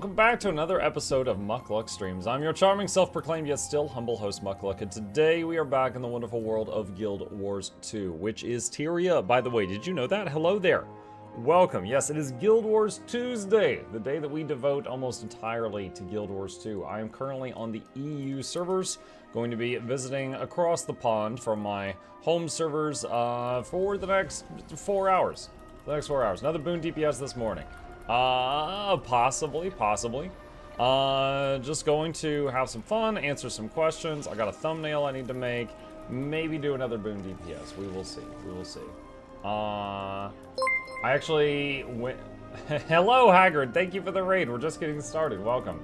Welcome back to another episode of Mukluk Streams. I'm your charming, self-proclaimed, yet still humble host, Mukluk, and today we are back in the wonderful world of Guild Wars 2, which is Tyria. By the way, did you know that? Hello there. Welcome. Yes, it is Guild Wars Tuesday, the day that we devote almost entirely to Guild Wars 2. I am currently on the EU servers, going to be visiting across the pond from my home servers for the next 4 hours. Another boon DPS this morning. Possibly. Just going to have some fun, answer some questions. I got a thumbnail I need to make. Maybe do another boon DPS. We will see. I actually went... Hello, Haggard. Thank you for the raid. We're just getting started. Welcome.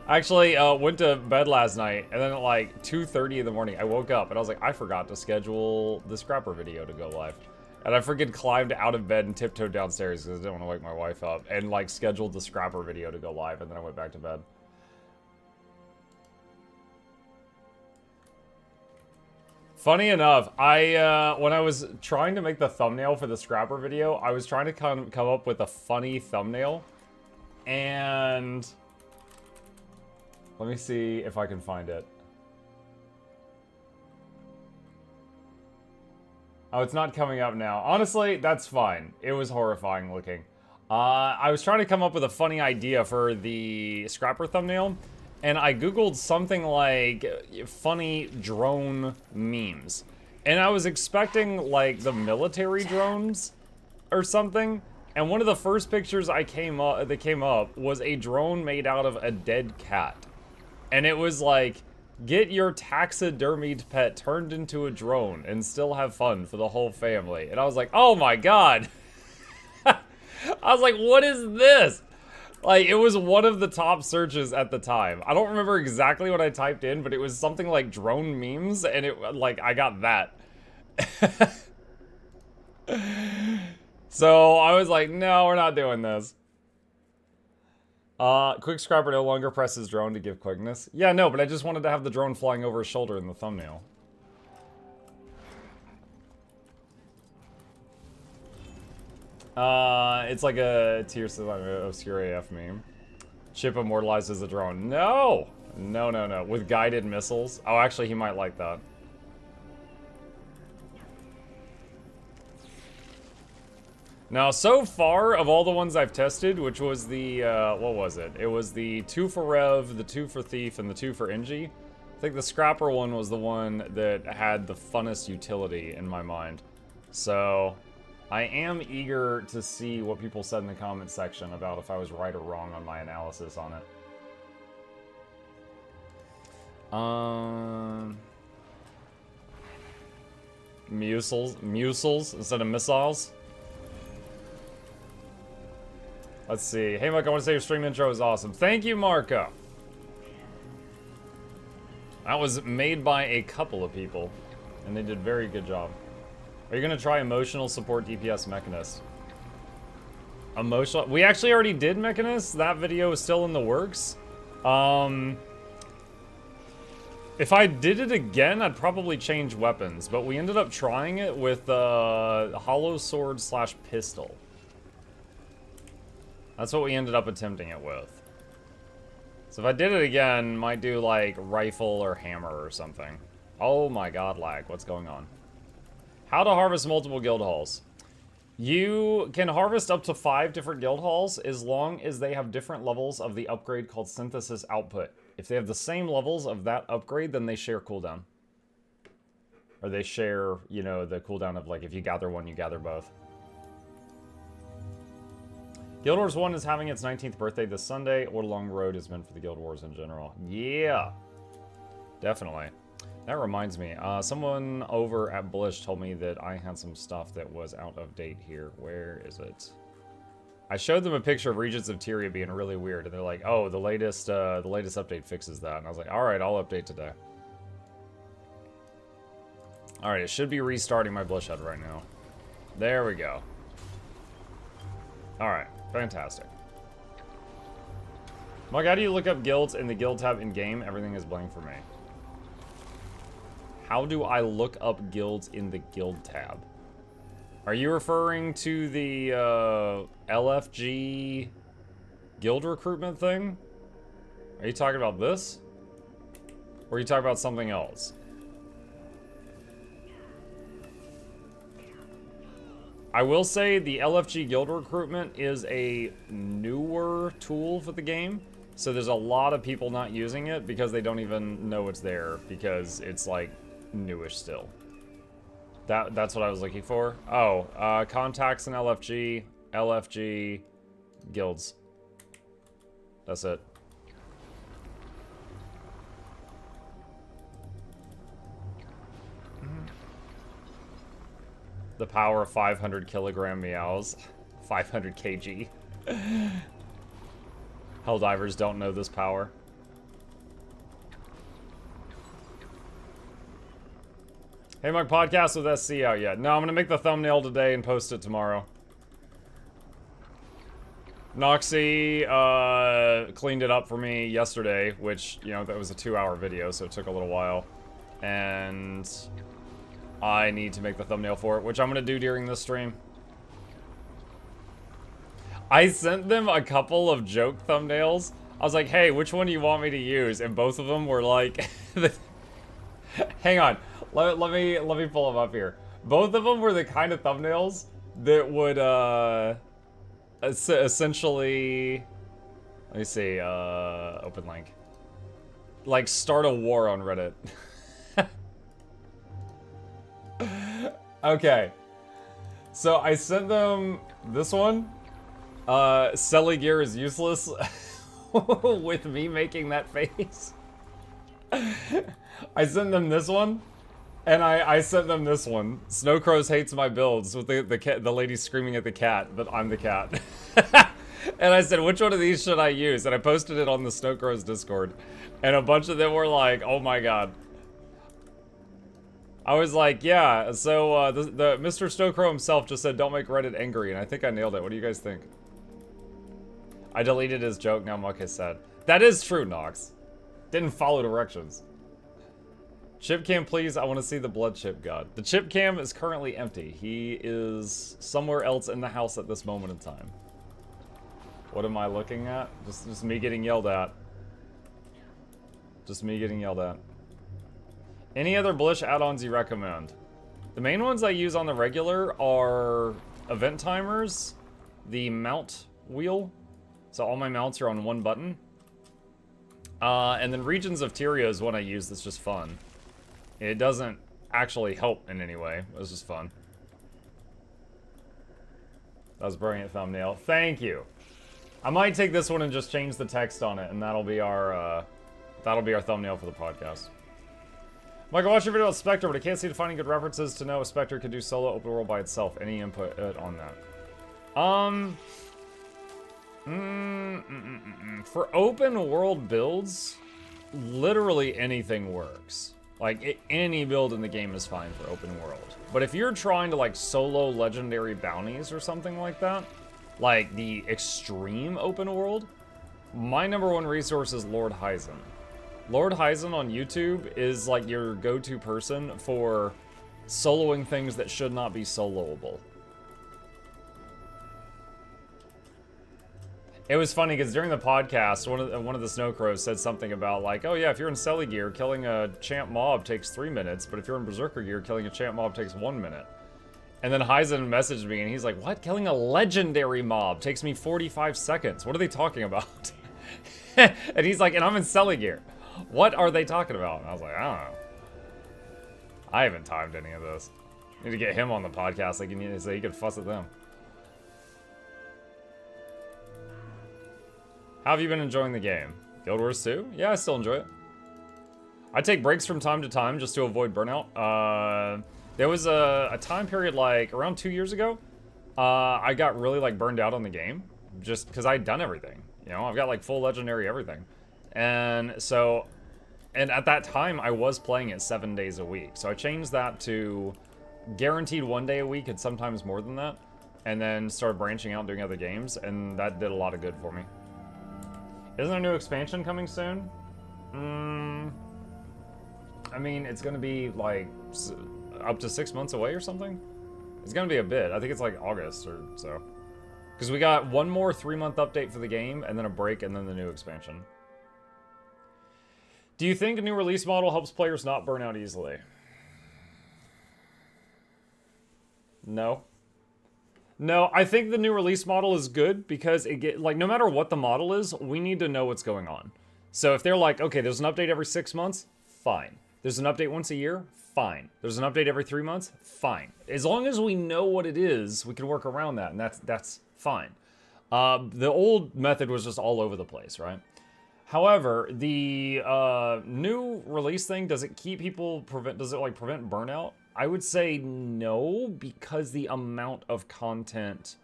I actually went to bed last night, and then at like 2:30 in the morning, I woke up, and I was like, I forgot to schedule the Scrapper video to go live. And I freaking climbed out of bed and tiptoed downstairs because I didn't want to wake my wife up. And like scheduled the Scrapper video to go live, and then I went back to bed. Funny enough, when I was trying to make the thumbnail for the Scrapper video, I was trying to come up with a funny thumbnail. And let me see if I can find it. Oh, it's not coming up now. Honestly, that's fine. It was horrifying looking. I was trying to come up with a funny idea for the Scrapper thumbnail, and I googled something like funny drone memes. And I was expecting like the military drones or something, and one of the first pictures that came up was a drone made out of a dead cat. And it was like, get your taxidermied pet turned into a drone and still have fun for the whole family. And I was like, oh my god. I was like, what is this? Like, it was one of the top searches at the time. I don't remember exactly what I typed in, but it was something like drone memes, and it, like, I got that. So I was like, no, we're not doing this. Quick Scrapper no longer presses drone to give quickness. Yeah, no, but I just wanted to have the drone flying over his shoulder in the thumbnail. It's like a tier obscure AF meme. Chip immortalizes the drone. No! No. With guided missiles. Oh, actually, he might like that. Now, so far, of all the ones I've tested, which was the, what was it? It was the 2 for Rev, the 2 for Thief, and the 2 for Engie. I think the Scrapper one was the one that had the funnest utility in my mind. So, I am eager to see what people said in the comment section about if I was right or wrong on my analysis on it. Musels instead of missiles. Let's see. Hey, Mike, I want to say your stream intro is awesome. Thank you, Marco. That was made by a couple of people, and they did a very good job. Are you going to try emotional support DPS Mechanist? Emotional? We actually already did Mechanist. That video is still in the works. If I did it again, I'd probably change weapons, but we ended up trying it with Hollow Sword / Pistol. That's what we ended up attempting it with. So if I did it again, might do like rifle or hammer or something. Oh my god, lag. What's going on? How to harvest multiple guild halls. You can harvest up to 5 different guild halls as long as they have different levels of the upgrade called synthesis output. If they have the same levels of that upgrade, then they share cooldown. Or they share, you know, the cooldown of like if you gather one, you gather both. Guild Wars 1 is having its 19th birthday this Sunday. What a long road has been for the Guild Wars in general. Yeah, definitely. That reminds me, someone over at Blish told me that I had some stuff that was out of date here. Where is it? I showed them a picture of Regions of Tyria being really weird, and they're like, "Oh, the latest update fixes that." And I was like, "All right, I'll update today." All right, it should be restarting my Blish HUD right now. There we go. All right. Fantastic. Mike, how do you look up guilds in the guild tab in-game? Everything is blank for me. How do I look up guilds in the guild tab? Are you referring to the LFG guild recruitment thing? Are you talking about this? Or are you talking about something else? I will say the LFG guild recruitment is a newer tool for the game. So there's a lot of people not using it because they don't even know it's there because it's like newish still. That's what I was looking for. Oh, contacts in LFG, LFG, guilds. That's it. The power of 500 kilogram meows. 500 kg. Helldivers don't know this power. Hey, my podcast with SC out yet? No, I'm gonna make the thumbnail today and post it tomorrow. Noxxi cleaned it up for me yesterday, which, you know, that was a 2-hour video, so it took a little while. And I need to make the thumbnail for it, which I'm gonna do during this stream. I sent them a couple of joke thumbnails. I was like, hey, which one do you want me to use? And both of them were like... Hang on. Let me pull them up here. Both of them were the kind of thumbnails that would, essentially... Let me see, open link. Like, start a war on Reddit. Okay. So, I sent them this one. Selling gear is useless. With me making that face. I sent them this one. And I sent them this one. Snowcrows hates my builds with the lady screaming at the cat, but I'm the cat. And I said, which one of these should I use? And I posted it on the Snowcrows Discord. And a bunch of them were like, oh my god. I was like, yeah, so the Mr. Snowcrow himself just said, don't make Reddit angry. And I think I nailed it. What do you guys think? I deleted his joke, now Muck is sad. That is true, Nox. Didn't follow directions. Chip cam, please. I want to see the blood chip god. The chip cam is currently empty. He is somewhere else in the house at this moment in time. What am I looking at? Just me getting yelled at. Just me getting yelled at. Any other Blish add-ons you recommend? The main ones I use on the regular are event timers, the mount wheel. So all my mounts are on one button. And then Regions of Tyria is one I use that's just fun. It doesn't actually help in any way. It was just fun. That was a brilliant thumbnail. Thank you. I might take this one and just change the text on it, and that'll be our thumbnail for the podcast. Mike, I watched your video about Spectre, but I can't see defining good references to know if Spectre could do solo open world by itself. Any input on that? For open world builds, literally anything works. Like, any build in the game is fine for open world. But if you're trying to, like, solo legendary bounties or something like that, like the extreme open world, my #1 resource is Lord Hyzen. Lord Hyzen on YouTube is, like, your go-to person for soloing things that should not be soloable. It was funny because during the podcast, one of the Snowcrows said something about like, oh yeah, if you're in Selly gear, killing a champ mob takes 3 minutes, but if you're in Berserker gear, killing a champ mob takes 1 minute. And then Hyzen messaged me and he's like, what? Killing a legendary mob takes me 45 seconds. What are they talking about? And he's like, and I'm in Selly gear. What are they talking about? And I was like, I don't know. I haven't timed any of this. Need to get him on the podcast so he could fuss at them. How have you been enjoying the game? Guild Wars 2? Yeah, I still enjoy it. I take breaks from time to time just to avoid burnout. There was a time period like around 2 years ago. I got really like burned out on the game just because I'd done everything. You know, I've got like full legendary everything. And so, and at that time I was playing it 7 days a week. So I changed that to guaranteed 1 day a week and sometimes more than that. And then started branching out and doing other games. And that did a lot of good for me. Isn't there a new expansion coming soon? I mean, it's gonna be like up to 6 months away or something. It's gonna be a bit. I think it's like August or so. Because we got one more 3-month update for the game, and then a break, and then the new expansion. Do you think a new release model helps players not burn out easily? No. No, I think the new release model is good because like, no matter what the model is, we need to know what's going on. So if they're like, okay, there's an update every 6 months, fine. There's an update once a year, fine. There's an update every 3 months, fine. As long as we know what it is, we can work around that, and that's fine. The old method was just all over the place, right? However, the new release thing, does it keep people, does it like prevent burnout? I would say no, because the amount of content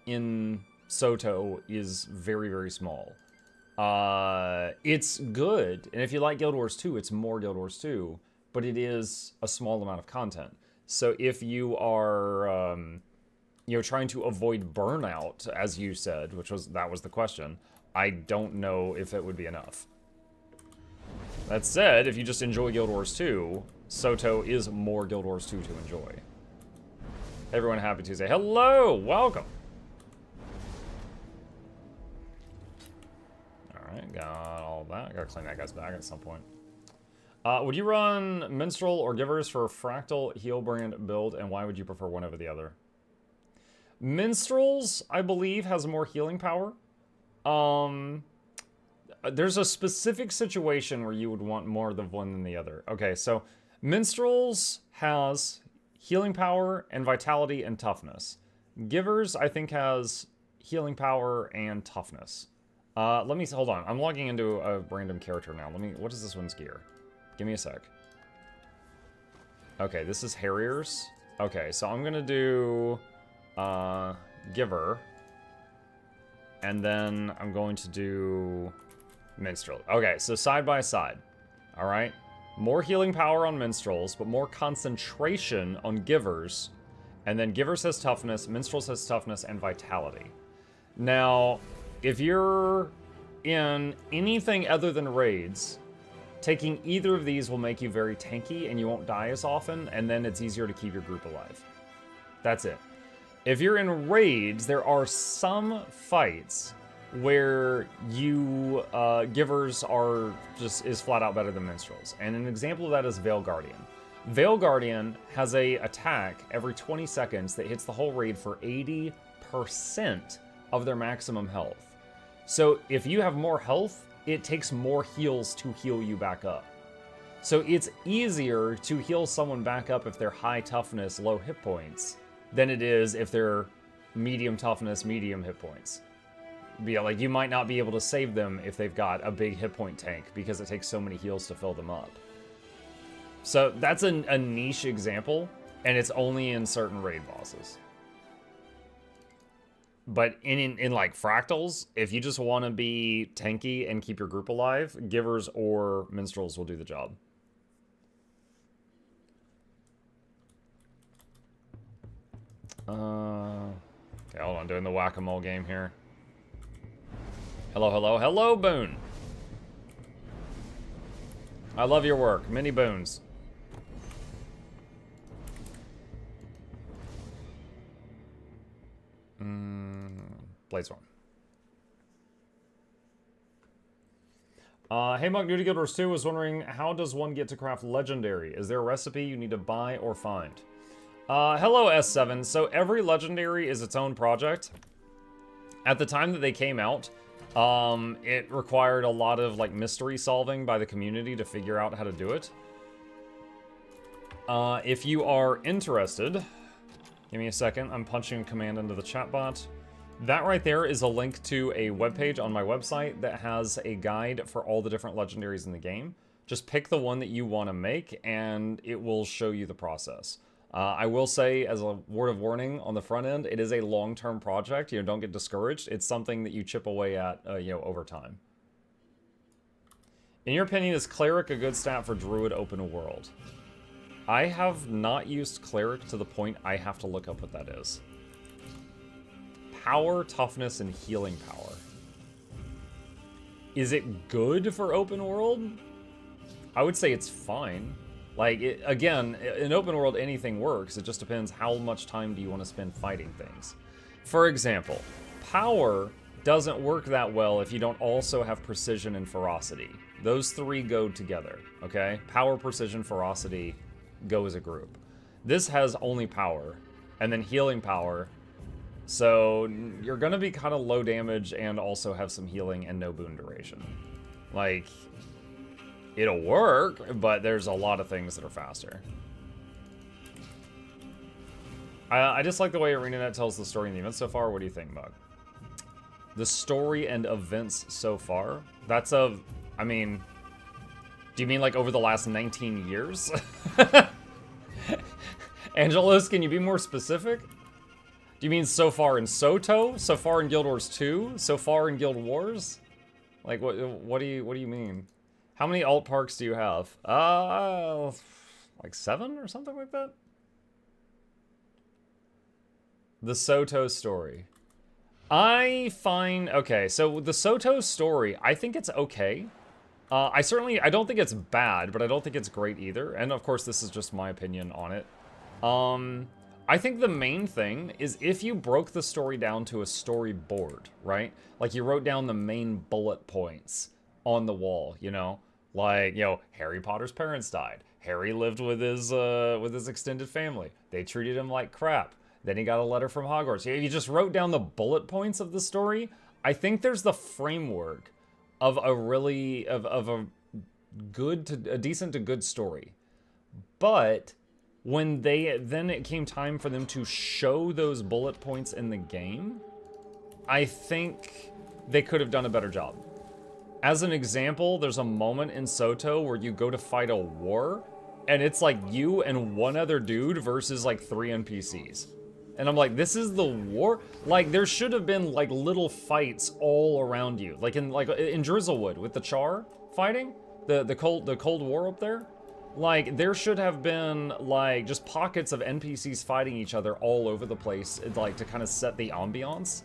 in Soto is very, very small. It's good, and if you like Guild Wars 2, it's more Guild Wars 2, but it is a small amount of content. So if you are, you know, trying to avoid burnout, as you said, that was the question, I don't know if it would be enough. That said, if you just enjoy Guild Wars 2, Soto is more Guild Wars 2 to enjoy. Everyone, happy Tuesday. Hello! Welcome! Alright, got all that. Gotta clean that guy's bag at some point. Would you run Minstrel or Givers for Fractal Healbrand build, and why would you prefer one over the other? Minstrels, I believe, has more healing power. There's a specific situation where you would want more of one than the other. Okay, so Minstrels has healing power and vitality and toughness. Givers, I think, has healing power and toughness. Let me, hold on. I'm logging into a random character now. What is this one's gear? Give me a sec. Okay, this is Harriers. Okay, so I'm gonna do, Giver. And then I'm going to do Minstrel. Okay, so side by side. Alright? More healing power on Minstrels, but more concentration on Givers. And then Givers has toughness, Minstrels has toughness, and vitality. Now, if you're in anything other than raids, taking either of these will make you very tanky and you won't die as often, and then it's easier to keep your group alive. That's it. If you're in raids, there are some fights where you, Givers is flat out better than Minstrels. And an example of that is Veil Guardian. Veil Guardian has a attack every 20 seconds that hits the whole raid for 80% of their maximum health. So if you have more health, it takes more heals to heal you back up. So it's easier to heal someone back up if they're high toughness, low hit points, than it is if they're medium toughness, medium hit points. But yeah, like, you might not be able to save them if they've got a big hit point tank because it takes so many heals to fill them up. So that's a niche example, and it's only in certain raid bosses. But in like Fractals, if you just want to be tanky and keep your group alive, Givers or Minstrels will do the job. Okay, hold on, doing the whack-a-mole game here. Hello, hello, hello, Boone! I love your work. Many boons. Blaze one. Hey Monk, new to Guild Wars 2, was wondering, how does one get to craft legendary? Is there a recipe you need to buy or find? Hello S7. So every legendary is its own project. At the time that they came out, it required a lot of like mystery solving by the community to figure out how to do it. If you are interested, give me a second. I'm punching a command into the chat bot. That right there is a link to a webpage on my website that has a guide for all the different legendaries in the game. Just pick the one that you want to make, and it will show you the process. I will say, as a word of warning on the front end, it is a long-term project. You know, don't get discouraged. It's something that you chip away at, you know, over time. In your opinion, is Cleric a good stat for Druid open world? I have not used Cleric to the point I have to look up what that is. Power, toughness, and healing power. Is it good for open world? I would say it's fine. Like, again, in open world, anything works. It just depends how much time do you want to spend fighting things. For example, Power doesn't work that well if you don't also have precision and ferocity. Those three go together, okay? Power, precision, ferocity go as a group. This has only power, and then healing power. So you're gonna be kind of low damage and also have some healing and no boon duration. Like, it'll work, but there's a lot of things that are faster. I just like the way ArenaNet tells the story and the events so far. What do you think, Mug? The story and events so far? That's a... I mean... Do you mean like over the last 19 years? Angelos, can you be more specific? Do you mean so far in Soto? So far in Guild Wars 2? So far in Guild Wars? Like, what do you mean? How many alt parks do you have? Like 7 or something like that? The Soto story. Okay, so the Soto story, I think it's okay. I don't think it's bad, but I don't think it's great either. And of course, this is just my opinion on it. I think the main thing is if you broke the story down to a storyboard, right? Like you wrote down the main bullet points on the wall, you know? Like, you know, Harry Potter's parents died. Harry lived with his extended family. They treated him like crap. Then he got a letter from Hogwarts. You just wrote down the bullet points of the story. I think there's the framework of a decent to good story. But when then it came time for them to show those bullet points in the game, I think they could have done a better job. As an example, there's a moment in Soto where you go to fight a war, and it's like you and one other dude versus like 3 NPCs. And I'm like, this is the war? Like, there should have been like little fights all around you. Like in Drizzlewood with the Char fighting, the Cold War up there. Like, there should have been like just pockets of NPCs fighting each other all over the place, like to kind of set the ambiance.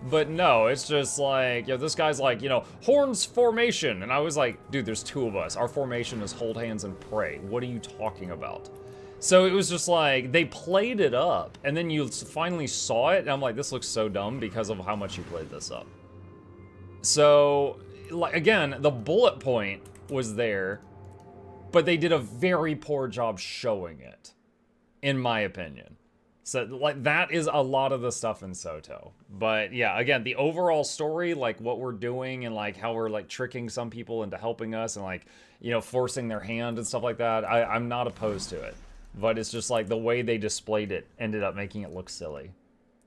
But no, it's just like, you know, this guy's like, you know, Horns formation. And I was like, dude, there's 2 of us. Our formation is hold hands and pray. What are you talking about? So it was just like, they played it up, and then you finally saw it, and I'm like, this looks so dumb because of how much you played this up. So, like, again, the bullet point was there, but they did a very poor job showing it, in my opinion. So, like, that is a lot of the stuff in Soto. But, yeah, again, the overall story, like, what we're doing and, like, how we're, like, tricking some people into helping us and, like, you know, forcing their hand and stuff like that, I'm not opposed to it. But it's just like the way they displayed it ended up making it look silly.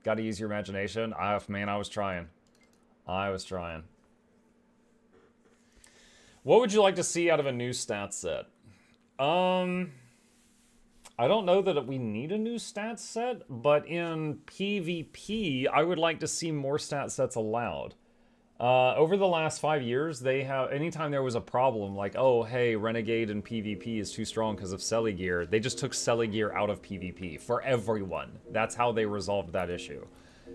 Gotta use your imagination. Man, I was trying. What would you like to see out of a new stat set? I don't know that we need a new stat set, but in PvP, I would like to see more stat sets allowed. Over the last 5 years, they have, anytime there was a problem, like, oh, hey, Renegade in PvP is too strong because of Selly Gear, they just took Selly Gear out of PvP for everyone. That's how they resolved that issue.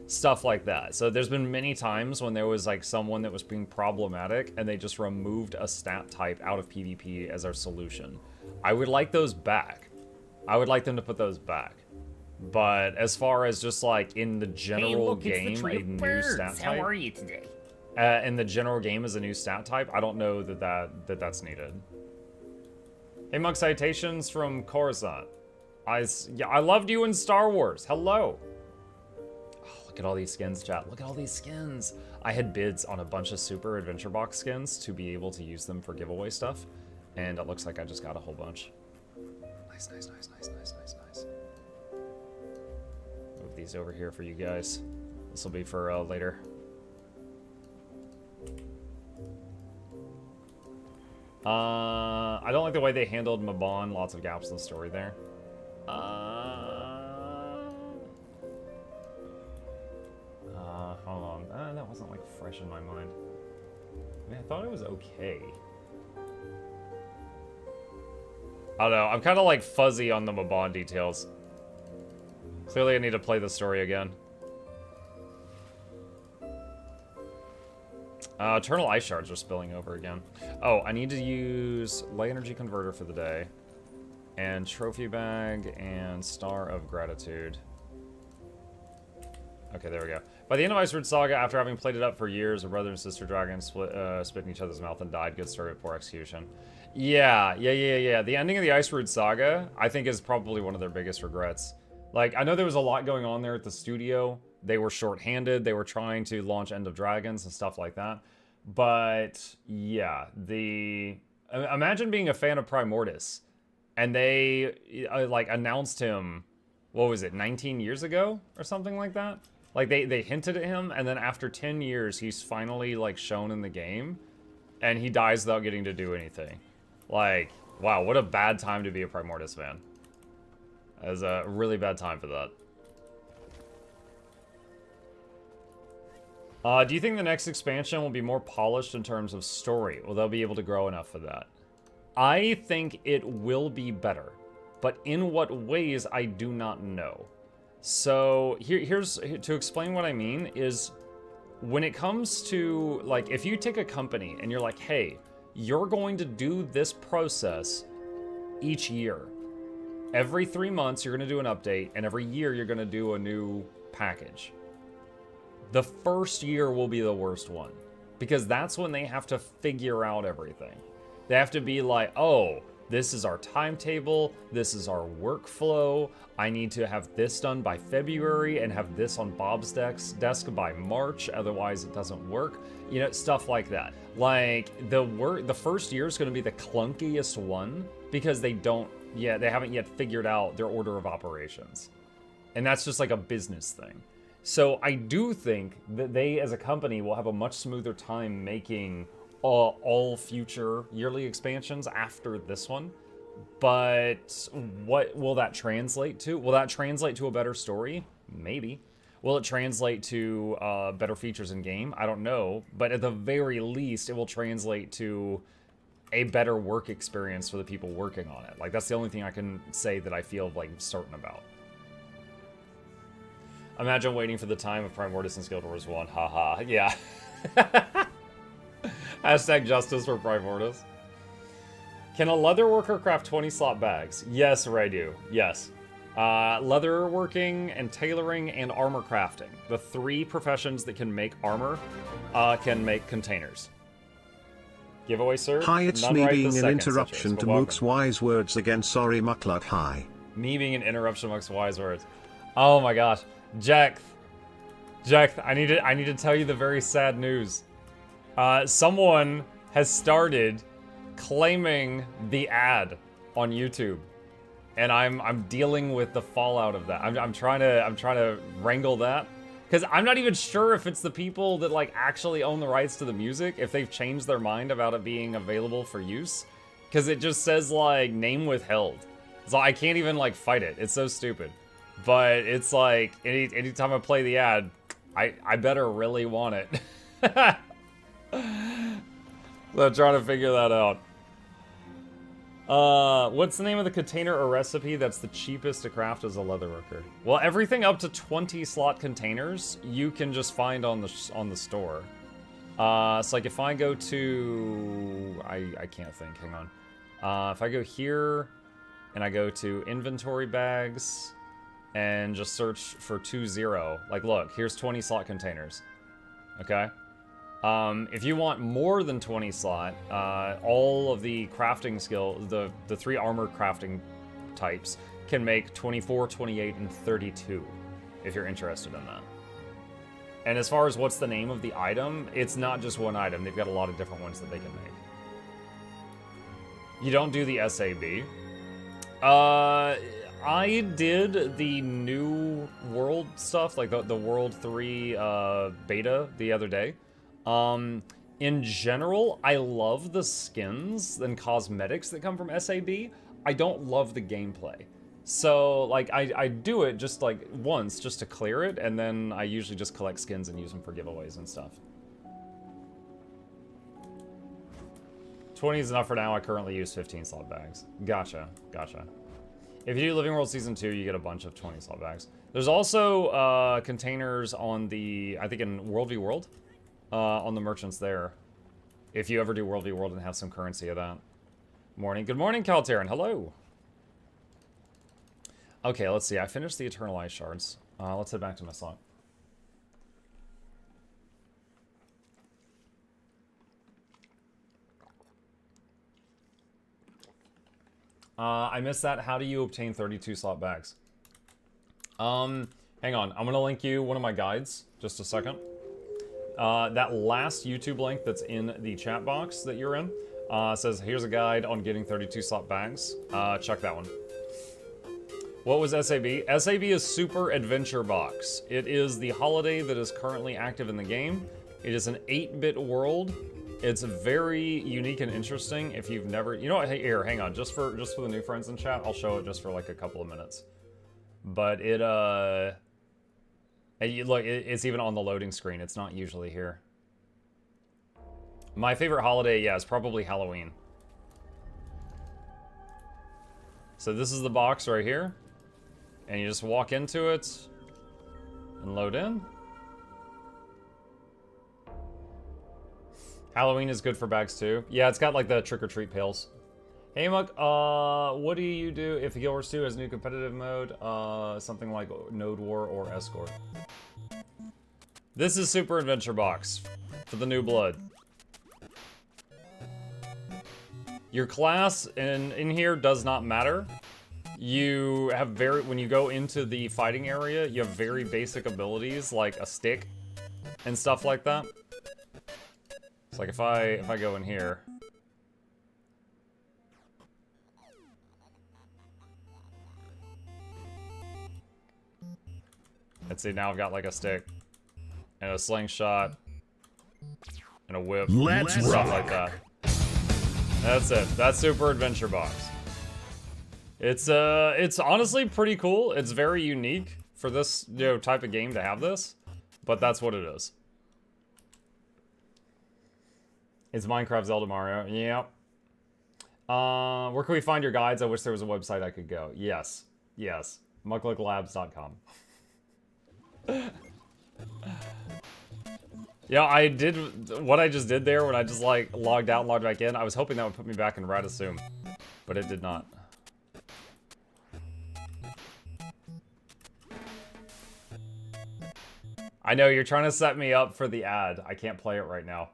Stuff like that. So there's been many times when there was, like, someone that was being problematic, and they just removed a stat type out of PvP as our solution. I would like those back. I would like them to put those back. But as far as just, like, in the general game, a new stat type... How are you today? In the general game as a new stat type, I don't know that's needed. Hey, Mug, citations from Coruscant. I loved you in Star Wars. Hello. Oh, look at all these skins, chat. Look at all these skins. I had bids on a bunch of Super Adventure Box skins to be able to use them for giveaway stuff, and it looks like I just got a whole bunch. Nice. Move these over here for you guys. This will be for later. I don't like the way they handled Mabon. Lots of gaps in the story there. Hold on. That wasn't like fresh in my mind. I mean, I thought it was okay. I don't know. I'm kind of like fuzzy on the Mabon details. Clearly, I need to play the story again. Eternal Ice Shards are spilling over again. Oh, I need to use Light Energy Converter for the day. And Trophy Bag and Star of Gratitude. Okay, there we go. By the end of Ice Road Saga, after having played it up for years, a brother and sister dragon spit in each other's mouth and died. Good story, poor execution. Yeah. The ending of the Ice Road Saga, I think, is probably one of their biggest regrets. Like, I know there was a lot going on there at the studio. They were short-handed. They were trying to launch End of Dragons and stuff like that. But, yeah, imagine being a fan of Primordius, and they, like, announced him, what was it, 19 years ago? Or something like that? Like, they hinted at him, and then after 10 years, he's finally, like, shown in the game, and he dies without getting to do anything. Like, wow, what a bad time to be a Primordius fan. That was a really bad time for that. Do you think the next expansion will be more polished in terms of story? Will they be able to grow enough for that? I think it will be better, but in what ways, I do not know. So here's to explain what I mean is when it comes to, like, if you take a company and you're like, hey, you're going to do this process each year. Every 3 months, you're going to do an update, and every year, you're going to do a new package. The first year will be the worst one, because that's when they have to figure out everything. They have to be like, oh, this is our timetable, this is our workflow, I need to have this done by February and have this on Bob's desk by March, otherwise it doesn't work. You know, stuff like that. Like, the first year is going to be the clunkiest one, because they haven't yet figured out their order of operations. And that's just like a business thing. So I do think that they, as a company, will have a much smoother time making all future yearly expansions after this one. But what will that translate to? Will that translate to a better story? Maybe. Will it translate to better features in game? I don't know. But at the very least, it will translate to a better work experience for the people working on it. Like, that's the only thing I can say that I feel, like, certain about. Imagine waiting for the time of Primordius and Guild Wars 1. Haha. Yeah. Hashtag justice for Primordius. Can a leather worker craft 20 slot bags? Yes, Radu. Yes. Leather working and tailoring and armor crafting. The 3 professions that can make armor can make containers. Giveaway, sir? Hi, it's None me right being an second, interruption to Mook's wise words again. Sorry, Mukluk. Hi. Me being an interruption amongst wise words. Oh my gosh. Jack, I need to tell you the very sad news. Someone has started claiming the ad on YouTube, and I'm dealing with the fallout of that. I'm trying to wrangle that, because I'm not even sure if it's the people that, like, actually own the rights to the music, if they've changed their mind about it being available for use, because it just says, like, name withheld. So I can't even, like, fight it. It's so stupid. But it's like, anytime I play the ad, I better really want it. So I'm trying to figure that out. What's the name of the container or recipe that's the cheapest to craft as a leatherworker? Well, everything up to 20 slot containers, you can just find on the store. So like if I go to, I can't think, hang on. If I go here, and I go to inventory bags, and just search for 20. Like, look, here's 20 slot containers. Okay? If you want more than 20 slot, all of the crafting skill, the 3 armor crafting types can make 24, 28, and 32, if you're interested in that. And as far as what's the name of the item, it's not just one item. They've got a lot of different ones that they can make. You don't do the SAB. I did the new world stuff, like the World 3 beta the other day. In general, I love the skins and cosmetics that come from SAB. I don't love the gameplay. So, like, I do it just, like, once, just to clear it, and then I usually just collect skins and use them for giveaways and stuff. 20 is enough for now. I currently use 15 slot bags. Gotcha. If you do Living World Season 2, you get a bunch of 20 slot bags. There's also containers on the, I think in World v World, on the merchants there. If you ever do World v World and have some currency of that. Morning. Good morning, Calteran. Hello. Okay, let's see. I finished the Eternal Ice Shards. Let's head back to my slot. I missed that. How do you obtain 32 slot bags? Hang on. I'm gonna link you one of my guides. Just a second. That last YouTube link that's in the chat box that you're in says, here's a guide on getting 32 slot bags. Check that one. What was SAB? SAB is Super Adventure Box. It is the holiday that is currently active in the game. It is an 8-bit world. It's very unique and interesting. If you've never, you know what? Hey, here, hang on. Just for the new friends in chat, I'll show it just for like a couple of minutes. But it look, it's even on the loading screen. It's not usually here. My favorite holiday, yeah, is probably Halloween. So this is the box right here, and you just walk into it and load in. Halloween is good for bags too. Yeah, it's got like the trick-or-treat pails. Hey Muk, what do you do if Guild Wars 2 has new competitive mode? Something like Node War or Escort. This is Super Adventure Box for the new blood. Your class in here does not matter. You have when you go into the fighting area, you have very basic abilities like a stick and stuff like that. It's like if I go in here. Let's see, now I've got like a stick and a slingshot and a whip. Let's stuff rock. like that. That's it. That's Super Adventure Box. It's honestly pretty cool. It's very unique for this type of game to have this, but that's what it is. It's Minecraft, Zelda, Mario. Yep. Where can we find your guides? I wish there was a website I could go. Yes. Yes. MuklukLabs.com. Yeah, I did what I just did there when I just like logged out and logged back in. I was hoping that would put me back in Rat Assume, but it did not. I know you're trying to set me up for the ad. I can't play it right now.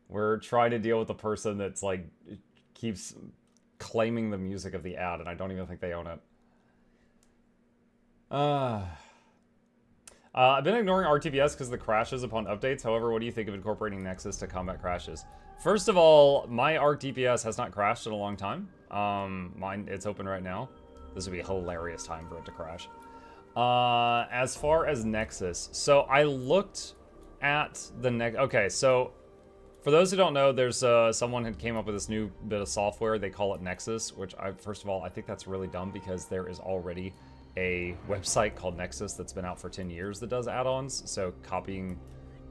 We're trying to deal with the person that's like keeps claiming the music of the ad, and I don't even think they own it. I've been ignoring RTBS because of the crashes upon updates. However, what do you think of incorporating Nexus to combat crashes? First of all, my Arc DPS has not crashed in a long time. Mine, it's open right now. This would be a hilarious time for it to crash. As far as Nexus, so I looked at the okay, so for those who don't know, there's someone had came up with this new bit of software. They call it Nexus, which first of all, I think that's really dumb because there is already a website called Nexus that's been out for 10 years that does add-ons, so copying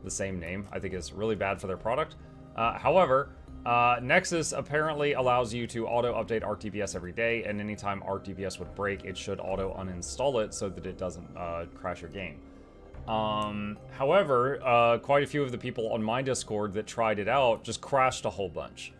the same name I think is really bad for their product. However, Nexus apparently allows you to auto-update ArcDPS every day, and anytime ArcDPS would break, it should auto-uninstall it so that it doesn't crash your game. However, quite a few of the people on my Discord that tried it out just crashed a whole bunch,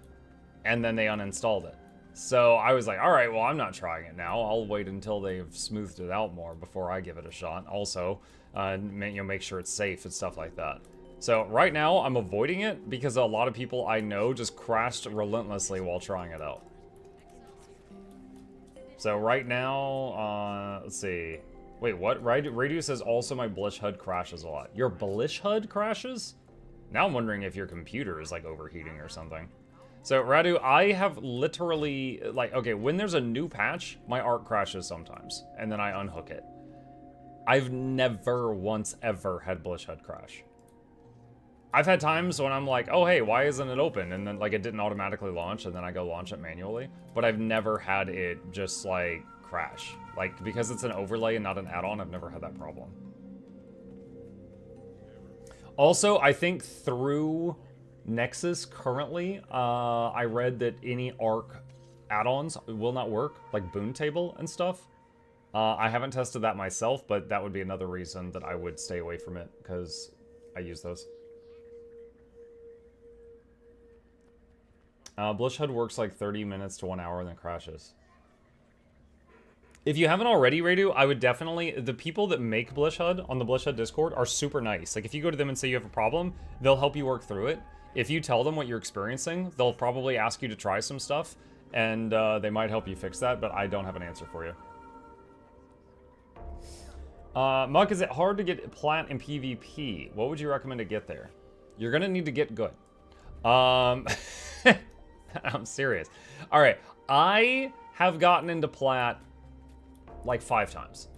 and then they uninstalled it. So I was like, all right, well, I'm not trying it now. I'll wait until they've smoothed it out more before I give it a shot. Also, make sure it's safe and stuff like that. So right now, I'm avoiding it because a lot of people I know just crashed relentlessly while trying it out. So right now, let's see. Wait, what? Radio says also my Blish HUD crashes a lot. Your Blish HUD crashes? Now I'm wondering if your computer is like overheating or something. So, Radu, I have literally, like, okay, when there's a new patch, my Arc crashes sometimes, and then I unhook it. I've never once ever had Blish HUD crash. I've had times when I'm like, oh, hey, why isn't it open? And then, like, it didn't automatically launch, and then I go launch it manually. But I've never had it just, like, crash. Like, because it's an overlay and not an add-on, I've never had that problem. Also, I think through Nexus currently, I read that any Arc add-ons will not work, like Boon Table and stuff. I haven't tested that myself, but that would be another reason that I would stay away from it, because I use those. Blish HUD works like 30 minutes to 1 hour and then crashes. If you haven't already, Radu, I would definitely... The people that make Blish HUD on the Blish HUD Discord are super nice. Like, if you go to them and say you have a problem, they'll help you work through it. If you tell them what you're experiencing, they'll probably ask you to try some stuff, and they might help you fix that, but I don't have an answer for you. Muck, is it hard to get plat in PvP? What would you recommend to get there? You're gonna need to get good. I'm serious. All right, I have gotten into plat like 5 times.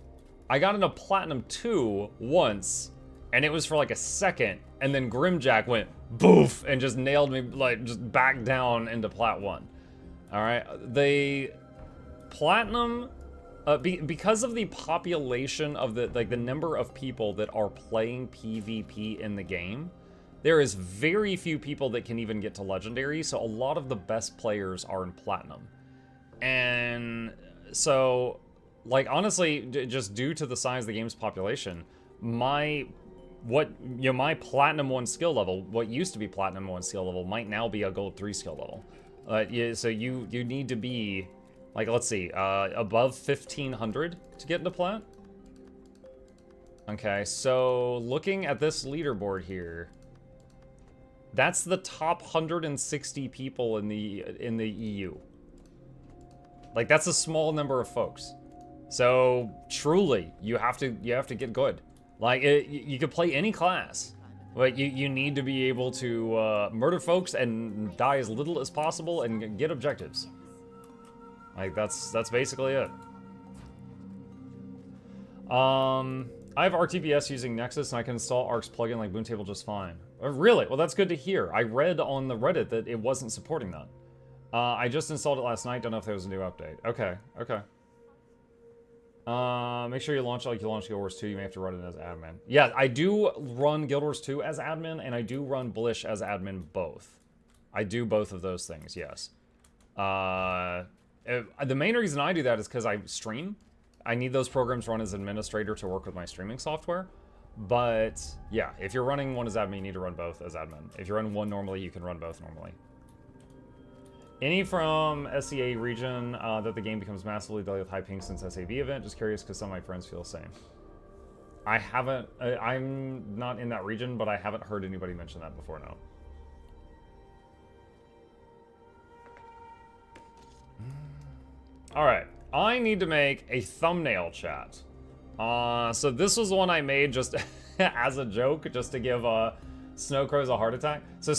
I got into Platinum 2 once, and it was for like a second, and then Grimjack went boof and just nailed me, like just back down into Plat 1. All right, the Platinum, because of the population of the number of people that are playing PvP in the game, there is very few people that can even get to Legendary, so a lot of the best players are in Platinum. And so, like, honestly, just due to the size of the game's population, my Platinum 1 skill level, what used to be Platinum 1 skill level, might now be a Gold 3 skill level. Yeah, so you need to be, like, let's see, above 1500 to get into Plat. Okay, so looking at this leaderboard here, that's the top 160 people in the EU. Like, that's a small number of folks. So truly, you have to get good. Like, you could play any class, but you need to be able to murder folks and die as little as possible and get objectives. Like, that's basically it. I have RTBS using Nexus, and I can install Arc's plugin like Boomtable just fine. Really? Well, that's good to hear. I read on the Reddit that it wasn't supporting that. I just installed it last night. Don't know if there was a new update. Okay, okay. Make sure you launch it like you launched Guild Wars 2. You may have to run it as admin. Yeah, I do run Guild Wars 2 as admin, and I do run Blish as admin both. I do both of those things, yes. The main reason I do that is because I stream. I need those programs run as administrator to work with my streaming software. But yeah, if you're running one as admin, you need to run both as admin. If you run one normally, you can run both normally. Any from SEA region that the game becomes massively delayed with high ping since SAB event? Just curious because some of my friends feel the same. I haven't, I'm not in that region, but I haven't heard anybody mention that before, no. All right, I need to make a thumbnail chat. So this was one I made just as a joke, just to give Snowcrows a heart attack. So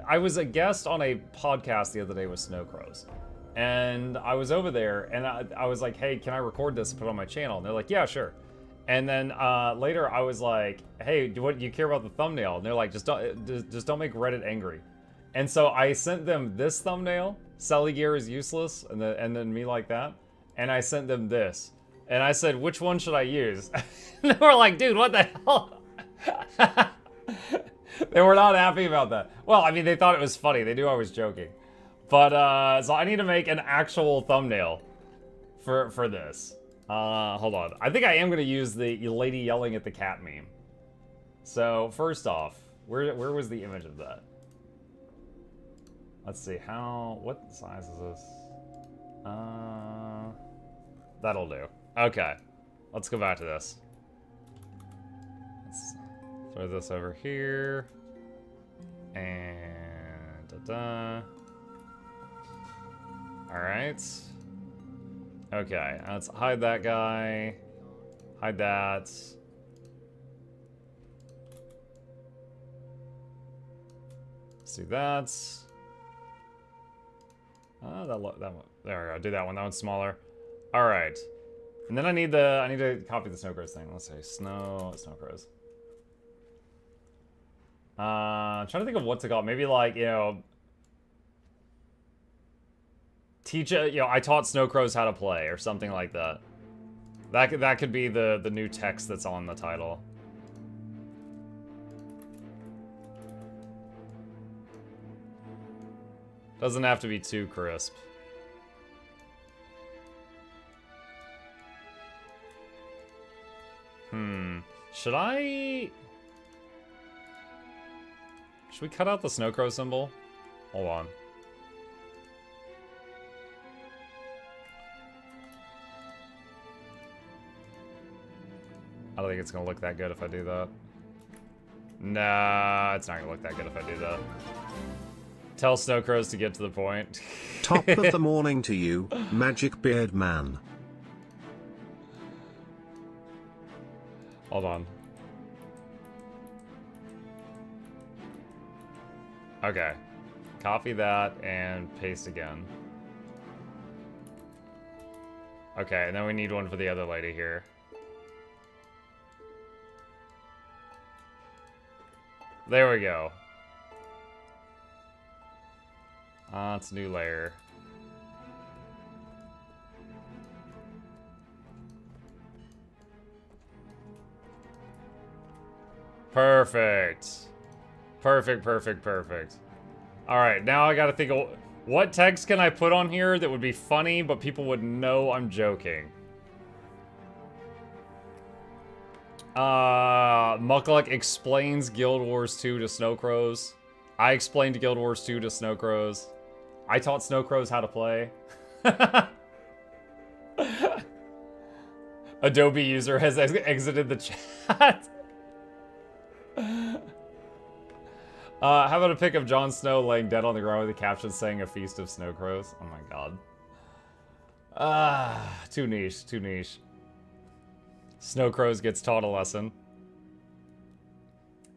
I was a guest on a podcast the other day with Snowcrows, and I was over there, and I was like, hey, can I record this and put it on my channel? And they're like, yeah, sure. And then later I was like, hey, do you care about the thumbnail? And they're like, just don't make Reddit angry. And so I sent them this thumbnail, Sally Gear is useless, and then me like that. And I sent them this. And I said, which one should I use? And they were like, dude, what the hell? They were not happy about that. Well, I mean, they thought it was funny. They knew I was joking. But, so I need to make an actual thumbnail for this. Hold on. I think I am going to use the lady yelling at the cat meme. So, first off, where was the image of that? Let's see, what size is this? That'll do. Okay, let's go back to this. Let's throw this over here. And da-da. All right. Okay, let's hide that guy. Hide that. Let's do that. That one. There we go. Do that one. That one's smaller. All right. And then I need to copy the Snowcrows thing. Let's say Snowcrows. I'm trying to think of what to call it. Maybe like, you know, I taught Snowcrows how to play or something like that. That could be the new text that's on the title. Doesn't have to be too crisp. Should we cut out the Snowcrow symbol? Hold on. I don't think it's gonna look that good if I do that. Nah, it's not gonna look that good if I do that. Tell snow crows to get to the point. Top of the morning to you, Magic Beard Man. Hold on. Okay. Copy that and paste again. Okay, and then we need one for the other lady here. There we go. It's a new layer. Perfect. Perfect, perfect, perfect. Alright, now I gotta think of what text can I put on here that would be funny, but people would know I'm joking. Mukluk explains Guild Wars 2 to Snow Crows. I explained Guild Wars 2 to Snow Crows. I taught Snow Crows how to play. Adobe user has exited the chat. How about a pic of Jon Snow laying dead on the ground with a caption saying a feast of snow crows? Oh my god. Too niche, too niche. Snow crows gets taught a lesson.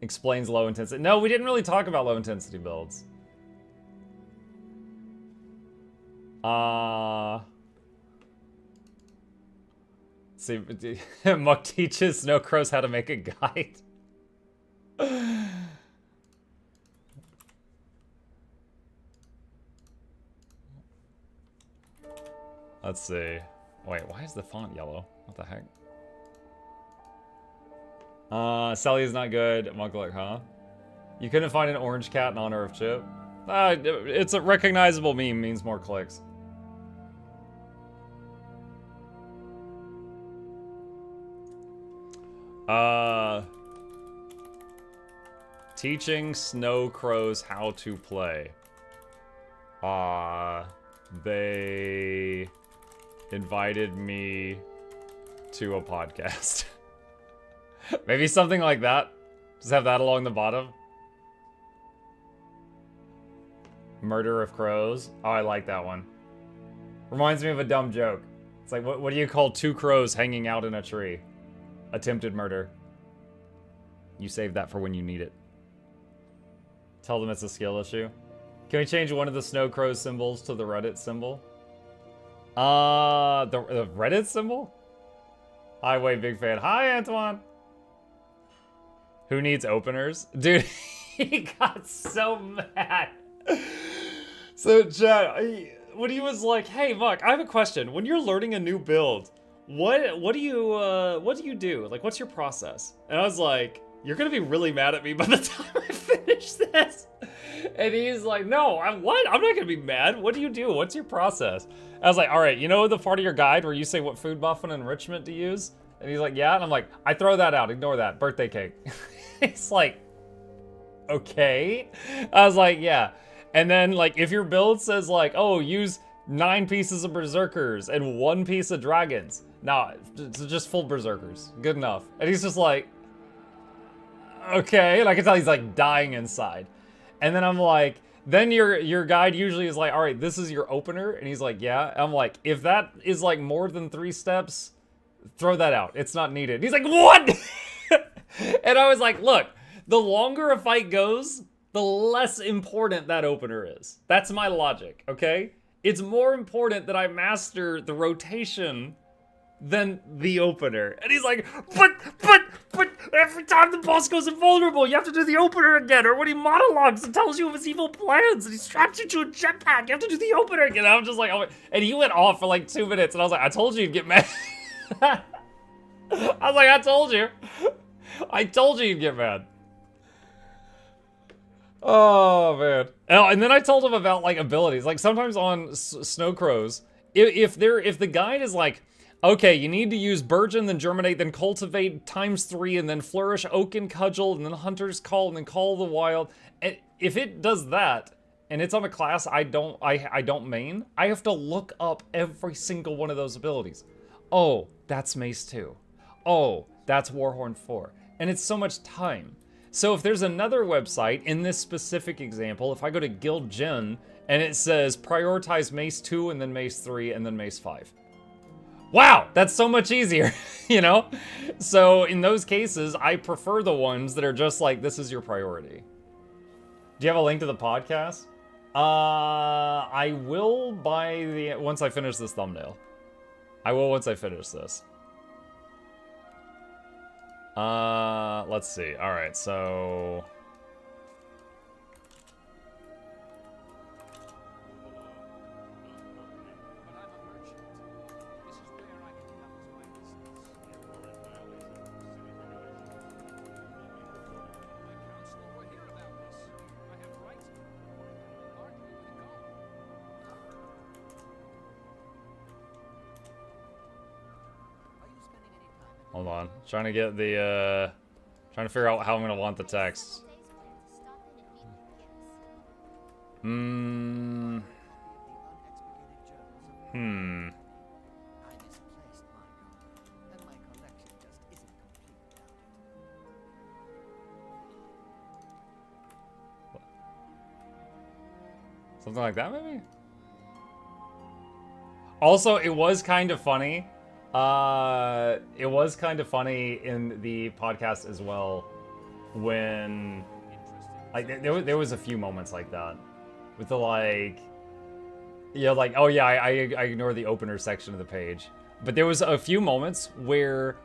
Explains low intensity. No, we didn't really talk about low intensity builds. See, Muck teaches Snow Crows how to make a guide. Let's see. Wait, why is the font yellow? What the heck? Sally is not good. Mukluk, huh? You couldn't find an orange cat in honor of Chip? It's a recognizable meme, means more clicks. Teaching Snow Crows how to play. They invited me to a podcast. Maybe something like that. Just have that along the bottom. Murder of crows. Oh, I like that one. Reminds me of a dumb joke. It's like, what do you call two crows hanging out in a tree? Attempted murder. You save that for when you need it. Tell them it's a skill issue. Can we change one of the Snow Crows symbols to the Reddit symbol? The Reddit symbol? Hi, wait, big fan. Hi, Antoine. Who needs openers? Dude, he got so mad. So, chat, when he was like, hey, Muck, I have a question. When you're learning a new build, what do you do? Like, what's your process? And I was like, you're gonna be really mad at me by the time I finish this. And he's like, no, what? I'm not gonna be mad. What do you do? What's your process? I was like, all right, you know the part of your guide where you say what food buff and enrichment to use? And he's like, yeah. And I'm like, I throw that out. Ignore that. Birthday cake. It's like, okay. I was like, yeah. And then, like, if your build says, like, oh, use 9 pieces of berserkers and 1 piece of dragons. Nah, it's just full berserkers. Good enough. And he's just like, okay. And I can tell he's, like, dying inside. And then I'm like, then your guide usually is like, all right, this is your opener. And he's like, yeah. And I'm like, if that is, like, more than 3 steps, throw that out. It's not needed. And he's like, what? And I was like, look, the longer a fight goes, the less important that opener is. That's my logic, okay? It's more important that I master the rotation than the opener. And he's like, but every time the boss goes invulnerable, you have to do the opener again. Or when he monologues and tells you of his evil plans and he straps you to a jetpack, you have to do the opener again. And I'm just like, oh, and he went off for like 2 minutes. And I was like, I told you you'd get mad. I was like, I told you. I told you you'd get mad. Oh, man. And then I told him about, like, abilities. Like, sometimes on Snow Crows, if the guide is like, okay, you need to use Burgeon, then Germinate, then Cultivate ×3, and then Flourish, Oak, and Cudgel, and then Hunter's Call, and then Call of the Wild. And if it does that, and it's on a class I don't main, I have to look up every single one of those abilities. Oh, that's Mace 2. Oh, that's Warhorn 4. And it's so much time. So if there's another website in this specific example, if I go to Guild Gen and it says prioritize Mace 2 and then Mace 3 and then Mace 5. Wow, that's so much easier, you know? So in those cases, I prefer the ones that are just like, this is your priority. Do you have a link to the podcast? I will once I finish this thumbnail. I will once I finish this. Let's see. All right, so... Hold on. Trying to get the, trying to figure out how I'm going to want the text. Something like that, maybe? Also, it was kind of funny. It was kind of funny in the podcast as well when, like, there was a few moments like that with the, like, yeah, like, oh yeah, I ignore the opener section of the page, but there was a few moments where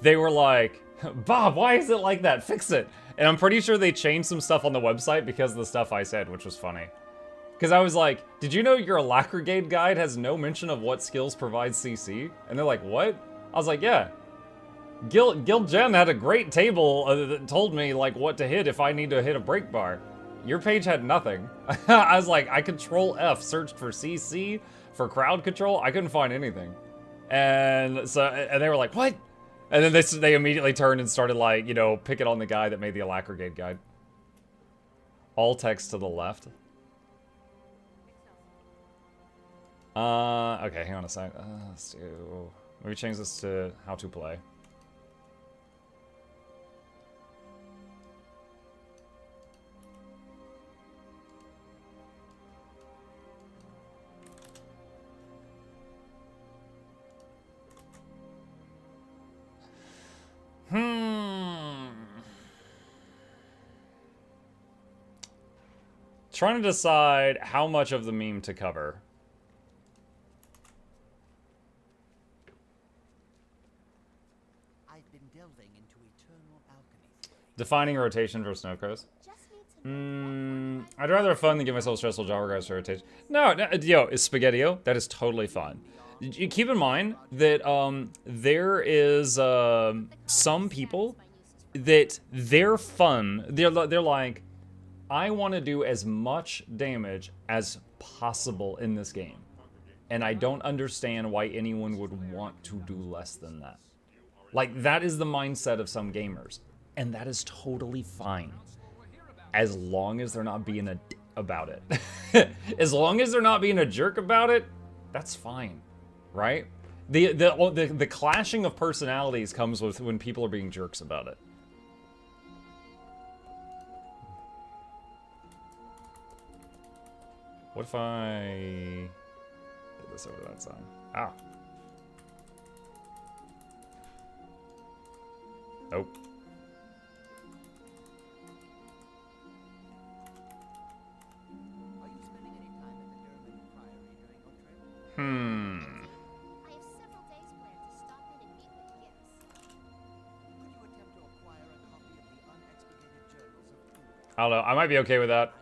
they were like, Bob, why is it like that? Fix it. And I'm pretty sure they changed some stuff on the website because of the stuff I said, which was funny. Because I was like, did you know your Alacrigate guide has no mention of what skills provide CC? And they're like, what? I was like, yeah. Guild Gen had a great table that told me, like, what to hit if I need to hit a break bar. Your page had nothing. I was like, I control F, searched for CC, for crowd control. I couldn't find anything. And so, and they were like, what? And then they immediately turned and started, like, you know, picking on the guy that made the Alacrigate guide. All text to the left. Okay, hang on a sec. Let's do... Maybe change this to how to play. Trying to decide how much of the meme to cover. Defining rotation for Snow Coast. I'd rather have fun than give myself a stressful job regards to rotation. No, yo, is Spaghettio? That is totally fun. You keep in mind that there is some people that they're fun. They're like, I want to do as much damage as possible in this game, and I don't understand why anyone would want to do less than that. Like, that is the mindset of some gamers. And that is totally fine, as long as they're not being a about it. As long as they're not being a jerk about it, that's fine, right? The clashing of personalities comes with when people are being jerks about it. What if I put this over that side? Ah. Nope. I don't know. I might be okay with that.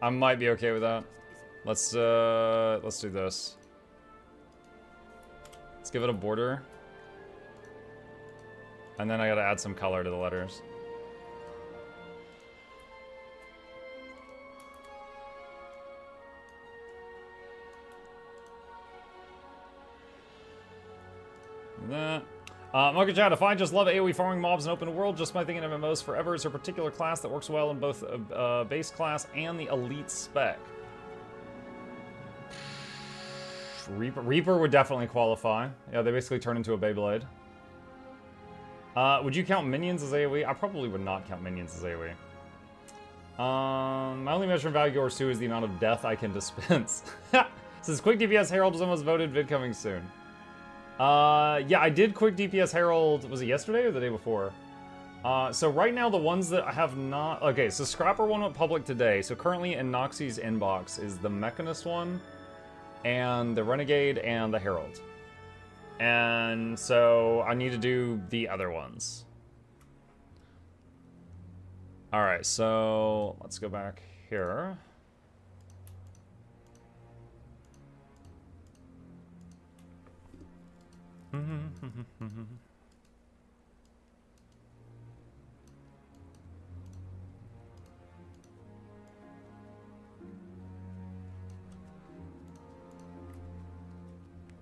I might be okay with that. Let's do this. Let's give it a border. And then I gotta add some color to the letters. That. MuklukYoutube, if I just love AoE farming mobs and open world, just my thing in MMOs forever, is there a particular class that works well in both base class and the elite spec? Reaper would definitely qualify. Yeah, they basically turn into a Beyblade. Would you count minions as AoE? I probably would not count minions as AoE. My only measure of value or 2 is the amount of death I can dispense. Says quick DPS Herald was almost voted, vid coming soon. Yeah, I did quick DPS Herald, was it yesterday or the day before? So right now the ones that I have not, okay, so Scrapper one went public today. So currently in Noxxi's inbox is the Mechanist one, and the Renegade, and the Herald. And so I need to do the other ones. Alright, so let's go back here.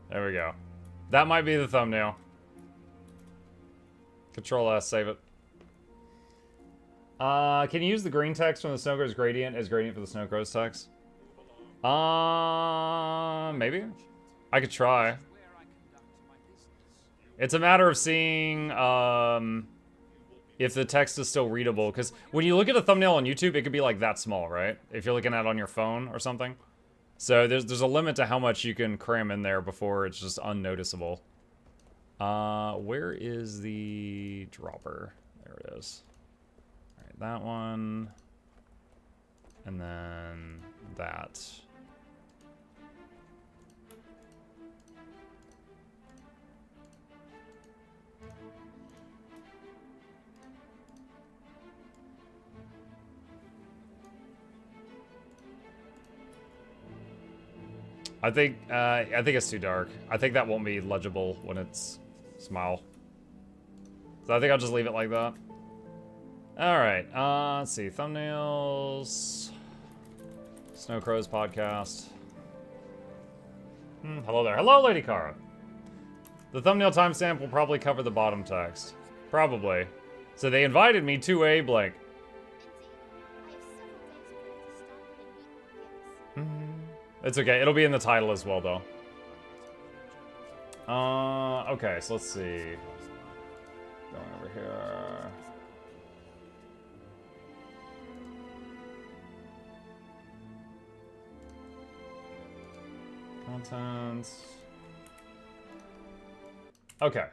There we go. That might be the thumbnail. Control S, save it. Can you use the green text from the Snow Crow's gradient as gradient for the Snow Crow's text? Maybe? I could try. It's a matter of seeing, if the text is still readable. Because when you look at a thumbnail on YouTube, it could be like that small, right? If you're looking at it on your phone or something. So there's a limit to how much you can cram in there before it's just unnoticeable. Where is the dropper? There it is. Alright, that one. And then that. I think it's too dark. I think that won't be legible when it's small. So I think I'll just leave it like that. Alright, let's see. Thumbnails. Snow Crow's podcast. Hello there. Hello, Lady Kara. The thumbnail timestamp will probably cover the bottom text. Probably. So they invited me to a blank. It's okay. It'll be in the title as well, though. Okay, so let's see. Going over here. Contents. Okay.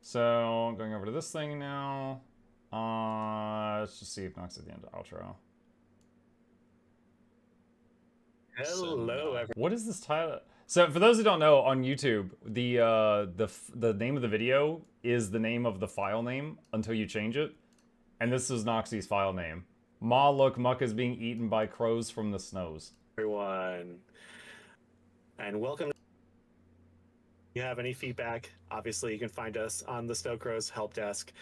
So, going over to this thing now. Let's just see if Nox at the end of outro. Hello, everyone. What is this title? So, for those who don't know, on YouTube, the name of the video is the name of the file name until you change it. And this is Noxxi's file name. Ma, look, Muck is being eaten by crows from the snows. Everyone, and welcome. If you have any feedback, obviously you can find us on the Snow Crow's help desk.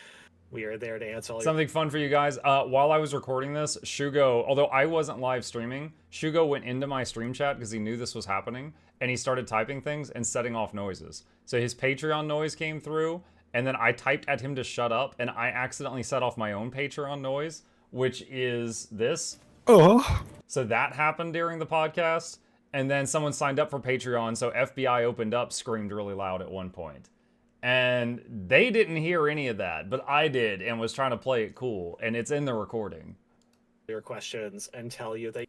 We are there to answer all Something fun for you guys. While I was recording this, Shugo, although I wasn't live streaming, Shugo went into my stream chat because he knew this was happening, and he started typing things and setting off noises. So his Patreon noise came through, and then I typed at him to shut up, and I accidentally set off my own Patreon noise, which is this. Oh. So that happened during the podcast, and then someone signed up for Patreon, so FBI opened up, screamed really loud at one point. And they didn't hear any of that, but I did and was trying to play it cool, and it's in the recording. your questions and tell you that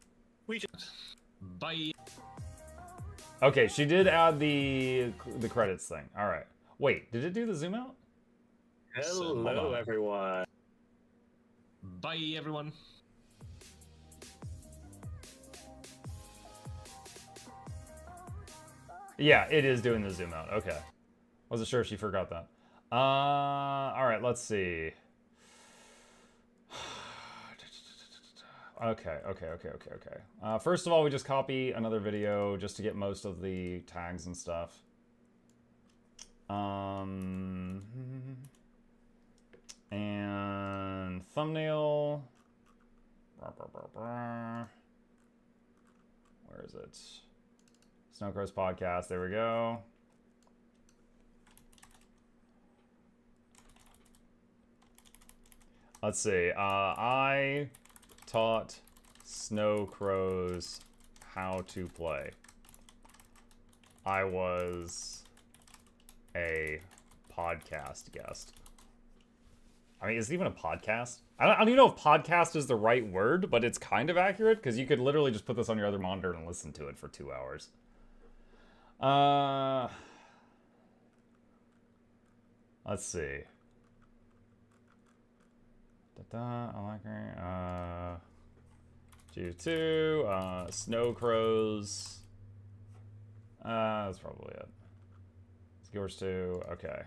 we just Bye. Okay, she did add the credits thing. All right. Wait, did it do the zoom out? hello everyone. Bye, everyone. Yeah, it is doing the zoom out. Okay. Wasn't sure if she forgot that. All right, let's see. Okay. First of all, we just copy another video just to get most of the tags and stuff. And thumbnail. Where is it? Snowcrow's podcast. There we go. Let's see. I taught Snowcrows how to play. I was a podcast guest. I mean, is it even a podcast? I don't even know if podcast is the right word, but it's kind of accurate because you could literally just put this on your other monitor and listen to it for 2 hours. Let's see. I like her. GW2, Snow Crows. That's probably it. Yours too. Okay.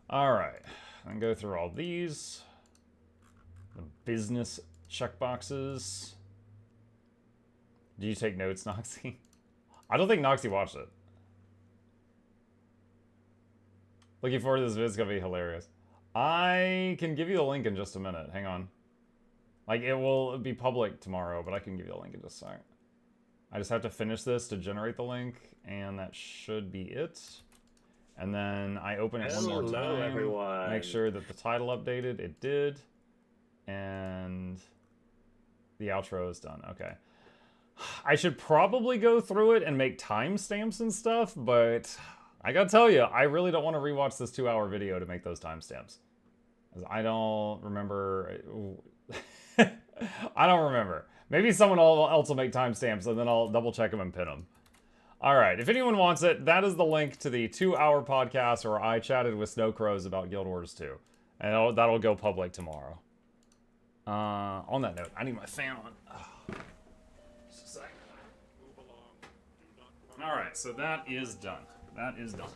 All right. And go through all these. The business checkboxes. Do you take notes, Noxxi? I don't think Noxxi watched it. Looking forward to this video. It's gonna be hilarious. I can give you the link in just a minute. Hang on. Like, it will be public tomorrow, but I can give you the link in just a sec. I just have to finish this to generate the link, and that should be it. And then I open it one more time. Hello, everyone. Make sure that the title updated. It did. And the outro is done. Okay. I should probably go through it and make timestamps and stuff, but I gotta tell you, I really don't want to rewatch this 2-hour video to make those timestamps. I don't remember. I don't remember. Maybe someone else will make timestamps, and then I'll double check them and pin them. All right, if anyone wants it, that is the link to the 2-hour podcast where I chatted with Snow Crows about Guild Wars 2. And that'll go public tomorrow. On that note, I need my fan on. Oh. Just a second. All right, so that is done. That is done.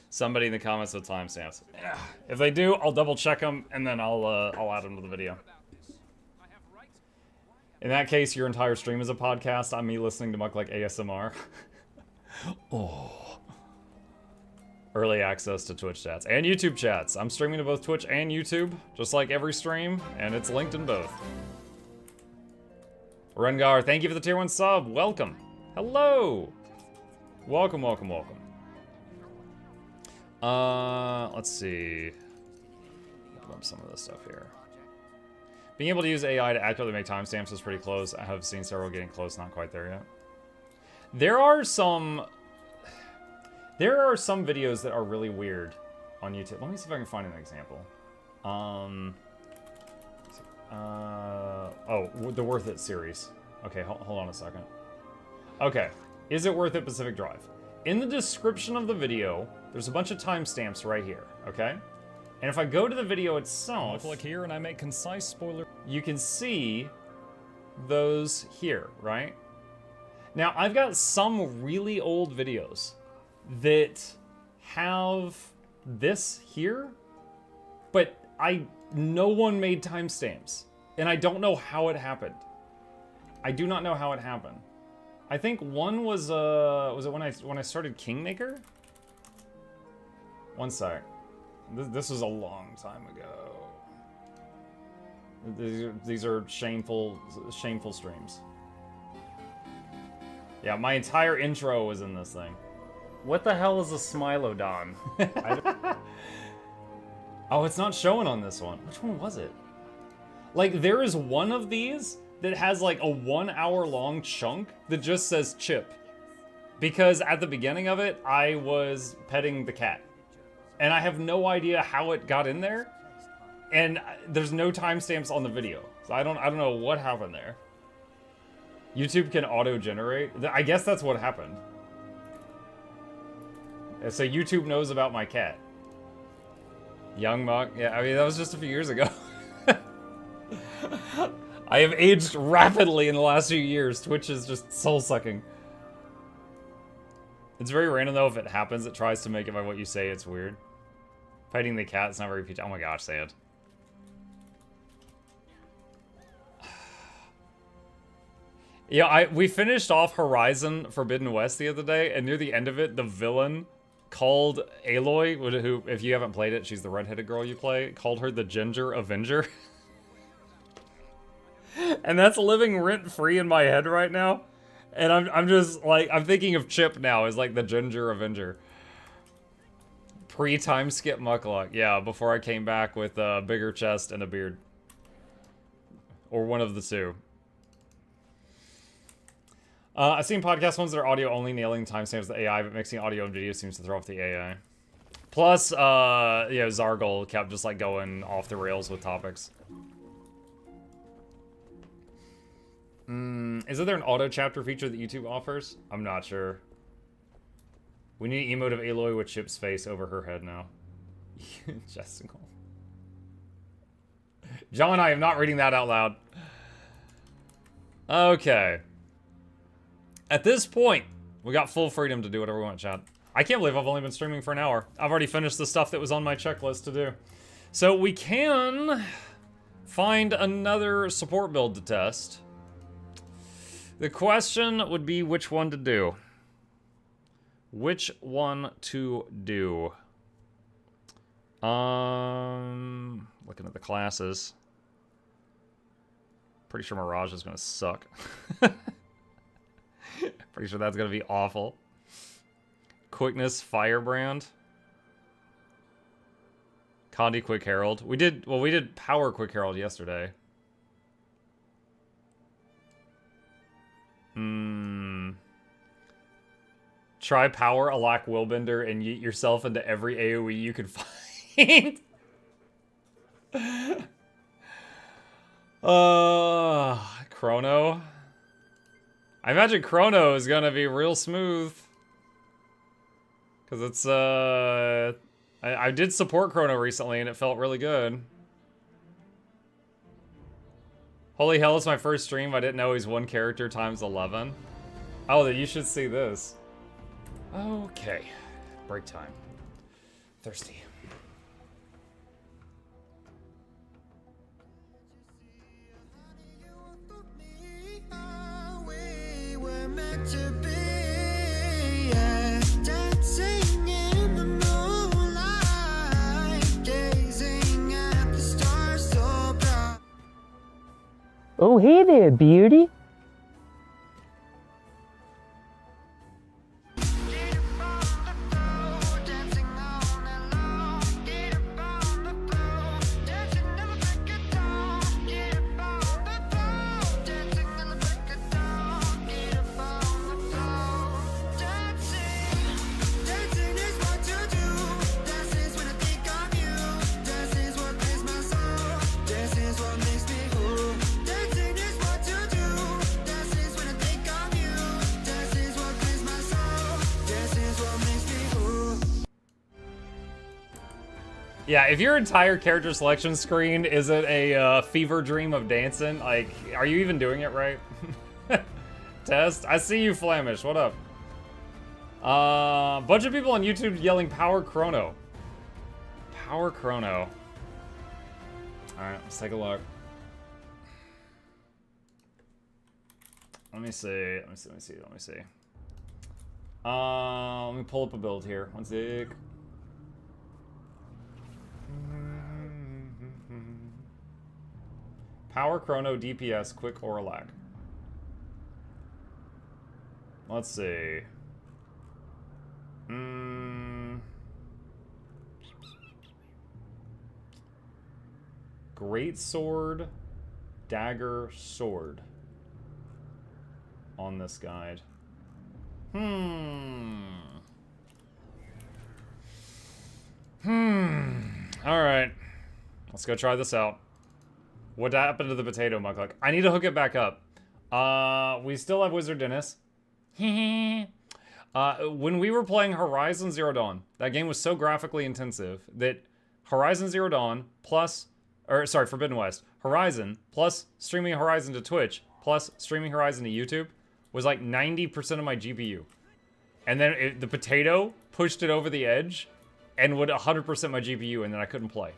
Somebody in the comments with timestamps. Yeah. If they do, I'll double check them, and then I'll add them to the video. In that case, your entire stream is a podcast. I'm me listening to Muck like ASMR. Oh. Early access to Twitch chats and YouTube chats. I'm streaming to both Twitch and YouTube, just like every stream, and it's linked in both. Rengar, thank you for the tier 1 sub. Welcome. Hello. Welcome, welcome, welcome. Let's see. Open up some of this stuff here. Being able to use AI to accurately make timestamps is pretty close. I have seen several getting close, not quite there yet. There are some videos that are really weird on YouTube. Let me see if I can find an example. Oh, the Worth It series. Okay, hold on a second. Okay, is it worth it, Pacific Drive? In the description of the video, there's a bunch of timestamps right here, okay? And if I go to the video itself, I'll click here and I make concise spoiler. You can see those here, right? Now, I've got some really old videos that have this here, but no one made timestamps, and I don't know how it happened. I do not know how it happened. I think one was it when I started Kingmaker? One sec. This was a long time ago. These are shameful streams. Yeah, my entire intro was in this thing. What the hell is a Smilodon? Oh, it's not showing on this one. Which one was it? Like, there is one of these that has like a 1 hour long chunk that just says chip. Because at the beginning of it, I was petting the cat. And I have no idea how it got in there. And there's no timestamps on the video. So I don't know what happened there. YouTube can auto-generate. I guess that's what happened. So YouTube knows about my cat. Young Muck. Yeah, I mean, that was just a few years ago. I have aged rapidly in the last few years. Twitch is just soul-sucking. It's very random, though, if it happens. It tries to make it by what you say. It's weird. Fighting the cat, it's not very PG. Oh my gosh, Sand. Yeah, we finished off Horizon Forbidden West the other day, and near the end of it, the villain called Aloy, who, if you haven't played it, she's the redheaded girl you play, called her the Ginger Avenger. And that's living rent-free in my head right now. And I'm just, like, I'm thinking of Chip now as, like, the Ginger Avenger. Pre-time skip Mukluk. Yeah, before I came back with a bigger chest and a beard. Or one of the two. I've seen podcast ones that are audio only, nailing timestamps with the AI, but mixing audio and video seems to throw off the AI. Plus, Zargle kept just like going off the rails with topics. Isn't there an auto chapter feature that YouTube offers? I'm not sure. We need an emote of Aloy with Chip's face over her head now. Jessica. John, I am not reading that out loud. Okay. At this point, we got full freedom to do whatever we want, chat. I can't believe I've only been streaming for an hour. I've already finished the stuff that was on my checklist to do. So we can find another support build to test. The question would be which one to do. Which one to do? Looking at the classes. Pretty sure Mirage is gonna suck. Pretty sure that's gonna be awful. Quickness, Firebrand. Condi, Quick Herald. We did Power Quick Herald yesterday. Try Power, Alack Willbender, and yeet yourself into every AoE you can find. Chrono. I imagine Chrono is gonna be real smooth. Because it's, I did support Chrono recently and it felt really good. Holy hell, it's my first stream. I didn't know he's one character times 11. Oh, then you should see this. Okay. Break time. Thirsty. To be, yeah, dancing in the moonlight, gazing at the stars so bright. Oh, hey there, beauty. Yeah, if your entire character selection screen isn't a fever dream of dancing, like, are you even doing it right? Test? I see you, Flamish. What up? Bunch of people on YouTube yelling Power Chrono. Power Chrono. Alright, let's take a look. Let me see. Let me pull up a build here. One sec. Power Chrono DPS quick or lag. Let's see. Great sword, dagger, sword on this guide. Alright. Let's go try this out. What happened to the potato, Mukluk? I need to hook it back up. We still have Wizard Dennis. When we were playing Horizon Zero Dawn, that game was so graphically intensive that Horizon Zero Dawn plus, or sorry, Forbidden West, Horizon plus streaming Horizon to Twitch plus streaming Horizon to YouTube was like 90% of my GPU. And then the potato pushed it over the edge and would 100% my GPU, and then I couldn't play.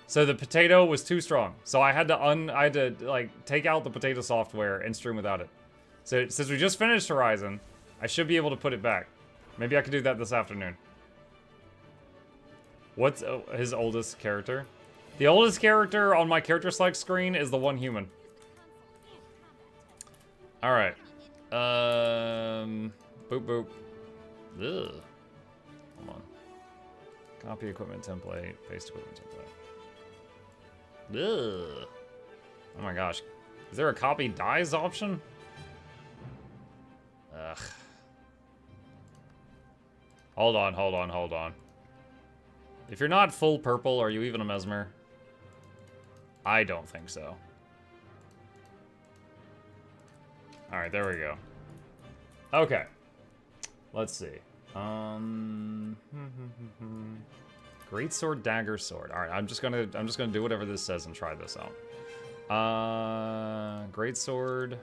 So the potato was too strong. So I had to like take out the potato software and stream without it. So since we just finished Horizon, I should be able to put it back. Maybe I could do that this afternoon. What's his oldest character? The oldest character on my character select screen is the one human. All right. Boop boop. Ugh. Hold on. Copy equipment template. Paste equipment template. Ugh. Oh my gosh. Is there a copy dies option? Ugh. Hold on. If you're not full purple, are you even a mesmer? I don't think so. Alright, there we go. Okay. Let's see. Great sword, dagger, sword. Alright, I'm just gonna do whatever this says and try this out. Great sword.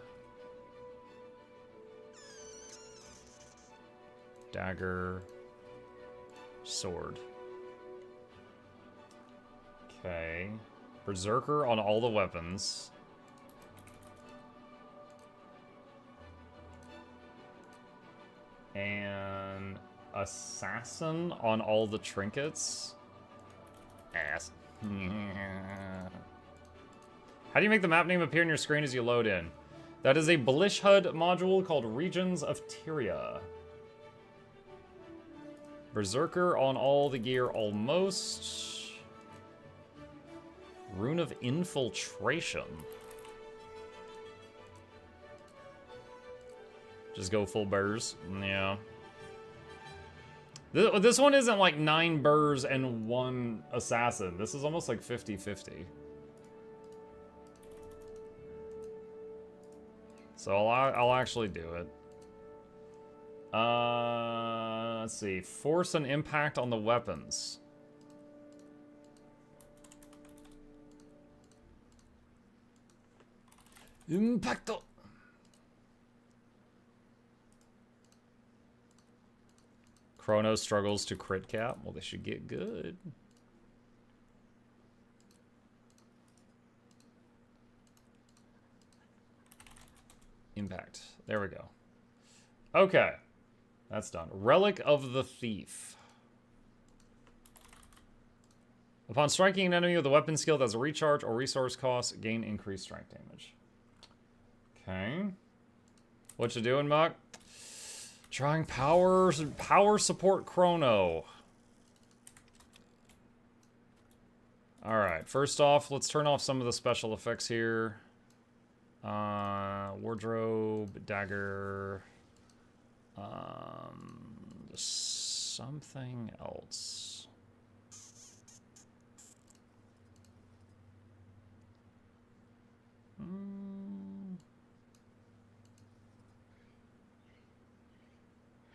Dagger. Sword. Okay. Berserker on all the weapons. And assassin on all the trinkets. Ass. How do you make the map name appear on your screen as you load in? That is a Blish HUD module called Regions of Tyria. Berserker on all the gear almost. Rune of Infiltration. Just go full burrs. Yeah. This one isn't like 9 burrs and 1 assassin. This is almost like 50-50. So I'll actually do it. Let's see. Force an impact on the weapons. Impacto. Chrono struggles to crit cap. Well, they should get good. Impact. There we go. Okay. That's done. Relic of the Thief. Upon striking an enemy with a weapon skill that has a recharge or resource cost, gain increased strength damage. Okay. What you doing, Muck? Trying power support Chrono. Alright, first off, let's turn off some of the special effects here. Wardrobe, dagger, something else.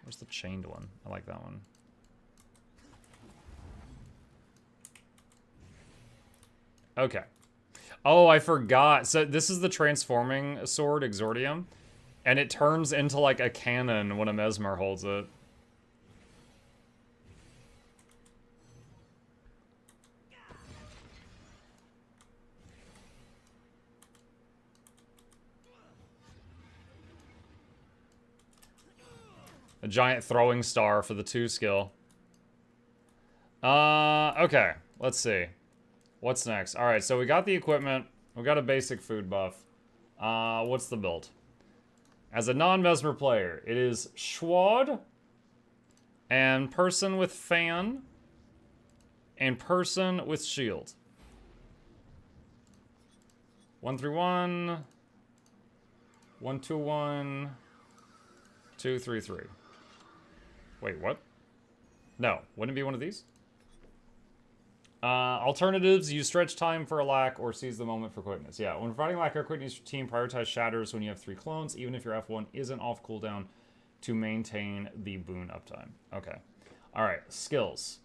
Where's the chained one? I like that one. Okay. Oh, I forgot. So this is the transforming sword, Exordium. And it turns into like a cannon when a mesmer holds it. A giant throwing star for the 2 skill. Okay. Let's see. What's next? Alright, so we got the equipment. We got a basic food buff. What's the build? As a non-mesmer player, it is Schwad, and person with fan, and person with shield. 1-3-1, 1-2-1, 2-3-3. Wait, what? No, wouldn't it be one of these? Alternatives, use stretch time for a lack or seize the moment for quickness. Yeah, when providing lack or quickness, your team prioritize shatters when you have 3 clones, even if your F1 isn't off cooldown to maintain the boon uptime. Okay. Alright, skills.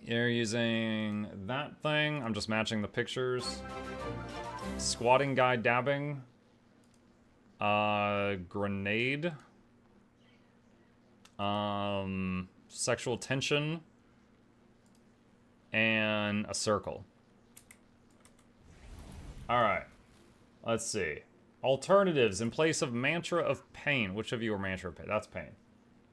You're using that thing. I'm just matching the pictures. Squatting guy dabbing. Grenade. Sexual tension. And a circle. Alright. Let's see. Alternatives in place of Mantra of Pain. Which of you are Mantra of Pain? That's Pain.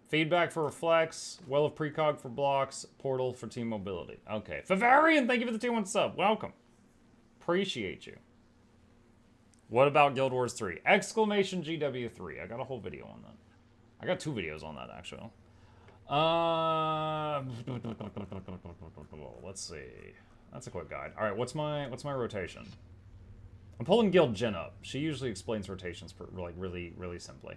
Feedback for Reflex. Well of Precog for blocks. Portal for team mobility. Okay. Favarian, thank you for the 2-1 sub. Welcome. Appreciate you. What about Guild Wars 3? Exclamation GW3. I got a whole video on that. I got 2 videos on that, actually. Let's see. That's a quick guide. All right, what's my rotation? I'm pulling Guild Jin up. She usually explains rotations like really simply.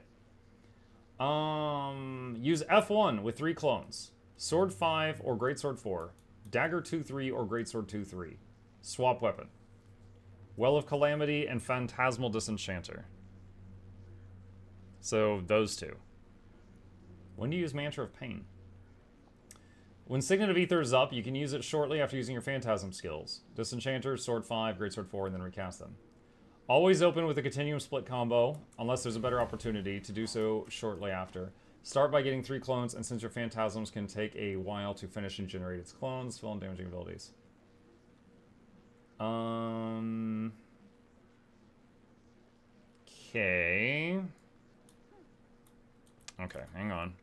Use F1 with 3 clones. Sword 5 or Greatsword 4. Dagger 2-3 or Greatsword 2-3. Swap weapon. Well of Calamity and Phantasmal Disenchanter. So, those two. When do you use Mantra of Pain? When Signet of Ether is up, you can use it shortly after using your Phantasm skills. Disenchanter, Sword 5, Greatsword 4, and then recast them. Always open with a Continuum Split combo, unless there's a better opportunity to do so shortly after. Start by getting 3 clones, and since your Phantasms can take a while to finish and generate its clones, fill in damaging abilities. Okay. Okay, hang on.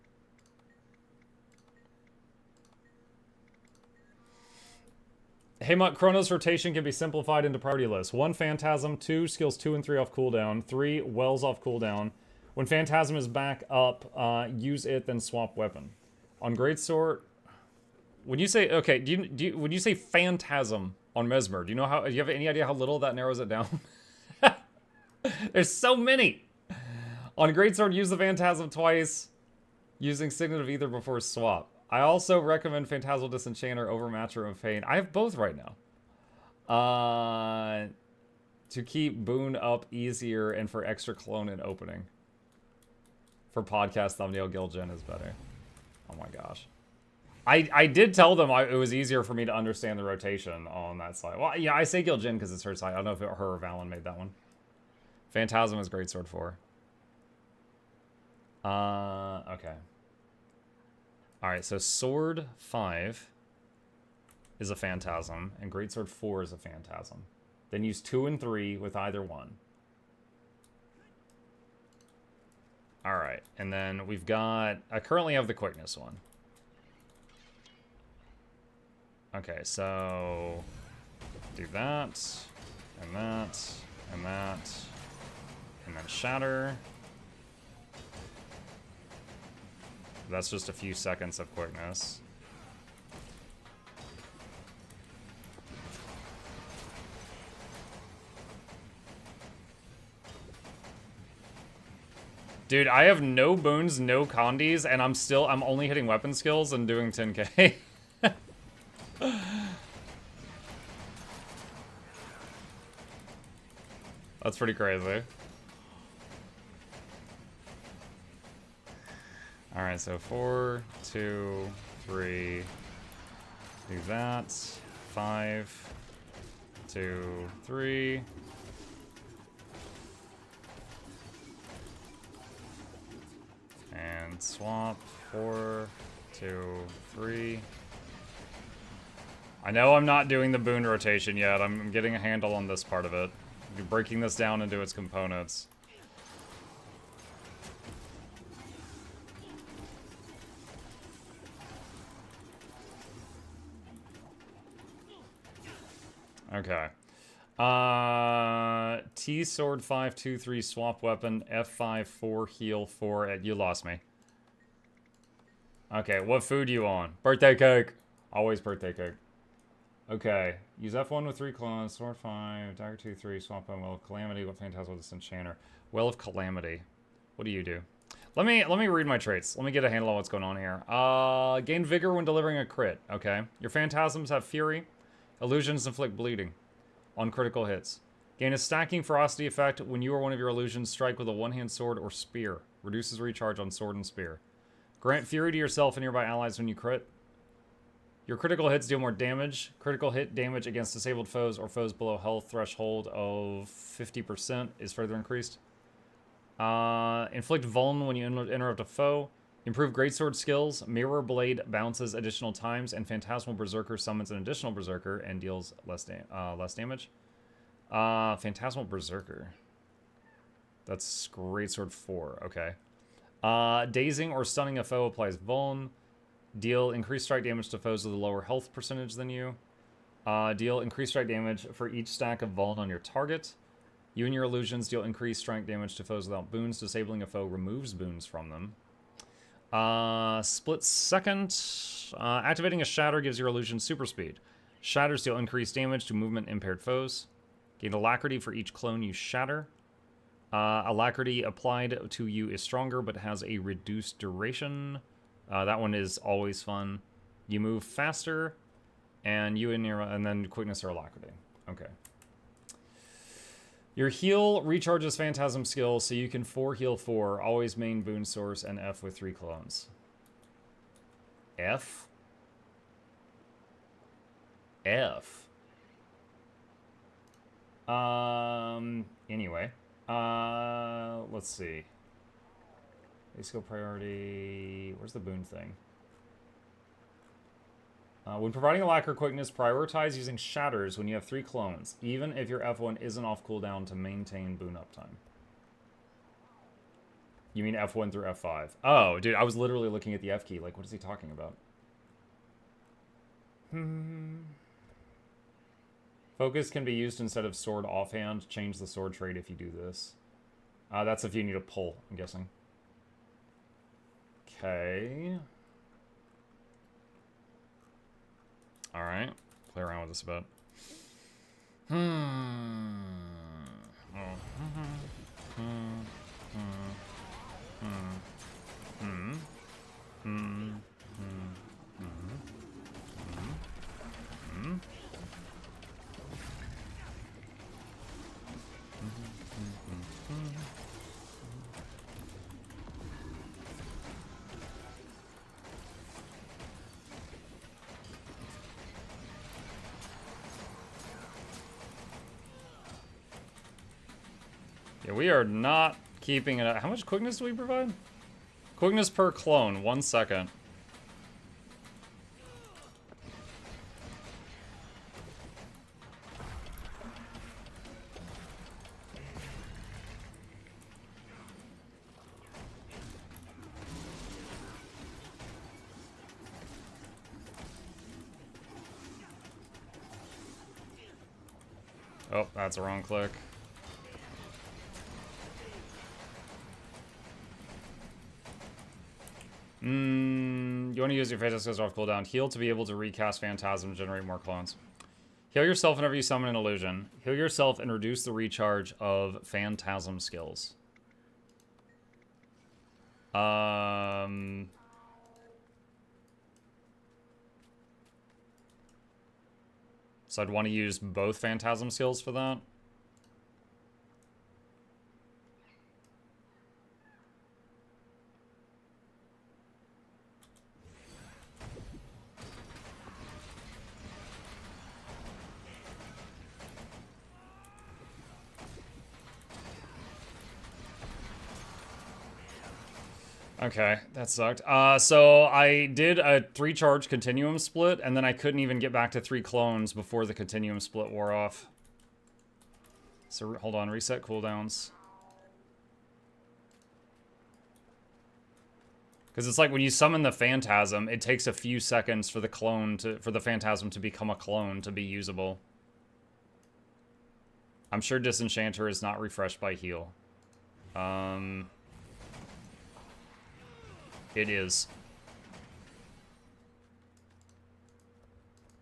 Hey Muck, Chrono's rotation can be simplified into priority lists. 1 Phantasm, 2 skills 2 and 3 off cooldown, 3 Wells off cooldown. When Phantasm is back up, use it, then swap weapon. On Greatsword, when you say, okay, when you say Phantasm on Mesmer, do you have any idea how little that narrows it down? There's so many! On Greatsword, use the Phantasm twice, using Signet of Ether before swap. I also recommend Phantasmal Disenchanter over Mantra of Pain. I have both right now. To keep Boon up easier and for extra clone and opening. For podcast thumbnail, Gilgen is better. Oh my gosh. I did tell them it was easier for me to understand the rotation on that side. Well, yeah, I say Gilgen because it's her side. I don't know if her or Valen made that one. Phantasm is Greatsword 4. Okay. Alright, so Sword 5 is a Phantasm, and Greatsword 4 is a Phantasm. Then use 2 and 3 with either one. Alright, and then we've got... I currently have the Quickness one. Okay, so... do that, and that, and that, and then Shatter. That's just a few seconds of quickness. Dude, I have no boons, no condies, and I'm only hitting weapon skills and doing 10k. That's pretty crazy. Alright, so 4, 2, 3, do that, 5, 2, 3, and swap, 4, 2, 3. I know I'm not doing the boon rotation yet, I'm getting a handle on this part of it. Breaking this down into its components. Okay. T sword 5 2 3 swap weapon F5 4 heal 4 you lost me. Okay, what food you on? Birthday cake. Always birthday cake. Okay. Use F1 with 3 clones, sword 5, dagger 2 3 swap weapon, Well of Calamity, what Phantasmal Disenchanter. Well of Calamity. What do you do? Let me read my traits. Let me get a handle on what's going on here. Gain vigor when delivering a crit. Okay. Your phantasms have fury. Illusions inflict bleeding on critical hits. Gain a stacking ferocity effect when you or one of your illusions strike with a one-hand sword or spear. Reduces recharge on sword and spear. Grant fury to yourself and nearby allies when you crit. Your critical hits deal more damage. Critical hit damage against disabled foes or foes below health threshold of 50% is further increased. Inflict vuln when you interrupt a foe. Improve greatsword skills. Mirror Blade bounces additional times, and Phantasmal Berserker summons an additional Berserker and deals less damage. Phantasmal Berserker. That's Greatsword 4. Okay. Dazing or stunning a foe applies vuln. Deal increased strike damage to foes with a lower health percentage than you. Deal increased strike damage for each stack of vuln on your target. You and your illusions deal increased strike damage to foes without boons. Disabling a foe removes boons from them. Split second. Activating a shatter gives your illusion super speed. Shatters deal increased damage to movement impaired foes. Gain alacrity for each clone you shatter. Alacrity applied to you is stronger but has a reduced duration. That one is always fun. You move faster, and then quickness or alacrity. Okay. Your heal recharges Phantasm skill, so you can 4 heal 4. Always main boon source and F with 3 clones. F? F. Anyway. Let's see. Base skill priority. Where's the boon thing? When providing a lack or quickness, prioritize using shatters when you have 3 clones, even if your F1 isn't off cooldown to maintain boon uptime. You mean F1 through F5? Oh, dude, I was literally looking at the F key. Like, what is he talking about? Focus can be used instead of sword offhand. Change the sword trait if you do this. That's if you need a pull, I'm guessing. Okay. Alright. Play around with this a bit. Yeah, we are not keeping it up. How much quickness do we provide? Quickness per clone, 1 second. Oh, that's a wrong click. You want to use your Phantasm skills off cooldown. Heal to be able to recast Phantasm and generate more clones. Heal yourself whenever you summon an illusion. Heal yourself and reduce the recharge of Phantasm skills. So I'd want to use both Phantasm skills for that. Okay, that sucked. So I did a 3-charge continuum split, and then I couldn't even get back to 3 clones before the continuum split wore off. So hold on, reset cooldowns. Because it's like when you summon the Phantasm, it takes a few seconds for the Phantasm to become a clone to be usable. I'm sure Disenchanter is not refreshed by heal. It is.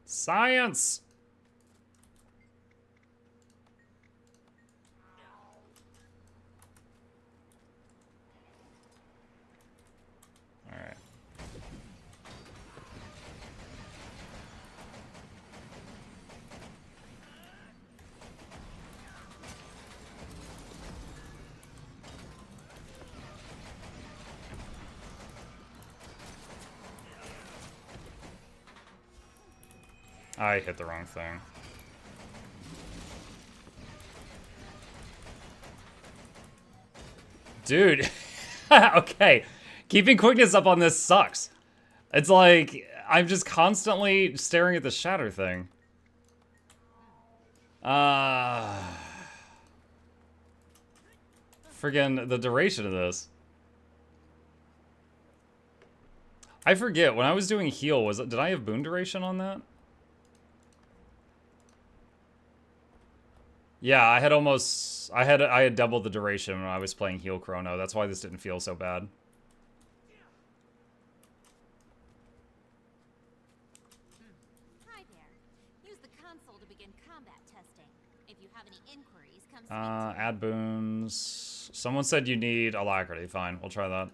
Science! Alright. I hit the wrong thing. Dude. Okay. Keeping quickness up on this sucks. It's like, I'm just constantly staring at the shatter thing. Friggin' the duration of this. I forget, when I was doing heal, did I have boon duration on that? Yeah, I had doubled the duration when I was playing heal Chrono. That's why this didn't feel so bad. Hi there. Use the console to begin combat testing. If you have any inquiries, come speak to me. Add boons. Someone said you need alacrity. Fine, we'll try that.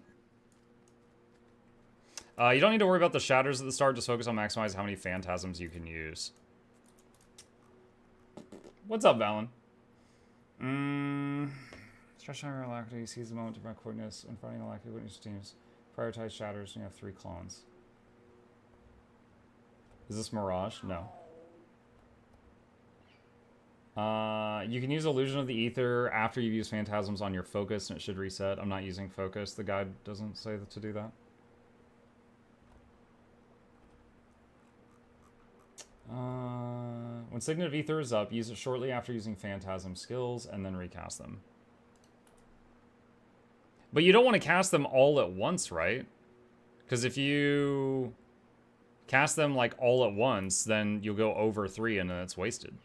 You don't need to worry about the shatters at the start. Just focus on maximizing how many phantasms you can use. What's up, Valen? Stretch time alacrity. Seize the moment to prevent quickness. When fighting alacrity witness teams, prioritize shatters. You have 3 clones. Is this Mirage? No. You can use Illusion of the Ether after you've used Phantasms on your focus, and it should reset. I'm not using focus. The guide doesn't say to do that. When Signet of Ether is up, use it shortly after using Phantasm skills, and then recast them. But you don't want to cast them all at once, right? Because if you cast them like all at once, then you'll go over 3 and then it's wasted.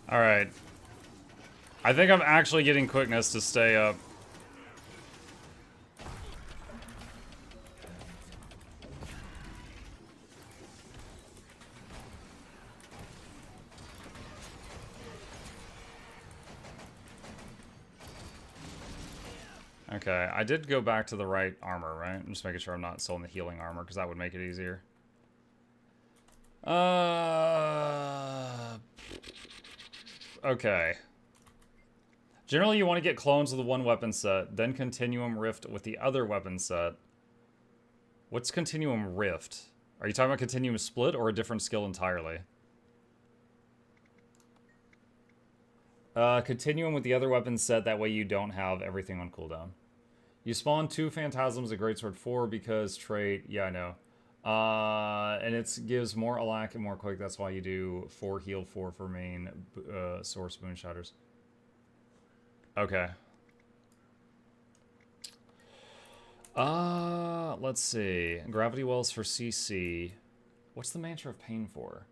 Alright. I think I'm actually getting quickness to stay up. Okay, I did go back to the right armor, right? I'm just making sure I'm not still in the healing armor, because that would make it easier. Okay. Generally, you want to get clones of the one weapon set, then Continuum Rift with the other weapon set. What's Continuum Rift? Are you talking about Continuum Split or a different skill entirely? Continuum with the other weapon set, that way you don't have everything on cooldown. You spawn 2 Phantasms at Greatsword 4 because trait, yeah, I know. And it gives more alac and more quick. That's why you do 4 heal, 4 for main source Moonshatters. Okay. Let's see. Gravity Wells for CC. What's the Mantra of Pain for?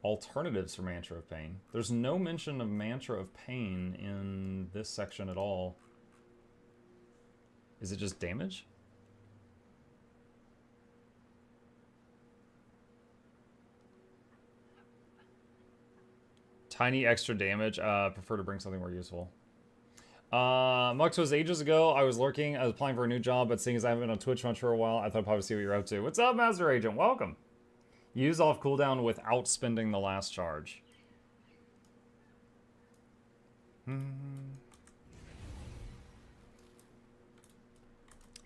Alternatives for Mantra of Pain. There's no mention of Mantra of Pain in this section at all. Is it just damage? Tiny extra damage. Prefer to bring something more useful. Mux was ages ago. I was lurking. I was applying for a new job, but seeing as I haven't been on Twitch much for a while, I thought I'd probably see what you're up to. What's up, Master Agent? Welcome. Use off cooldown without spending the last charge.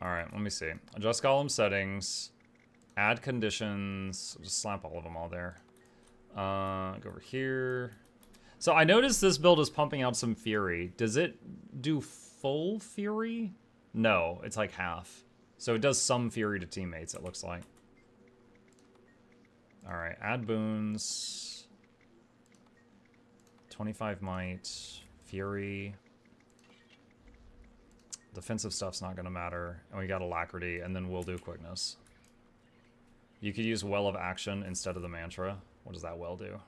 Alright, let me see. Adjust column settings. Add conditions. Just slap all of them all there. Go over here. So I noticed this build is pumping out some Fury. Does it do full Fury? No, it's like half. So it does some Fury to teammates, it looks like. Alright, add boons. 25 might. Fury. Defensive stuff's not going to matter. And we got Alacrity, and then we'll do Quickness. You could use Well of Action instead of the Mantra. What does that well do?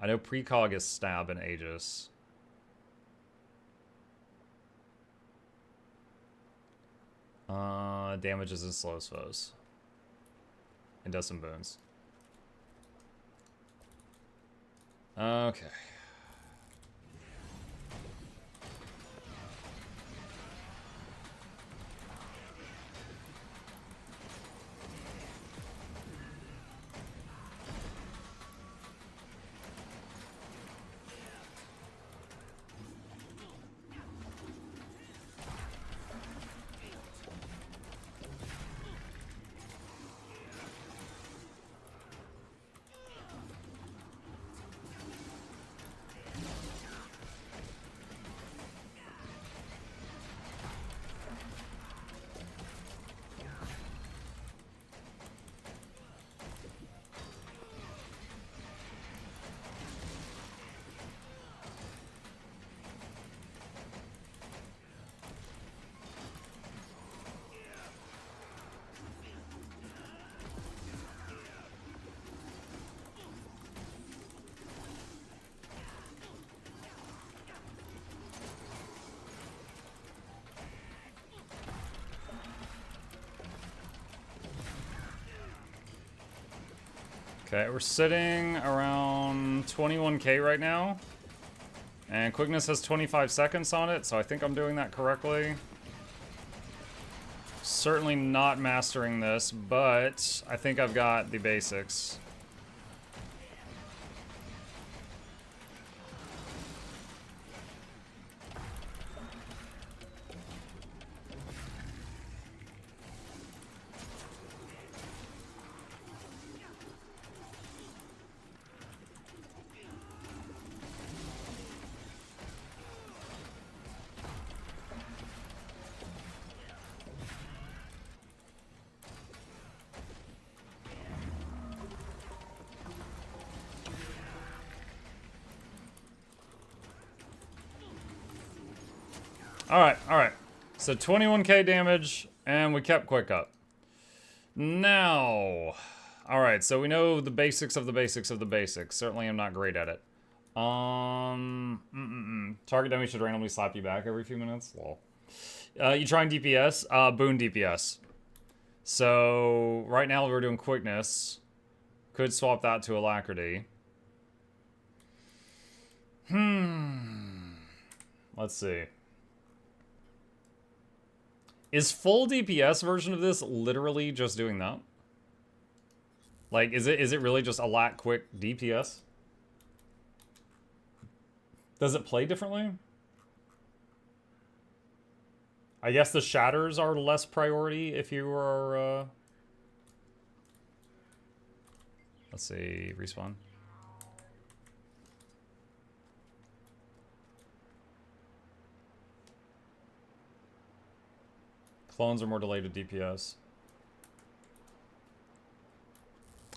I know Precog is Stab and Aegis. Damages and slows foes. And does some boons. Okay. Okay, we're sitting around 21k right now. And Quickness has 25 seconds on it, so I think I'm doing that correctly. Certainly not mastering this, but I think I've got the basics. Alright. So 21k damage, and we kept Quick up. Now, alright, so we know the basics of the basics of the basics. Certainly I'm not great at it. Target dummy should randomly slap you back every few minutes. Lol. You trying DPS? Boon DPS. So, right now we're doing Quickness. Could swap that to Alacrity. Let's see. Is full DPS version of this literally just doing that? Like, is it really just Alac Quick DPS? Does it play differently? I guess the shatters are less priority if you are, let's see, respawn. Clones are more delayed to DPS.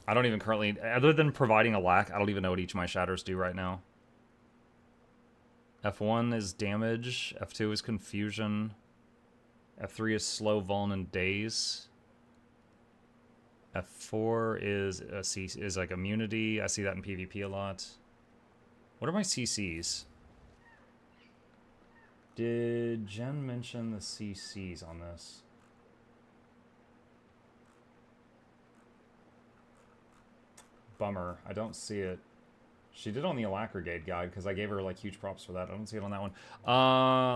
I don't even currently, other than providing a lack, I don't even know what each of my shatters do right now. F1 is damage, F2 is confusion, F3 is slow, vuln, and daze. F4 is like immunity. I see that in PvP a lot. What are my CCs? Did Jen mention the CCs on this? Bummer. I don't see it. She did on the Alacrity guide because I gave her like huge props for that. I don't see it on that one.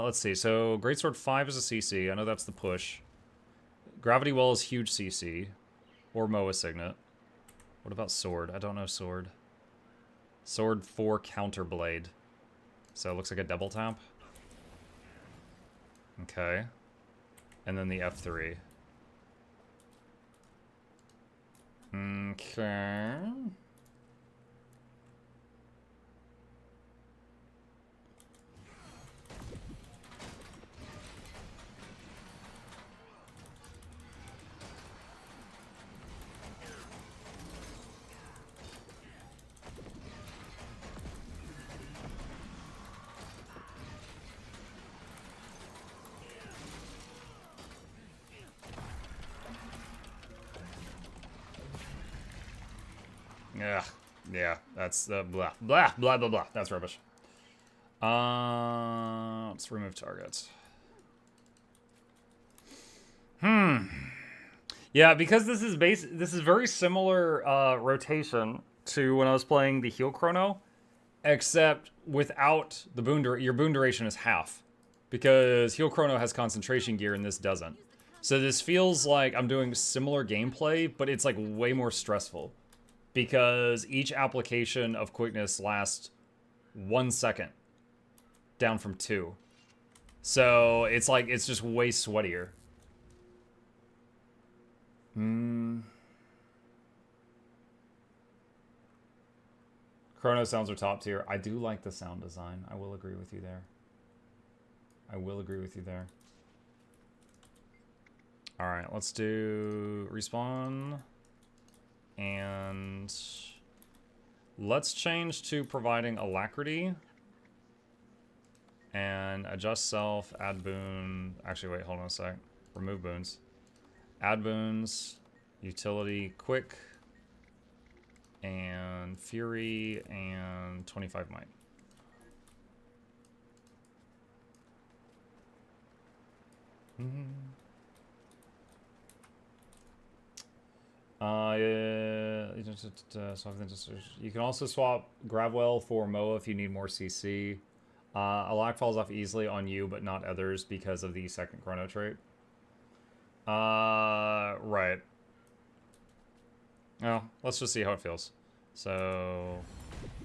Let's see. So Greatsword 5 is a CC. I know that's the push. Gravity Well is huge CC. Or Moa Signet. What about Sword? I don't know Sword. Sword 4 Counterblade. So it looks like a double tap. Okay. And then the F3. Okay. Yeah, that's the blah, blah, blah, blah, blah. That's rubbish. Let's remove targets. Yeah, because this is very similar rotation to when I was playing the heal chrono, except without the boon your boon duration is half. Because heal chrono has concentration gear and this doesn't. So this feels like I'm doing similar gameplay, but it's like way more stressful. Because each application of quickness lasts 1 second. Down from 2. So it's like, it's just way sweatier. Chrono sounds are top tier. I do like the sound design. I will agree with you there. I will agree with you there. Alright, let's do respawn. And let's change to providing alacrity. And adjust self, add boon. Actually, wait, hold on a sec. Remove boons. Add boons, utility, quick, and fury, and 25 might. You can also swap Gravwell for Moa if you need more CC. Alac falls off easily on you, but not others because of the second chrono trait. Right. Oh, let's just see how it feels. So,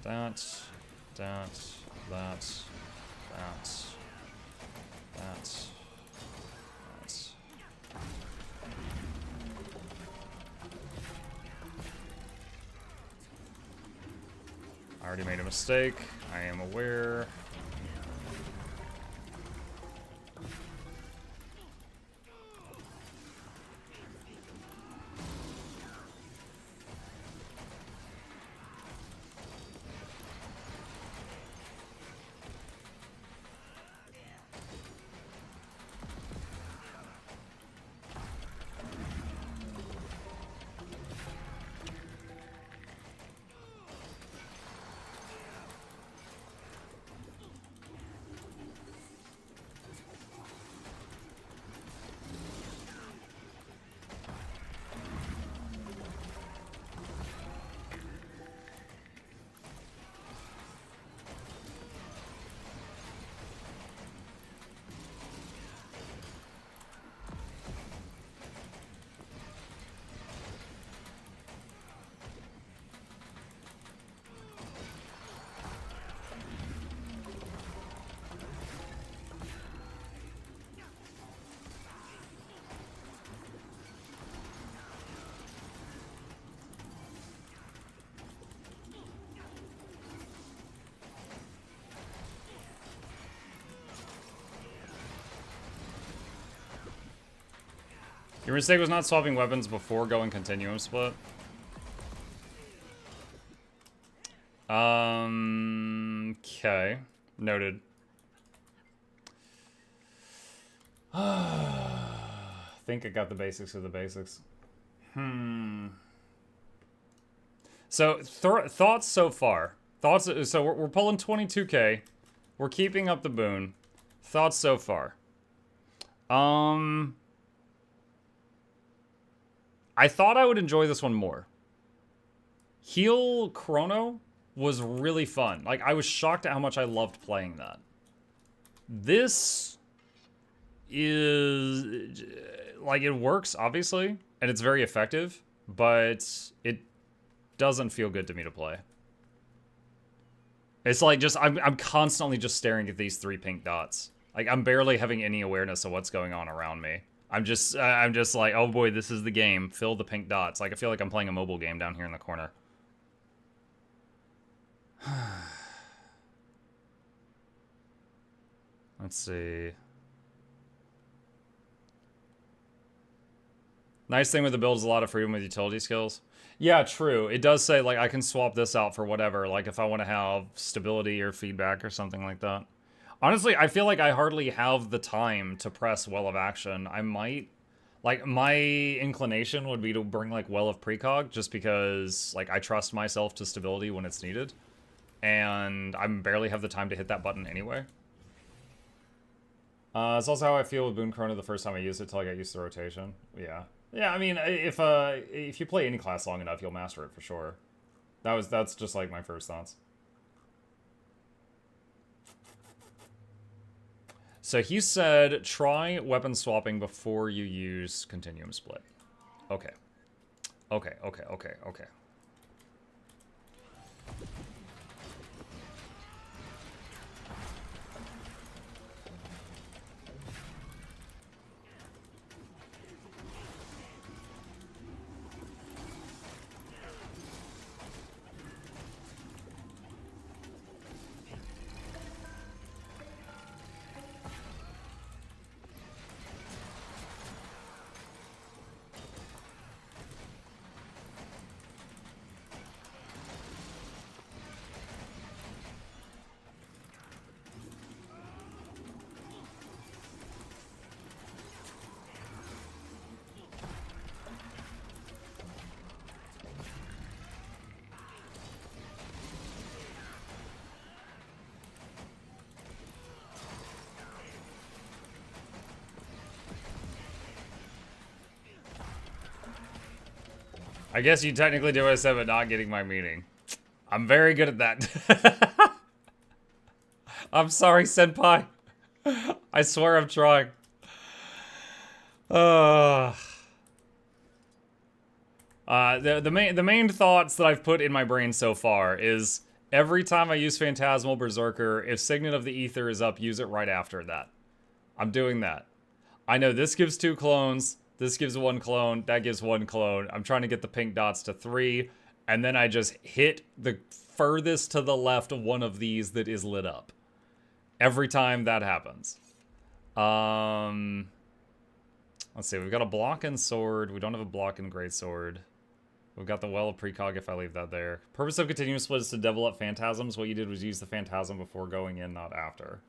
that. I already made a mistake. I am aware. Your mistake was not swapping weapons before going continuum split. Okay. Noted. Think I got the basics of the basics. So, thoughts so far. Thoughts, so we're pulling 22k. We're keeping up the boon. Thoughts so far. I thought I would enjoy this one more. Heal Chrono was really fun. Like, I was shocked at how much I loved playing that. This is... like, it works, obviously, and it's very effective, but it doesn't feel good to me to play. It's like, just, I'm constantly just staring at these 3 pink dots. Like, I'm barely having any awareness of what's going on around me. I'm just like, oh boy, this is the game. Fill the pink dots. Like, I feel like I'm playing a mobile game down here in the corner. Let's see. Nice thing with the build is a lot of freedom with utility skills. Yeah, true. It does say, like, I can swap this out for whatever. Like, if I want to have stability or feedback or something like that. Honestly, I feel like I hardly have the time to press Well of Action. I might... Like, my inclination would be to bring, like, Well of Precog, just because, like, I trust myself to stability when it's needed. And I barely have the time to hit that button anyway. It's also how I feel with Boon Chrono the first time I used it till I got used to the rotation. Yeah. Yeah, I mean, if you play any class long enough, you'll master it for sure. That's just, like, my first thoughts. So he said, try weapon swapping before you use Continuum Split. Okay. Okay. I guess you technically do what I said, but not getting my meaning. I'm very good at that. I'm sorry, senpai. I swear I'm trying. The main thoughts that I've put in my brain so far is every time I use Phantasmal Berserker, if Signet of the Ether is up, use it right after that. I'm doing that. I know this gives 2 clones. This gives 1 clone, that gives 1 clone. I'm trying to get the pink dots to 3, and then I just hit the furthest to the left of one of these that is lit up. Every time that happens. Let's see, we've got a block and sword. We don't have a block and greatsword. We've got the Well of Precog if I leave that there. Purpose of Continuum Split is to double up Phantasms. What you did was use the Phantasm before going in, not after.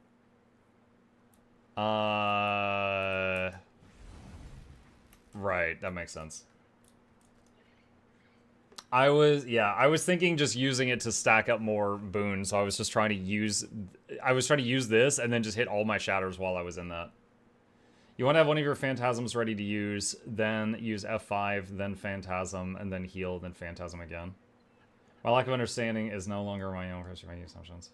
Right, that makes sense. I was thinking just using it to stack up more boons, so I was just trying to use this and then just hit all my shatters while I was in that. You want to have one of your Phantasms ready to use, then use F5, then Phantasm, and then heal, then Phantasm again. My lack of understanding is no longer my own for my assumptions.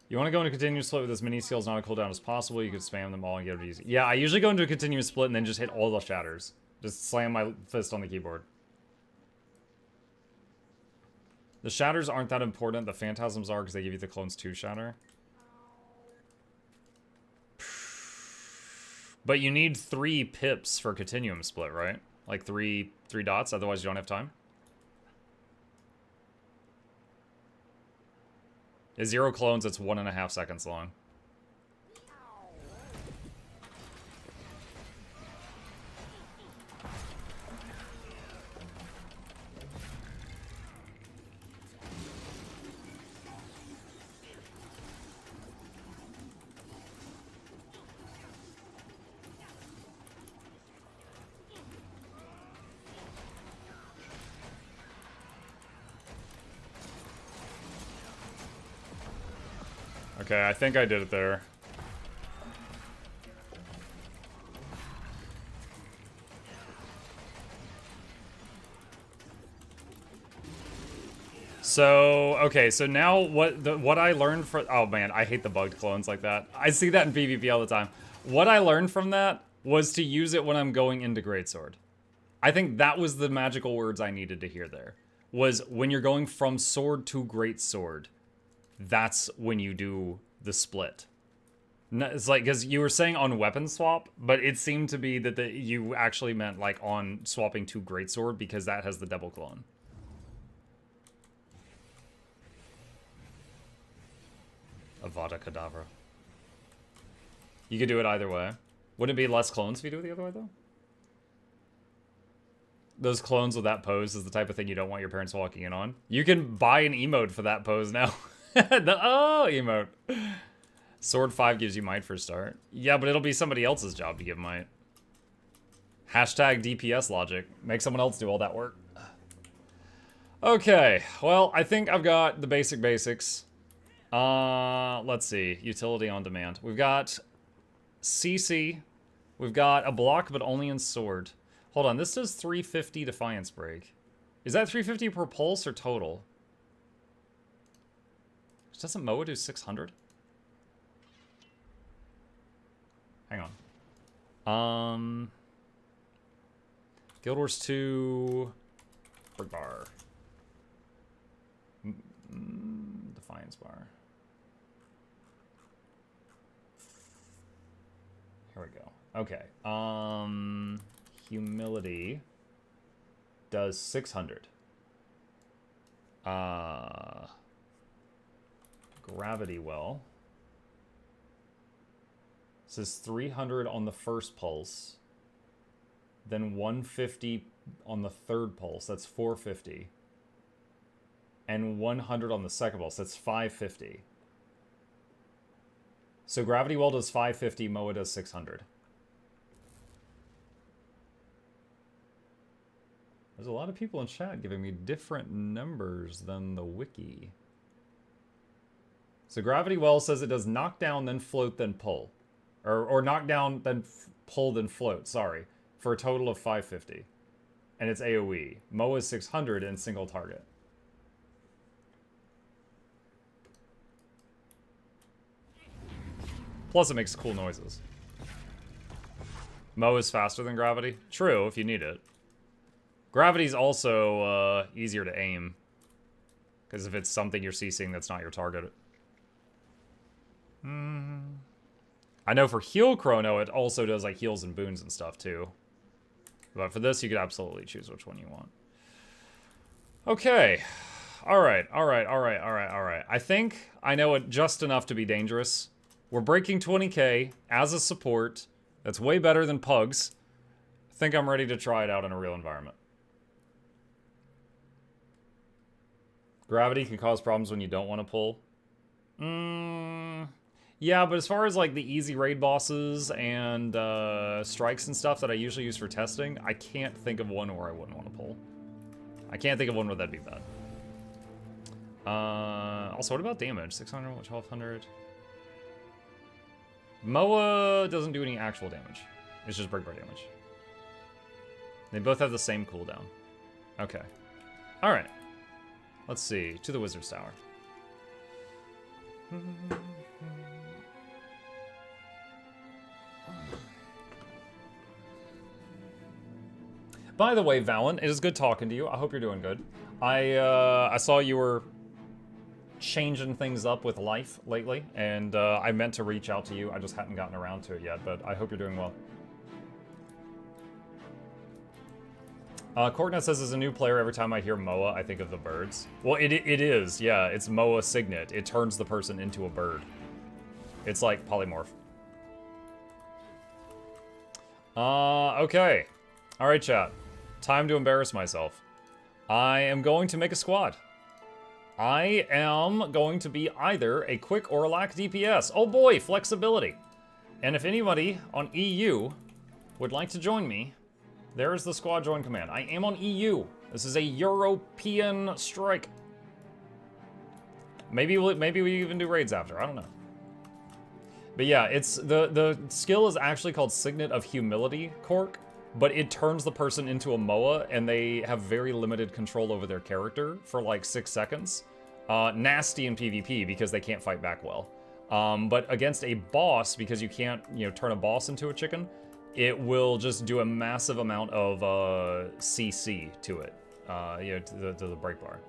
You want to go into continuous split with as many skills not a cooldown as possible. You could spam them all and get it easy. Yeah, I usually go into a continuous split and then just hit all the shatters. Just slam my fist on the keyboard. The shatters aren't that important. The Phantasms are because they give you the clones to shatter. But you need 3 pips for continuum split, right? Like 3 dots, otherwise you don't have time. At 0 clones, it's 1.5 seconds long. Okay, I think I did it there. So, okay, so now what I learned from... Oh man, I hate the bugged clones like that. I see that in PvP all the time. What I learned from that was to use it when I'm going into Greatsword. I think that was the magical words I needed to hear there. Was when you're going from sword to Greatsword. That's when you do the split. It's like, because you were saying on weapon swap, but it seemed to be that you actually meant like on swapping to Greatsword because that has the double clone. Avada Kedavra. You could do it either way. Wouldn't it be less clones if you do it the other way, though? Those clones with that pose is the type of thing you don't want your parents walking in on. You can buy an emote for that pose now. Emote. Sword 5 gives you might for a start. Yeah, but it'll be somebody else's job to give might. Hashtag DPS logic. Make someone else do all that work. Okay, well, I think I've got the basics. Let's see. Utility on demand. We've got CC. We've got a block, but only in sword. Hold on, this does 350 Defiance Break. Is that 350 per pulse or total? Doesn't Moa do 600? Hang on. Guild Wars 2... Brick Bar. Defiance Bar. Here we go. Okay. Humility does 600. Gravity Well. This is 300 on the first pulse. Then 150 on the third pulse. That's 450. And 100 on the second pulse. That's 550. So Gravity Well does 550, Moa does 600. There's a lot of people in chat giving me different numbers than the wiki. So Gravity Well says it does knock down, then float, then pull. Or knock down, then pull, then float, sorry. For a total of 550. And it's AoE. Moa is 600 and single target. Plus it makes cool noises. Moa is faster than Gravity. True, if you need it. Gravity's also easier to aim. Because if it's something you're CCing that's not your target. I know for heal Chrono, it also does like heals and boons and stuff too. But for this, you could absolutely choose which one you want. Okay. Alright. I think I know it just enough to be dangerous. We're breaking 20k as a support. That's way better than Pugs. I think I'm ready to try it out in a real environment. Gravity can cause problems when you don't want to pull. Yeah, but as far as like the easy raid bosses and strikes and stuff that I usually use for testing, I can't think of one where I wouldn't want to pull. I can't think of one where that'd be bad. Also, what about damage? 600, 1200. Moa doesn't do any actual damage. It's just break bar damage. They both have the same cooldown. Okay. Alright. Let's see. To the Wizard's Tower. By the way, Valen, it is good talking to you. I hope you're doing good. I saw you were changing things up with life lately, and I meant to reach out to you. I just hadn't gotten around to it yet, but I hope you're doing well. Courtnett says, as a new player, every time I hear Moa, I think of the birds. Well, it is, yeah. It's Moa Signet. It turns the person into a bird. It's like polymorph. Okay. All right, chat. Time to embarrass myself. I am going to make a squad. I am going to be either a quick or a lack DPS. Oh boy, flexibility. And if anybody on EU would like to join me, there is the squad join command. I am on EU. This is a European strike. Maybe we even do raids after. I don't know. But yeah, it's the skill is actually called Signet of Humility, Cork, but it turns the person into a Moa, and they have very limited control over their character for like 6 seconds. Nasty in PvP because they can't fight back well. But against a boss, because you can't, turn a boss into a chicken, it will just do a massive amount of CC to it, to the break bar.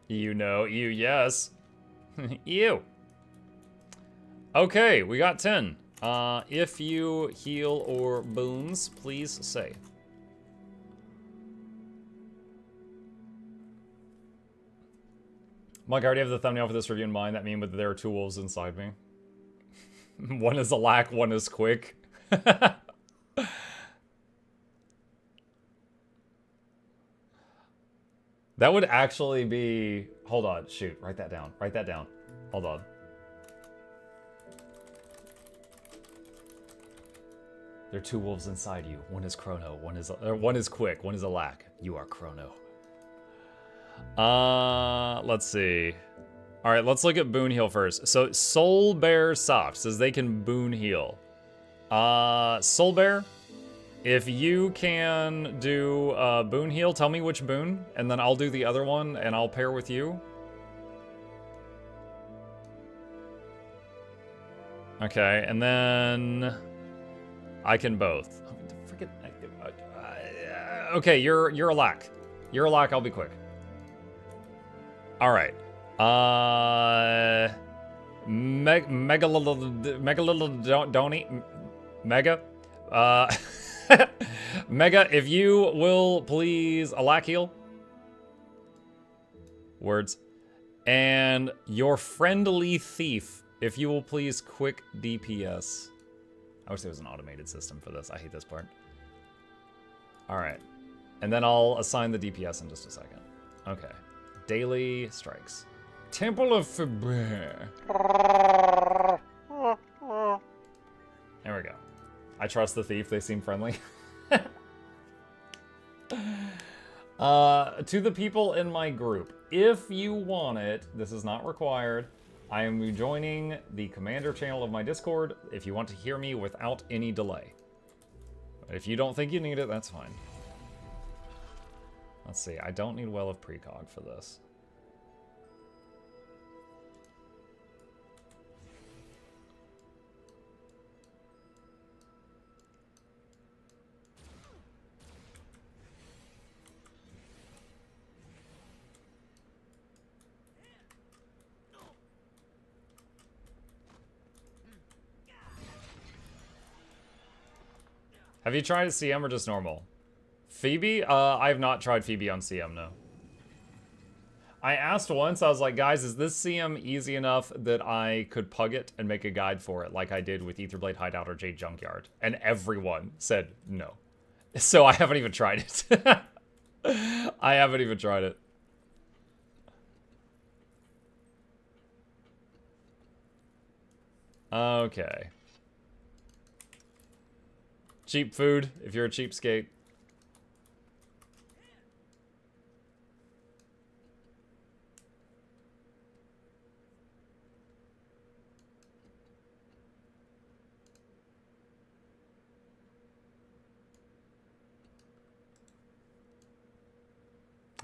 Yes. Ew. Okay, we got 10. If you heal or boons, please say. Mike, I already have the thumbnail for this review in mind. That means there are 2 wolves inside me. One is a lack, one is quick. That would actually be... Hold on, shoot, write that down. Write that down. Hold on. There are two wolves inside you. One is Chrono. One is quick. One is a lack. You are Chrono. Let's see. All right, let's look at boon heal first. So Soul Bear Soft says they can boon heal. Soul Bear, if you can do boon heal, tell me which boon, and then I'll do the other one, and I'll pair with you. Okay, and then I can both. Okay, you're a lack. You're a lack. I'll be quick. All right. Mega. Mega, if you will please a lack heal. Words. And your friendly thief, if you will please quick DPS. I wish there was an automated system for this. I hate this part. All right. And then I'll assign the DPS in just a second. Okay. Daily strikes. Temple of Faber. There we go. I trust the thief. They seem friendly. To the people in my group, if you want it, this is not required. I am joining the commander channel of my Discord if you want to hear me without any delay. But if you don't think you need it, that's fine. Let's see, I don't need Well of Precog for this. Have you tried CM or just normal? Phoebe? I have not tried Phoebe on CM, no. I asked once, I was like, guys, is this CM easy enough that I could pug it and make a guide for it like I did with Etherblade Hideout or Jade Junkyard? And everyone said no. So I haven't even tried it. I haven't even tried it. Okay. Cheap food, if you're a cheapskate.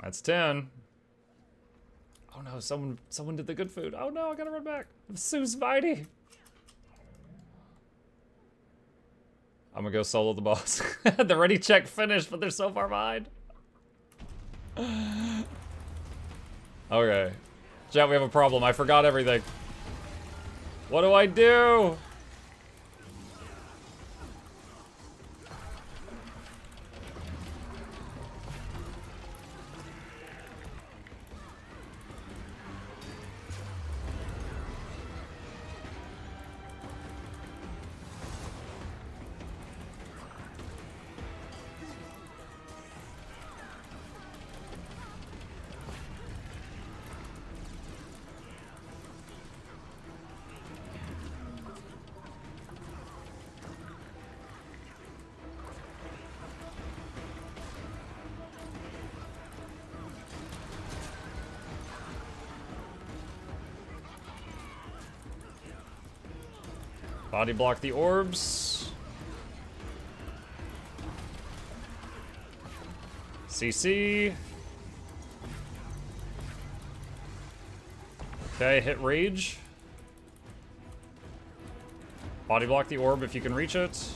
That's 10. Oh no, someone did the good food. Oh no, I gotta run back. Sue's Spidey. I'm gonna go solo the boss. The ready check finished, but they're so far behind. Okay. Chat, we have a problem. I forgot everything. What do I do? Body block the orbs. CC. Okay, hit rage. Body block the orb if you can reach it.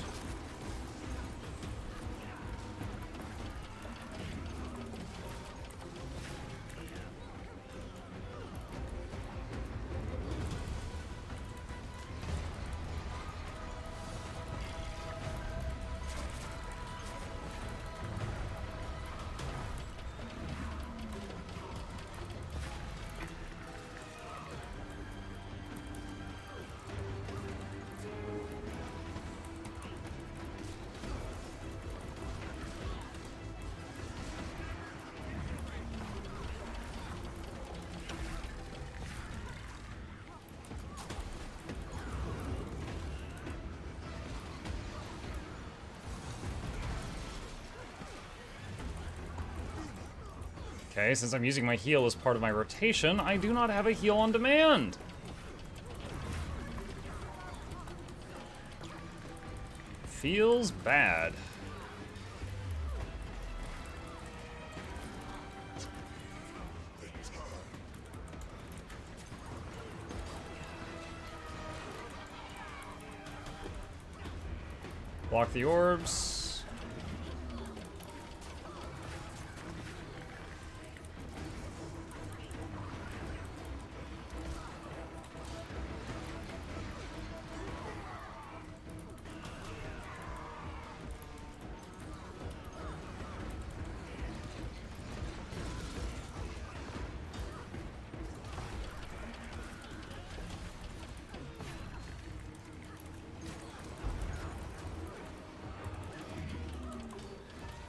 Okay, since I'm using my heal as part of my rotation, I do not have a heal on demand. Feels bad. Block the orbs.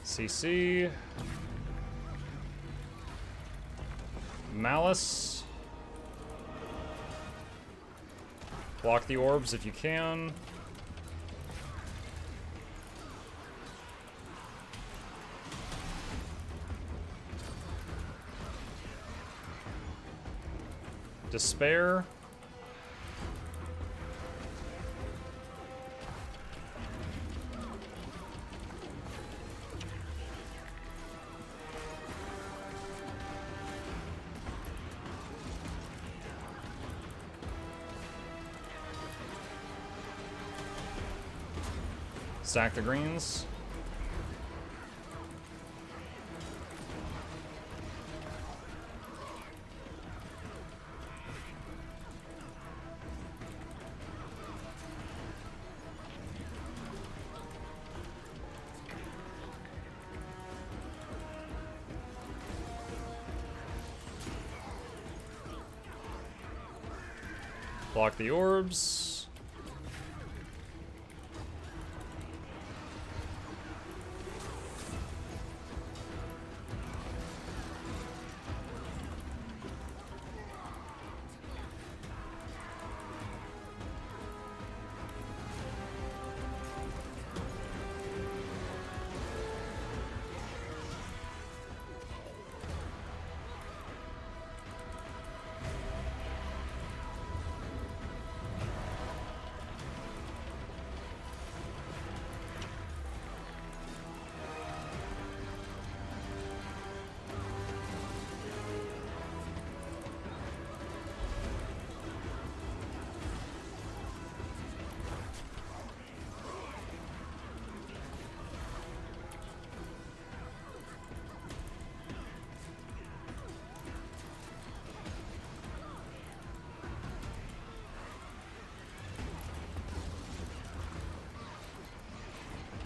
CC. Malice. Block the orbs if you can. Despair. Stack the greens. Block the orbs.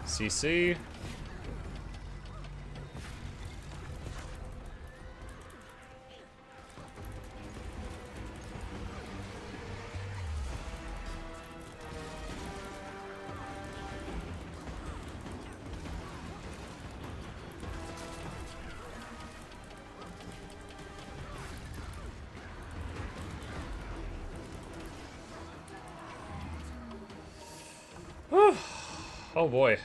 CC. Oh boy.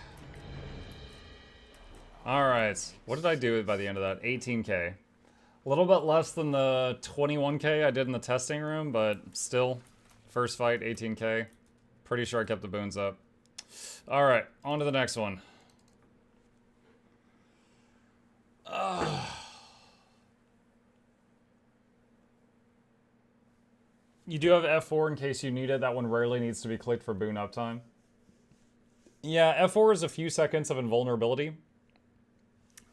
Alright, what did I do by the end of that? 18k. A little bit less than the 21k I did in the testing room, but still, first fight, 18k. Pretty sure I kept the boons up. Alright, on to the next one. You do have F4 in case you need it. That one rarely needs to be clicked for boon uptime. Yeah, F4 is a few seconds of invulnerability,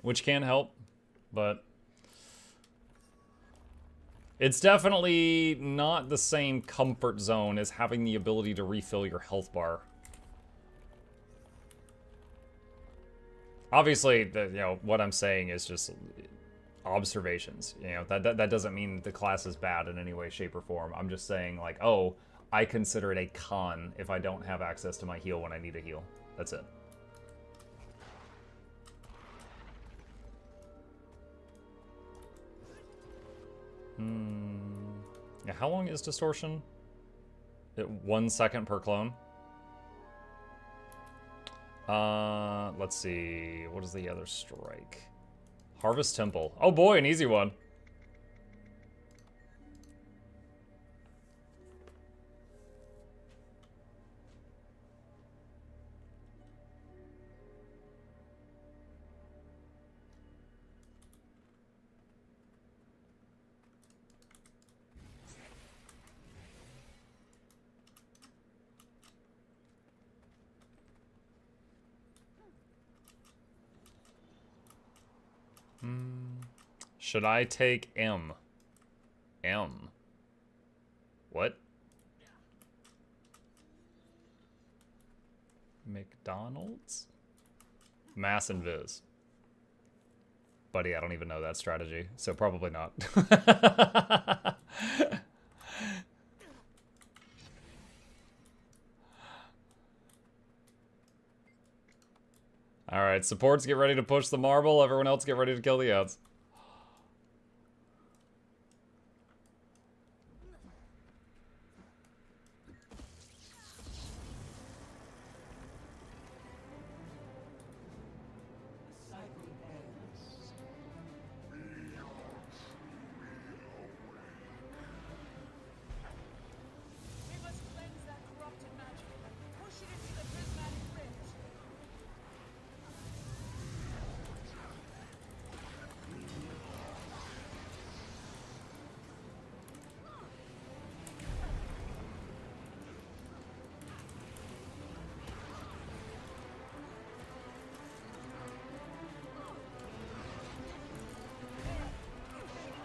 which can help, but it's definitely not the same comfort zone as having the ability to refill your health bar. Obviously, what I'm saying is just observations. That doesn't mean the class is bad in any way, shape, or form. I'm just saying, like, oh, I consider it a con if I don't have access to my heal when I need a heal. That's it. Yeah, how long is distortion? 1 second per clone. Let's see. What is the other strike? Harvest Temple. Oh boy, an easy one. Should I take M? M. What? McDonald's? Mass Invis. Buddy, I don't even know that strategy, so probably not. Alright, supports get ready to push the marble, everyone else get ready to kill the outs.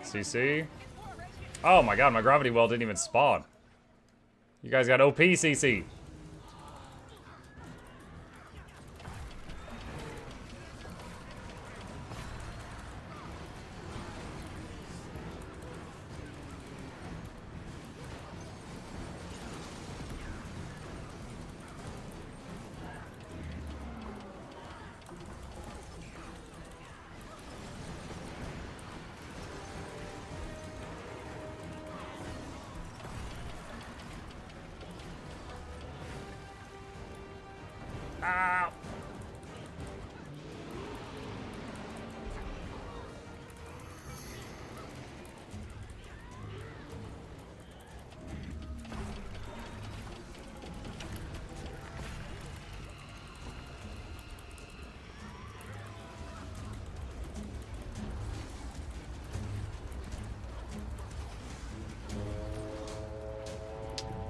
CC. Oh my god, my gravity well didn't even spawn. You guys got OP CC.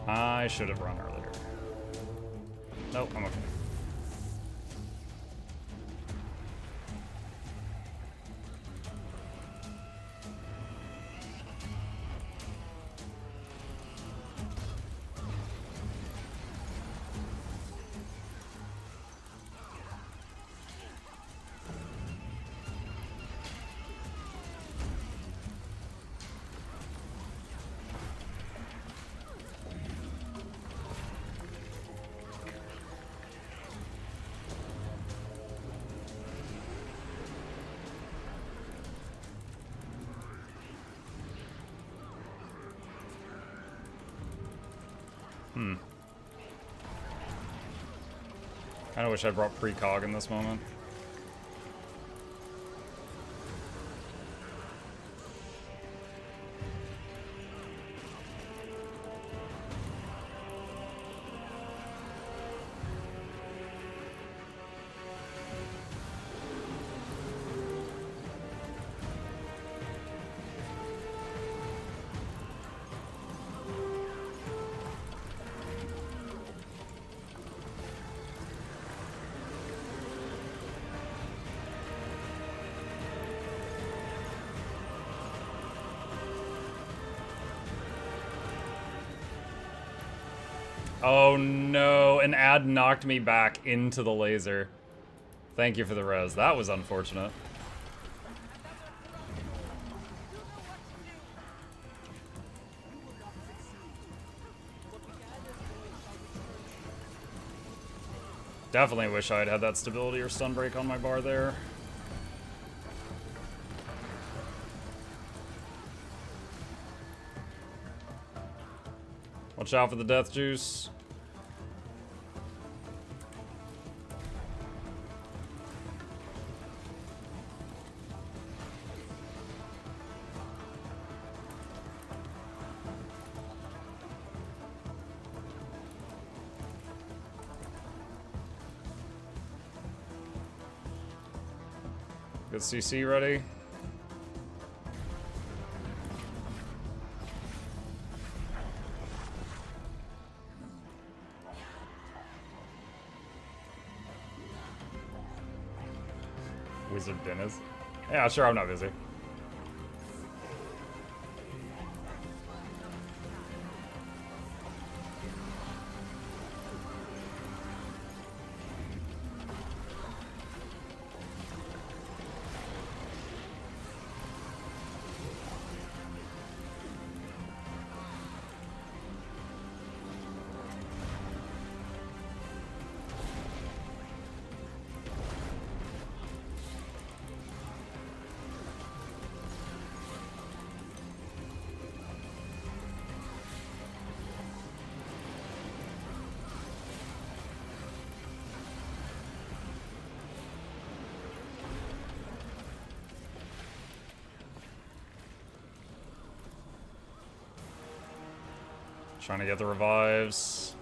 I should have run earlier. Nope, I'm okay. Kinda wish I brought precog in this moment. Oh no, an ad knocked me back into the laser. Thank you for the res. That was unfortunate. Definitely wish I had had that stability or stun break on my bar there. Watch out for the death juice. Get CC ready. Wizard Dennis. Yeah, sure, I'm not busy. Trying to get the revives.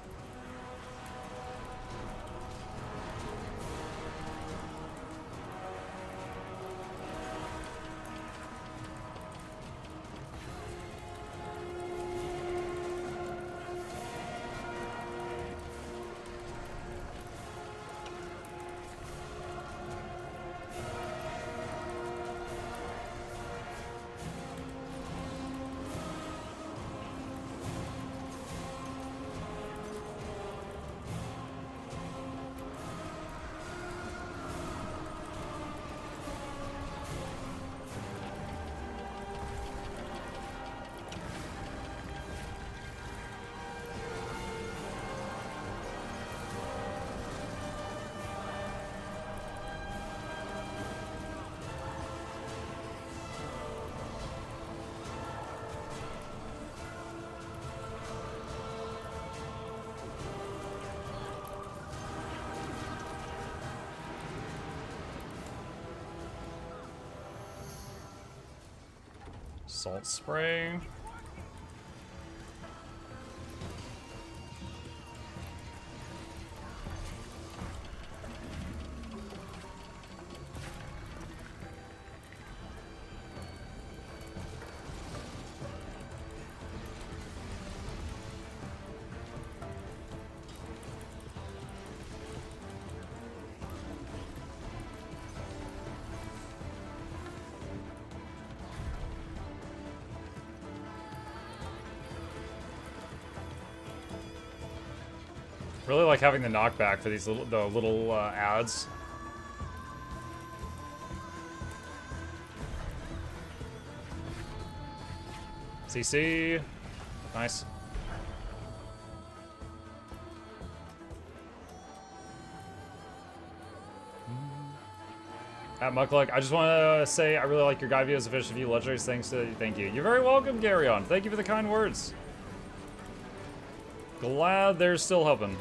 Salt spray. Really like having the knockback for these little ads. CC. Nice. At Mukluk, I just want to say I really like your guide videos, official view, legendaries. Thank you. You're very welcome, Gary on. Thank you for the kind words. Glad they're still helping.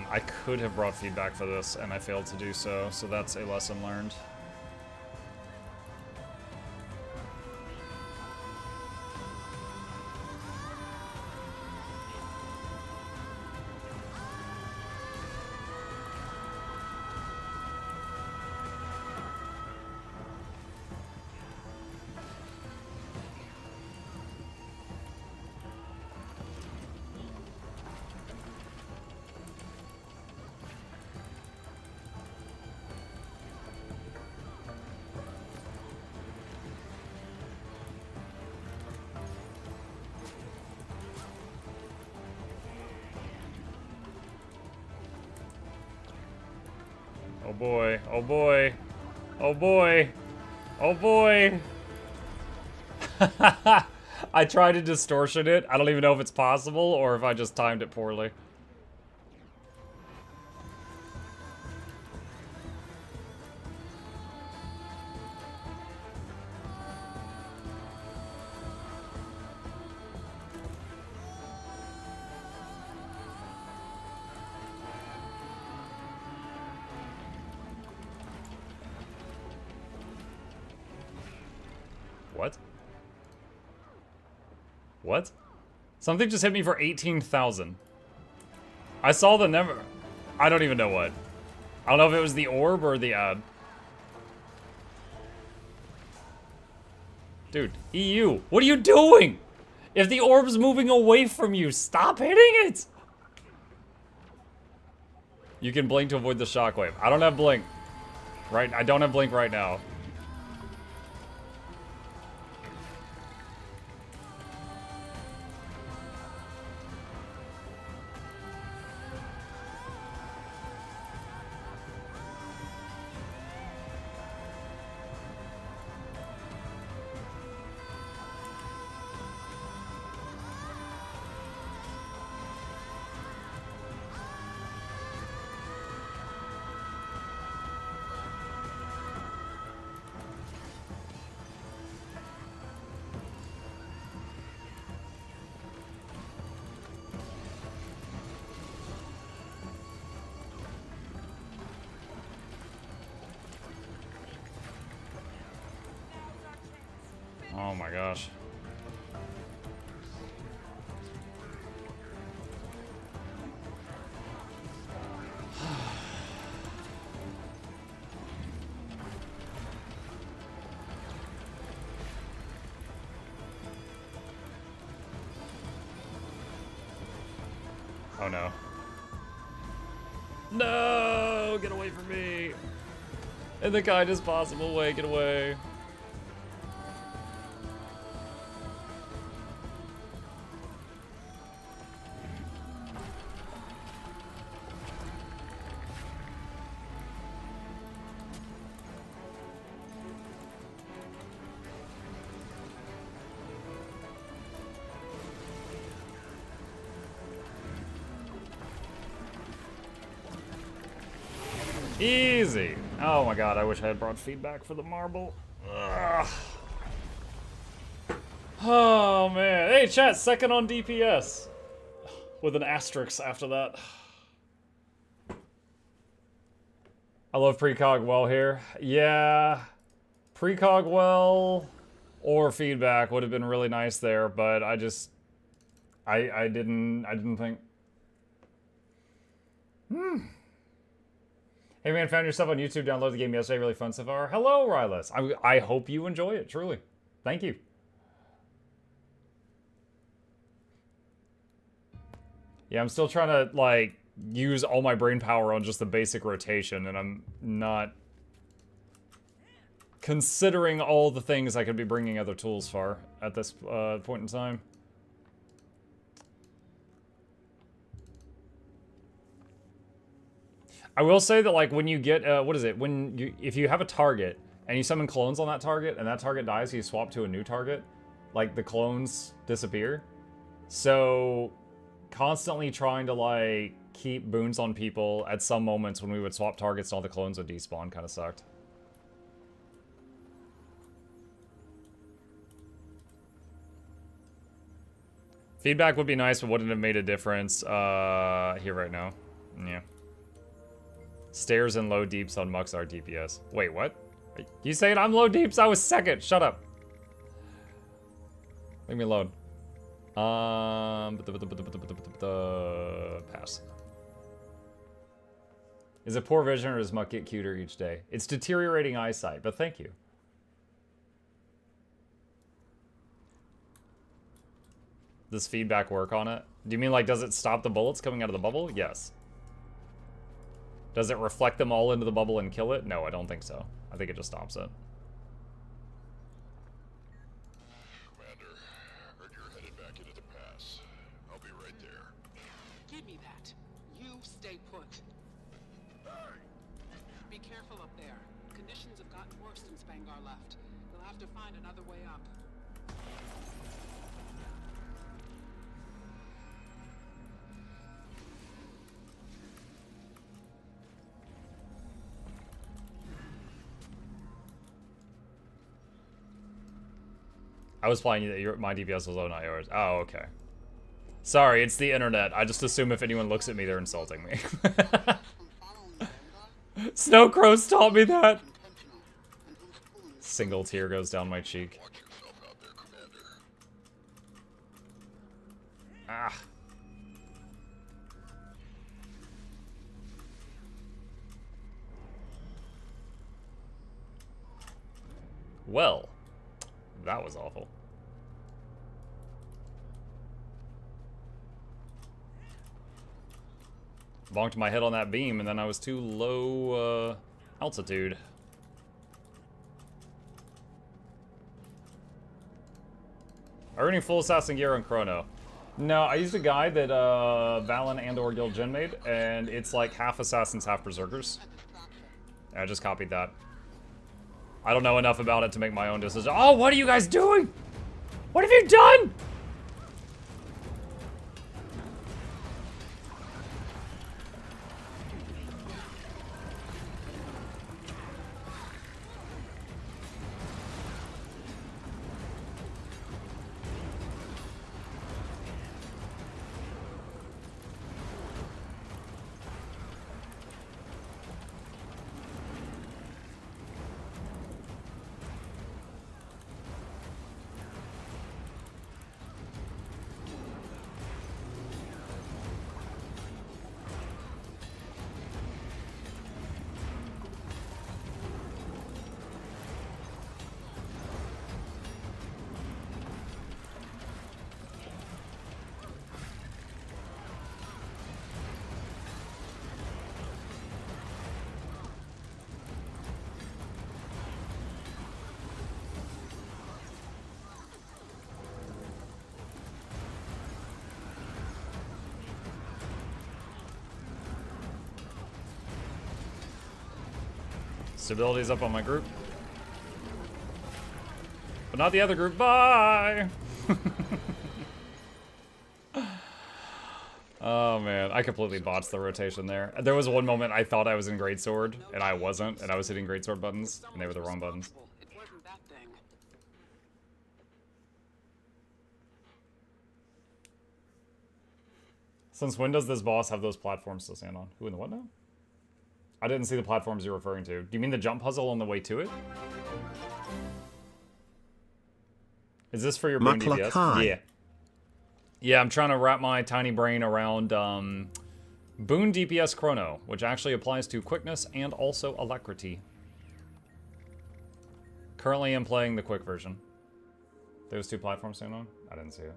I could have brought feedback for this, and I failed to do so, so that's a lesson learned. Oh boy, oh boy, oh boy, oh boy. I tried to distortion it. I don't even know if it's possible or if I just timed it poorly. What? What? Something just hit me for 18,000. I saw the number. I don't even know what. I don't know if it was the orb or the ad. Dude, EU, what are you doing? If the orb's moving away from you, stop hitting it! You can blink to avoid the shockwave. I don't have blink. Right, I don't have blink right now. Oh my gosh. Oh no. No! Get away from me! In the kindest possible way, get away. Easy. Oh my god, I wish I had brought feedback for the marble. Ugh. Oh man. Hey chat, second on DPS. With an asterisk after that. I love precog well here. Yeah. Precog well or feedback would have been really nice there, but I just I didn't think. Hey man, found yourself on YouTube, downloaded the game yesterday, really fun so far. Hello, Rylus. I hope you enjoy it, truly. Thank you. Yeah, I'm still trying to, like, use all my brain power on just the basic rotation, and I'm not considering all the things I could be bringing other tools for at this point in time. I will say that, like, when you get, what is it? If you have a target and you summon clones on that target and that target dies, you swap to a new target, like, the clones disappear. So, constantly trying to, like, keep boons on people at some moments when we would swap targets and all the clones would despawn kind of sucked. Feedback would be nice, but wouldn't have made a difference here right now. Yeah. Stairs and low deeps on Mux are DPS. Wait, what? You saying I'm low deeps? I was second. Shut up. Leave me alone. Pass. Is it poor vision or does Muck get cuter each day? It's deteriorating eyesight, but thank you. Does feedback work on it? Do you mean like does it stop the bullets coming out of the bubble? Yes. Does it reflect them all into the bubble and kill it? No, I don't think so. I think it just stops it. Commander, heard you're headed back into the pass. I'll be right there. Give me that. You stay put. Be careful up there. Conditions have gotten worse since Vanguard left. We'll have to find another way up. I was playing my DPS was low, not yours. Oh, okay. Sorry, it's the internet. I just assume if anyone looks at me, they're insulting me. Snowcrows taught me that. Single tear goes down my cheek. Watch yourself Ah. Well, that was awful. Bonked my head on that beam, and then I was too low altitude. Earning full assassin gear on Chrono. No, I used a guide that Valen and or Guild Jin made, and it's like half assassins, half berserkers. I just copied that. I don't know enough about it to make my own decision. Oh, what are you guys doing? What have you done? Stability's up on my group. But not the other group. Bye! Oh man, I completely botched the rotation there. There was one moment I thought I was in Greatsword, and I wasn't, and I was hitting Greatsword buttons, and they were the wrong buttons. It wasn't that thing. Since when does this boss have those platforms to stand on? Who in the what now? I didn't see the platforms you're referring to. Do you mean the jump puzzle on the way to it? Is this for your Boon DPS? Yeah. Yeah, I'm trying to wrap my tiny brain around Boon DPS Chrono, which actually applies to quickness and also alacrity. Currently, I'm playing the quick version. Those two platforms stand on? I didn't see it.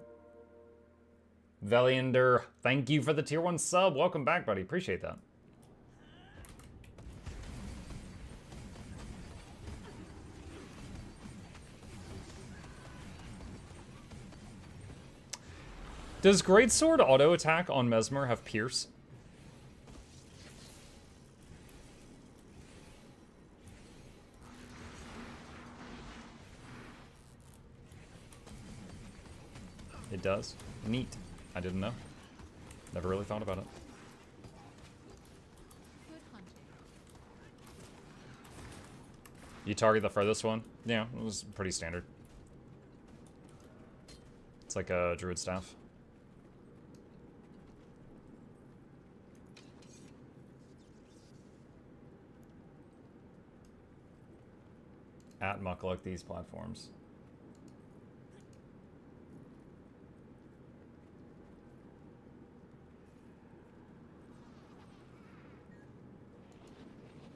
Valiander, thank you for the tier 1 sub. Welcome back, buddy. Appreciate that. Does Greatsword auto attack on Mesmer have Pierce? It does. Neat. I didn't know. Never really thought about it. You target the furthest one? Yeah, it was pretty standard. It's like a druid staff. At Mukluk, these platforms.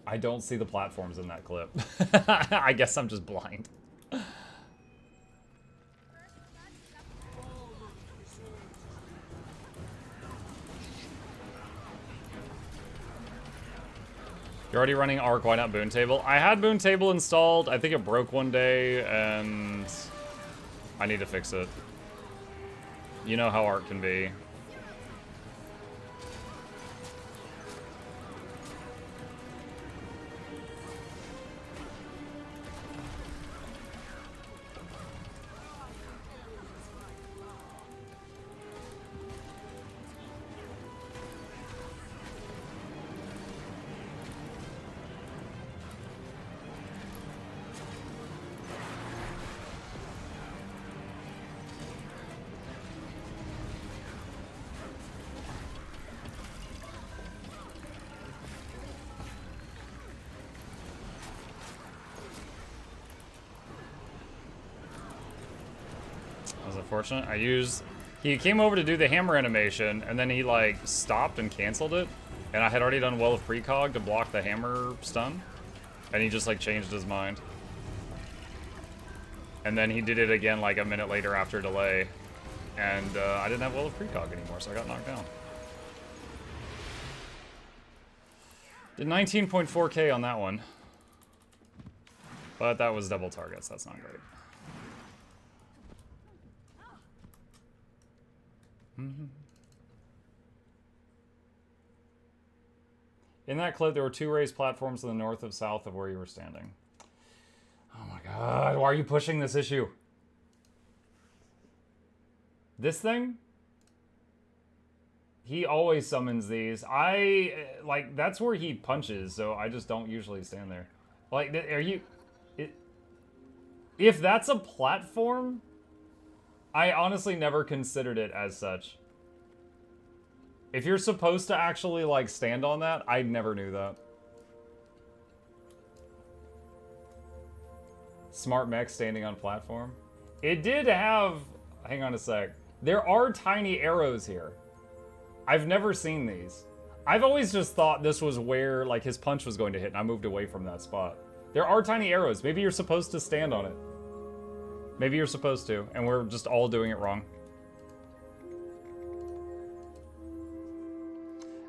I don't see the platforms in that clip. I guess I'm just blind. You're already running Arc, why not Boon Table? I had Boon Table installed. I think it broke one day, and I need to fix it. You know how Arc can be. Unfortunate. I used He came over to do the hammer animation, and then he, like, stopped and canceled it. And I had already done well with precog to block the hammer stun. And he just, like, changed his mind. And then he did it again, like, a minute later after delay. And I didn't have well with precog anymore, so I got knocked down. Did 19.4k on that one. But that was double targets, that's not great. In that clip, there were 2 raised platforms to the north and south of where you were standing. Oh my god, why are you pushing this issue? This thing? He always summons these. Like, that's where he punches, so I just don't usually stand there. Like, are you... If that's a platform, I honestly never considered it as such. If you're supposed to actually, like, stand on that, I never knew that. Smart mech standing on platform. It did have... Hang on a sec. There are tiny arrows here. I've never seen these. I've always just thought this was where, like, his punch was going to hit, and I moved away from that spot. There are tiny arrows. Maybe you're supposed to stand on it. Maybe you're supposed to, and we're just all doing it wrong.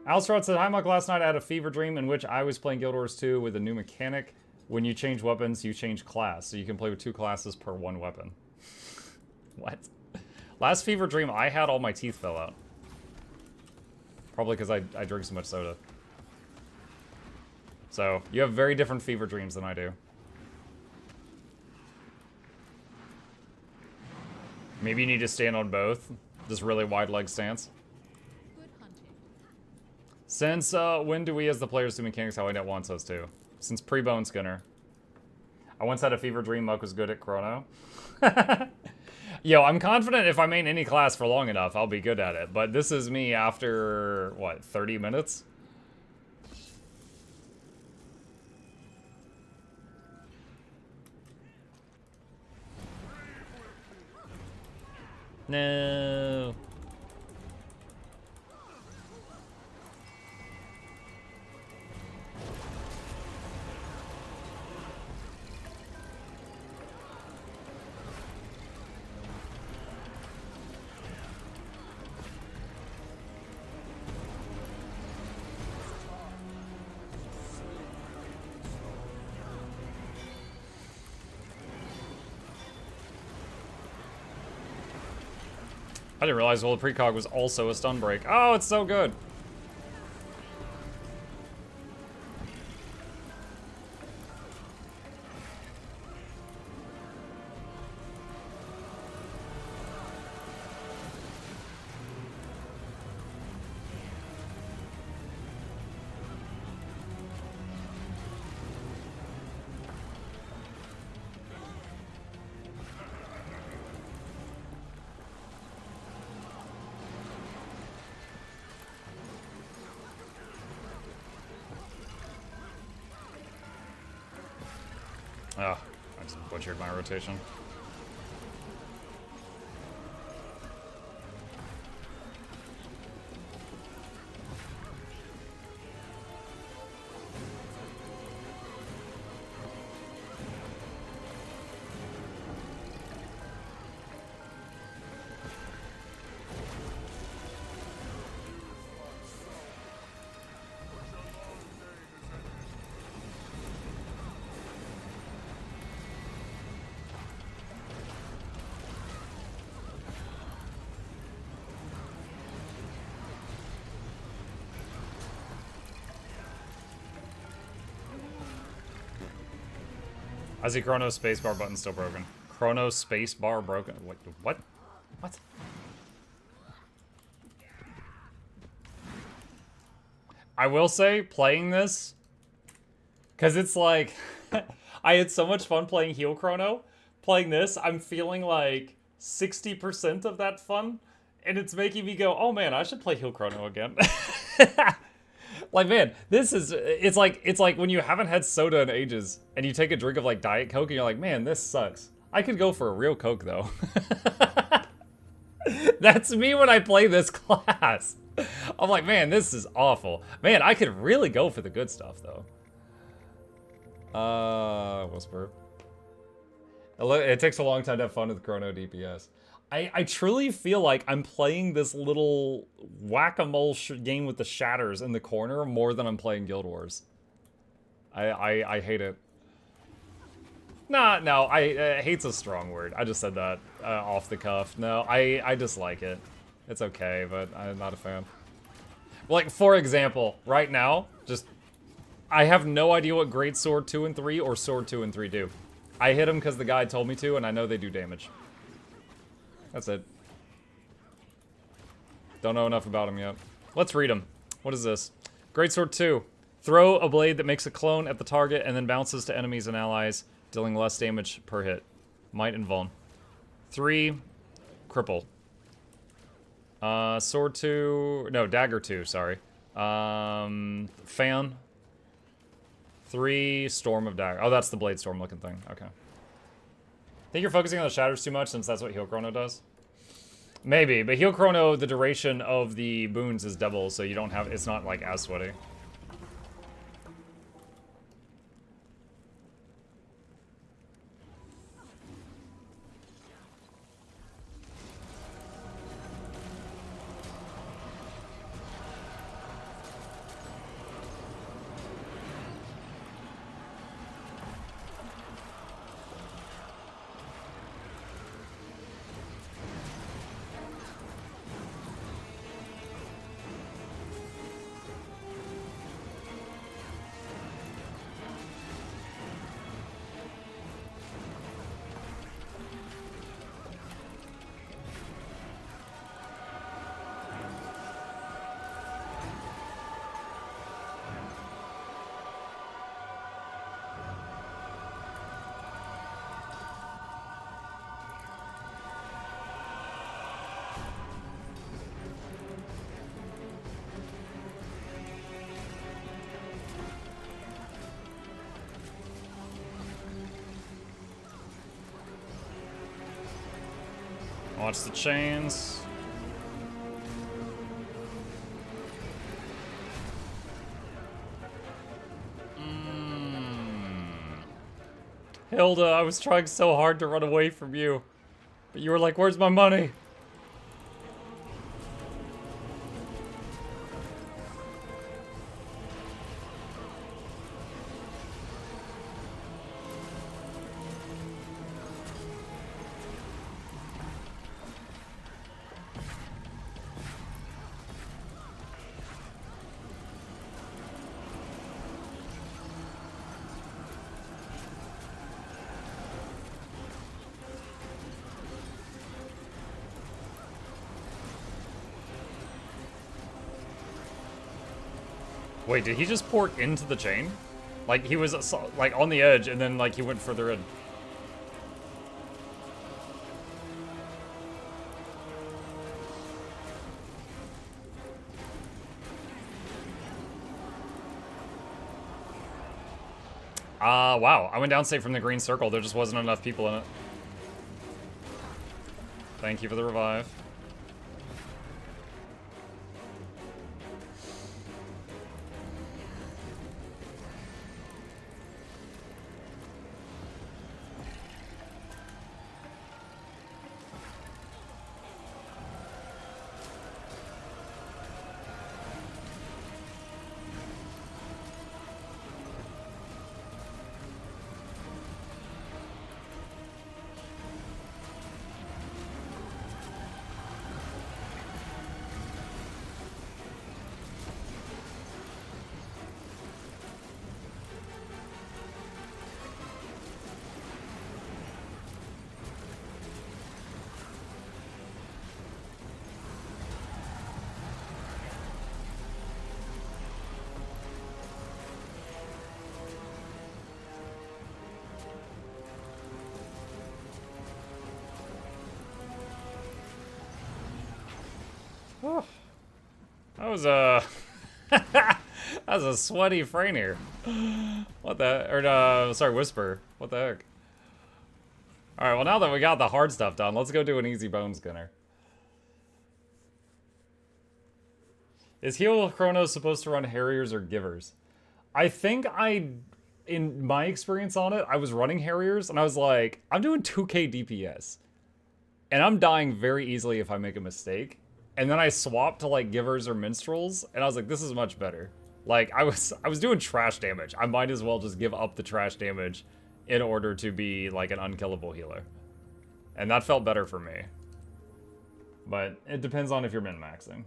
Alstrad said, "Hi, Muk. Last night I had a fever dream in which I was playing Guild Wars 2 with a new mechanic. When you change weapons, you change class. So you can play with 2 classes per 1 weapon." What? Last fever dream I had, all my teeth fell out. Probably because I drink so much soda. So, you have very different fever dreams than I do. Maybe you need to stand on both. This really wide leg stance. Since when do we as the players do mechanics how Inet wants us to? Since pre-Bone Skinner. I once had a fever dream Muk was good at Chrono. Yo, I'm confident if I main any class for long enough, I'll be good at it. But this is me after, what, 30 minutes? No. I didn't realize well, the precog was also a stun break. Oh, it's so good. Oh, I just butchered my rotation. I see Chrono spacebar button still broken. Chrono spacebar broken. Wait, what? What? I will say, playing this, because it's like, I had so much fun playing Heal Chrono. Playing this, I'm feeling like 60% of that fun, and it's making me go, oh man, I should play Heal Chrono again. Like, man, this is, it's like when you haven't had soda in ages and you take a drink of like Diet Coke and you're like, man, this sucks. I could go for a real Coke though. That's me when I play this class. I'm like, man, this is awful. Man, I could really go for the good stuff, though. Whisper. It takes a long time to have fun with Chrono DPS. I truly feel like I'm playing this little whack-a-mole game with the shatters in the corner more than I'm playing Guild Wars. I hate it. No, hate's a strong word. I just said that off the cuff. No, I dislike it. It's okay, but I'm not a fan. Like, for example, right now, I have no idea what Great Sword 2 and 3 or Sword 2 and 3 do. I hit them because the guy told me to, and I know they do damage. That's it. Don't know enough about them yet. Let's read them. What is this? Great Sword 2. Throw a blade that makes a clone at the target and then bounces to enemies and allies, dealing less damage per hit. Might and Vuln. 3. Cripple. Sword 2... No, Dagger 2, sorry. Fan. 3. Storm of Dagger. Oh, that's the Blade Storm looking thing. Okay. Think you're focusing on the shatters too much since that's what Heal Chrono does? Maybe, but Heal Chrono, the duration of the boons is double, so you don't have... It's not, like, as sweaty. Watch the chains. Hilda, I was trying so hard to run away from you. But you were like, where's my money? Wait, did he just port into the chain? Like, he was, like, on the edge, and then, like, he went further in. Wow. I went downstate from the green circle. There just wasn't enough people in it. Thank you for the revive. That was a that was a sweaty Freynier. What the? Or sorry, Whisper. What the heck? All right. Well, now that we got the hard stuff done, let's go do an easy bone skinner. Is Heal Chrono supposed to run Harriers or Givers? I think in my experience on it, I was running Harriers, and I was like, I'm doing 2k DPS. And I'm dying very easily if I make a mistake. And then I swapped to, like, Givers or Minstrels, and I was like, this is much better. Like, I was doing trash damage. I might as well just give up the trash damage in order to be, like, an unkillable healer. And that felt better for me. But it depends on if you're min-maxing.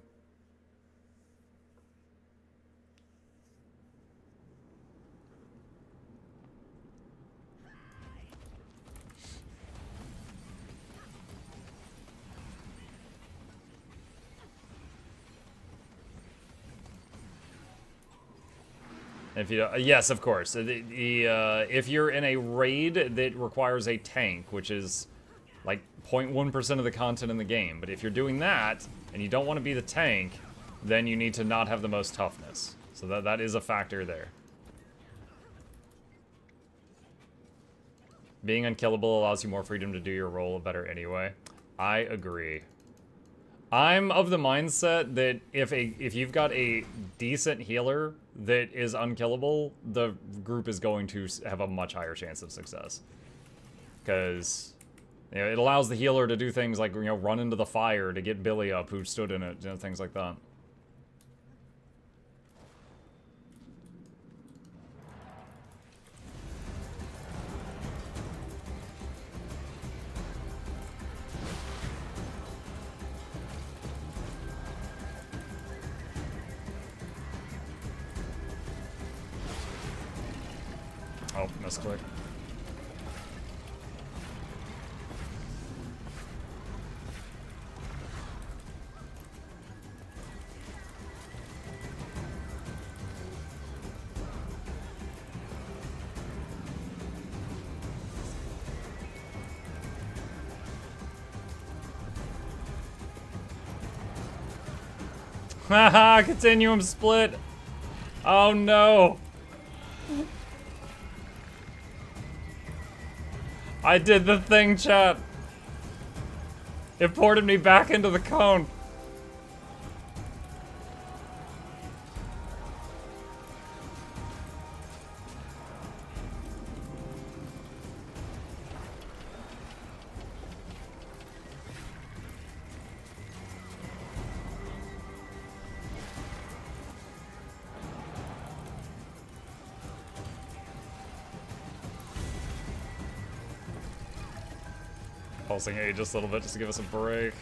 If you yes, of course. If you're in a raid that requires a tank, which is like 0.1% of the content in the game, but if you're doing that and you don't want to be the tank, then you need to not have the most toughness. So that is a factor there. Being unkillable allows you more freedom to do your role better anyway. I agree. I'm of the mindset that if you've got a decent healer that is unkillable, the group is going to have a much higher chance of success. Because it allows the healer to do things like, run into the fire to get Billy up who stood in it, things like that. Oh, misclick. Haha, continuum split. Oh no. I did the thing, chat. It ported me back into the cone. Pulsing A just a little bit just to give us a break.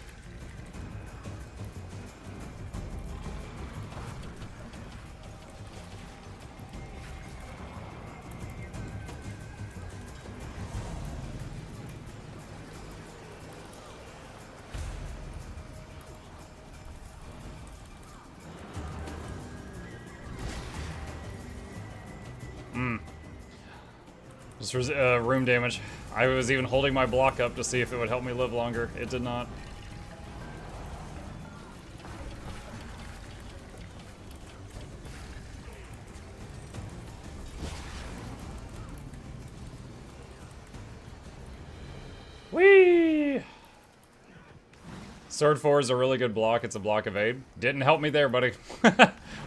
Just room damage. I was even holding my block up to see if it would help me live longer. It did not. Whee! Sword 4 is a really good block. It's a block evade. Didn't help me there, buddy.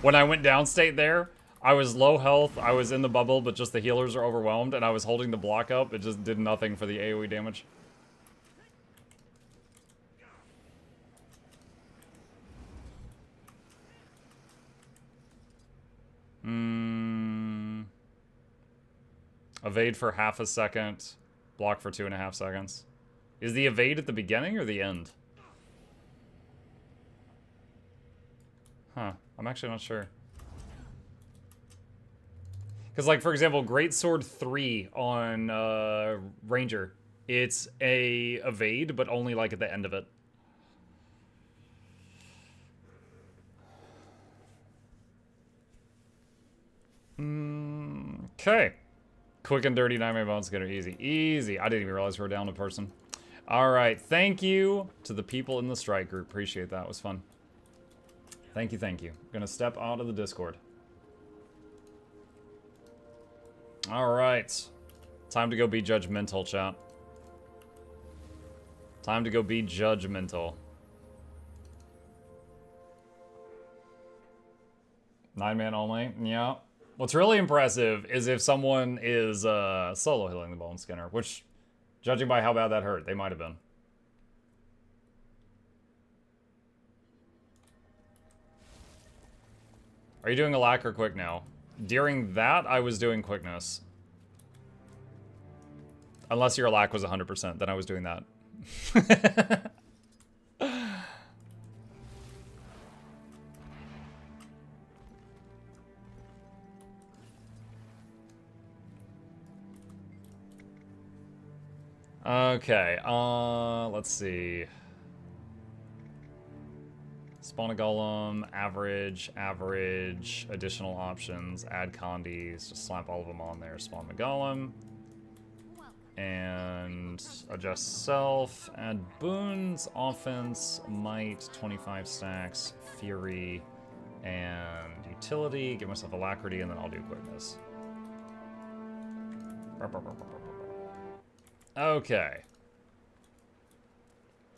When I went downstate there, I was low health, I was in the bubble, but just the healers are overwhelmed, and I was holding the block up. It just did nothing for the AoE damage. Evade for half a second, block for 2.5 seconds. Is the evade at the beginning or the end? Huh, I'm actually not sure. Because, like, for example, Greatsword 3 on Ranger, it's a evade, but only, like, at the end of it. Okay. Quick and dirty 9-man bones get it easy. Easy. I didn't even realize we were down a person. Alright, thank you to the people in the strike group. Appreciate that. It was fun. Thank you, thank you. I'm gonna step out of the Discord. Alright. Time to go be judgmental, chat. Time to go be judgmental. 9-man only, yeah. What's really impressive is if someone is solo healing the Bone Skinner, which, judging by how bad that hurt, they might have been. Are you doing a lack or quick now? During that, I was doing quickness. Unless your lack was 100%, then I was doing that. Okay, let's see. Spawn a golem, average, additional options, add condies, just slap all of them on there, spawn the golem. And adjust self, add boons, offense, might, 25 stacks, fury, and utility, give myself alacrity, and then I'll do quickness. Okay.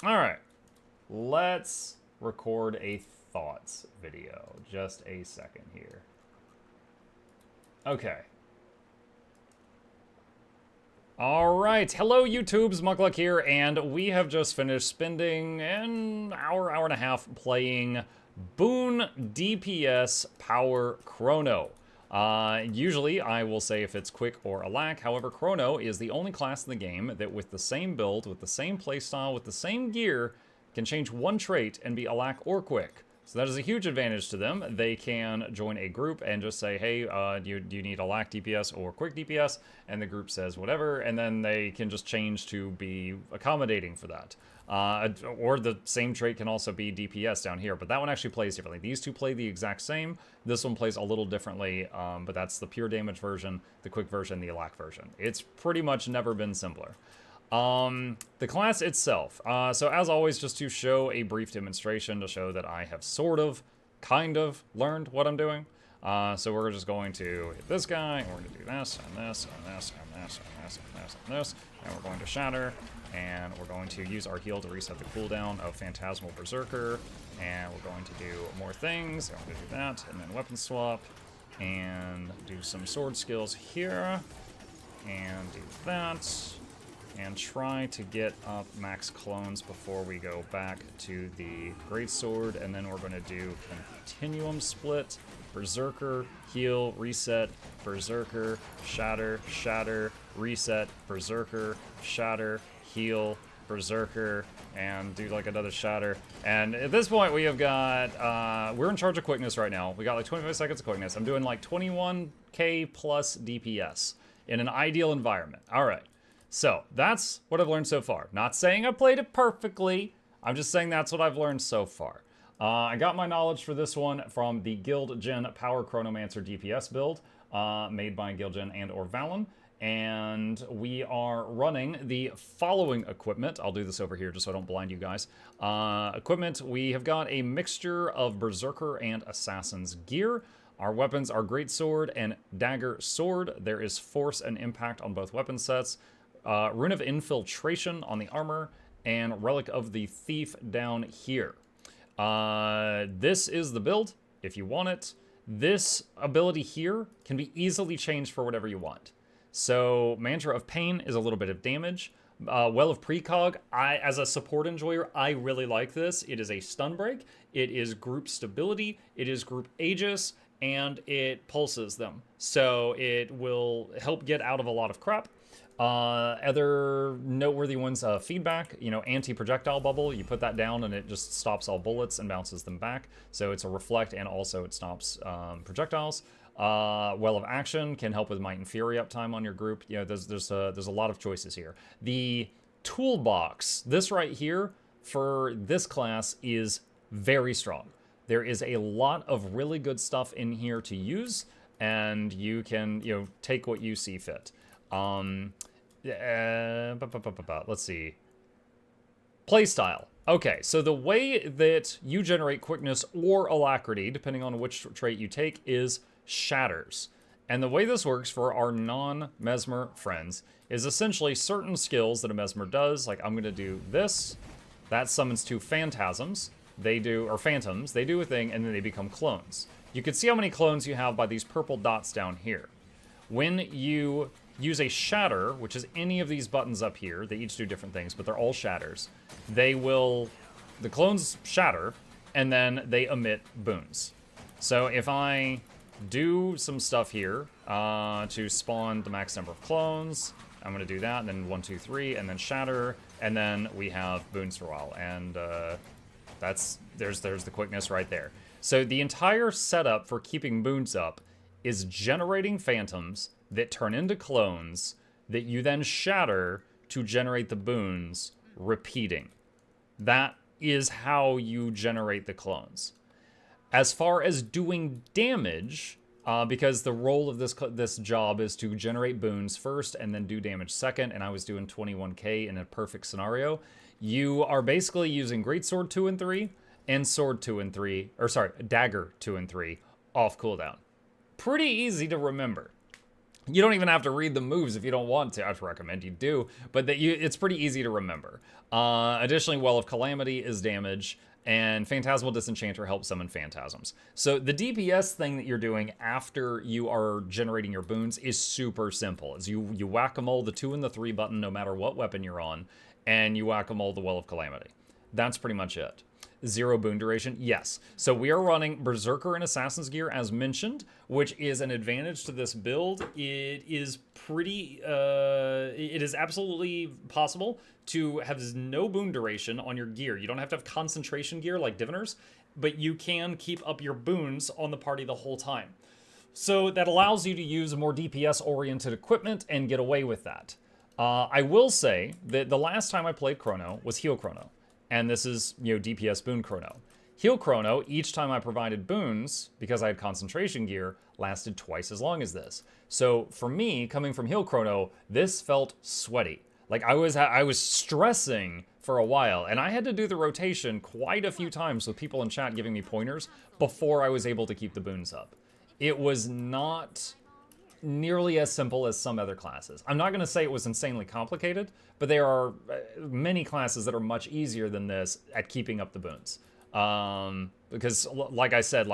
Alright. Let's record a thoughts video. Just a second here. Okay. Alright, hello YouTubes, Mukluk here, and we have just finished spending an hour and a half playing Boon DPS Power Chrono. Usually I will say if it's quick or a lack, however Chrono is the only class in the game that with the same build, with the same playstyle, with the same gear, can change one trait and be a lack or quick. So that is a huge advantage to them. They can join a group and just say, hey, do you need a lack DPS or quick DPS? And the group says whatever, and then they can just change to be accommodating for that. Or the same trait can also be DPS down here, but that one actually plays differently. These two play the exact same. This one plays a little differently, but that's the pure damage version, the quick version, the lack version. It's pretty much never been simpler. The class itself. So as always, just to show a brief demonstration to show that I have sort of, kind of learned what I'm doing. So we're just going to hit this guy, and we're going to do this, and this, and this, and this, and this, and this, and this, and we're going to shatter, and we're going to use our heal to reset the cooldown of Phantasmal Berserker, and we're going to do more things, so I'm going to do that, and then weapon swap, and do some sword skills here, and do that. And try to get up max clones before we go back to the greatsword, and then we're going to do continuum split, berserker, heal, reset, berserker, shatter, shatter, reset, berserker, shatter, heal, berserker, and do like another shatter. And at this point we have got, we're in charge of quickness right now. We got like 25 seconds of quickness. I'm doing like 21k plus DPS in an ideal environment. All right. So, that's what I've learned so far. Not saying I played it perfectly, I'm just saying that's what I've learned so far. I got my knowledge for this one from the Guild Gen Power Chronomancer DPS build, made by Guild Gen and or Valen, and we are running the following equipment. I'll do this over here just so I don't blind you guys. Equipment, we have got a mixture of Berserker and Assassin's gear. Our weapons are Greatsword and Dagger Sword. There is Force and Impact on both weapon sets. Rune of Infiltration on the armor, and Relic of the Thief down here. This is the build, if you want it. This ability here can be easily changed for whatever you want. So, Mantra of Pain is a little bit of damage. Well of Precog, as a support enjoyer, I really like this. It is a stun break, it is group stability, it is group Aegis, and it pulses them. So, it will help get out of a lot of crap. Other noteworthy ones, feedback, you know, anti-projectile bubble, you put that down and it just stops all bullets and bounces them back. So it's a reflect and also it stops projectiles. Well of Action can help with Might and Fury uptime on your group. You know, there's a lot of choices here. The toolbox, this right here, for this class is very strong. There is a lot of really good stuff in here to use, and you can, you know, take what you see fit. Let's see. Playstyle. Okay, so the way that you generate quickness or alacrity, depending on which trait you take, is shatters. And the way this works for our non-Mesmer friends is essentially certain skills that a Mesmer does, like I'm going to do this. That summons 2 phantasms. they do, or phantoms, they do a thing, and then they become clones. You can see how many clones you have by these purple dots down here. When you use a shatter, which is any of these buttons up here, they each do different things, but they're all shatters, the clones shatter, and then they emit boons. So if I do some stuff here to spawn the max number of clones, I'm going to do that, and then 1, 2, 3, and then shatter, and then we have boons for a while, and there's the quickness right there. So the entire setup for keeping boons up is generating phantoms that turn into clones that you then shatter to generate the boons, repeating. That is how you generate the clones. As far as doing damage, because the role of this job is to generate boons first and then do damage second, and I was doing 21k in a perfect scenario, you are basically using Greatsword 2 and 3 and Sword 2 and 3, or sorry, Dagger 2 and 3 off cooldown. Pretty easy to remember. You don't even have to read the moves if you don't want to. I'd recommend you do, but it's pretty easy to remember. Additionally, Well of Calamity is damage, and Phantasmal Disenchanter helps summon phantasms. So the DPS thing that you're doing after you are generating your boons is super simple. Is you whack-a-mole the 2 and the 3 button no matter what weapon you're on, and you whack-a-mole the Well of Calamity. That's pretty much it. 0 boon duration, yes. So we are running Berserker and Assassin's Gear as mentioned, which is an advantage to this build. It is it is absolutely possible to have no boon duration on your gear. You don't have to have concentration gear like Diviners, but you can keep up your boons on the party the whole time. So that allows you to use more DPS-oriented equipment and get away with that. I will say that the last time I played Chrono was Heal Chrono. And this is, DPS boon Chrono. Heal Chrono, each time I provided boons, because I had concentration gear, lasted twice as long as this. So for me, coming from Heal Chrono, this felt sweaty. Like I was stressing for a while, and I had to do the rotation quite a few times with people in chat giving me pointers before I was able to keep the boons up. It was not nearly as simple as some other classes. I'm not going to say it was insanely complicated, but there are many classes that are much easier than this at keeping up the boons. Because, like I said,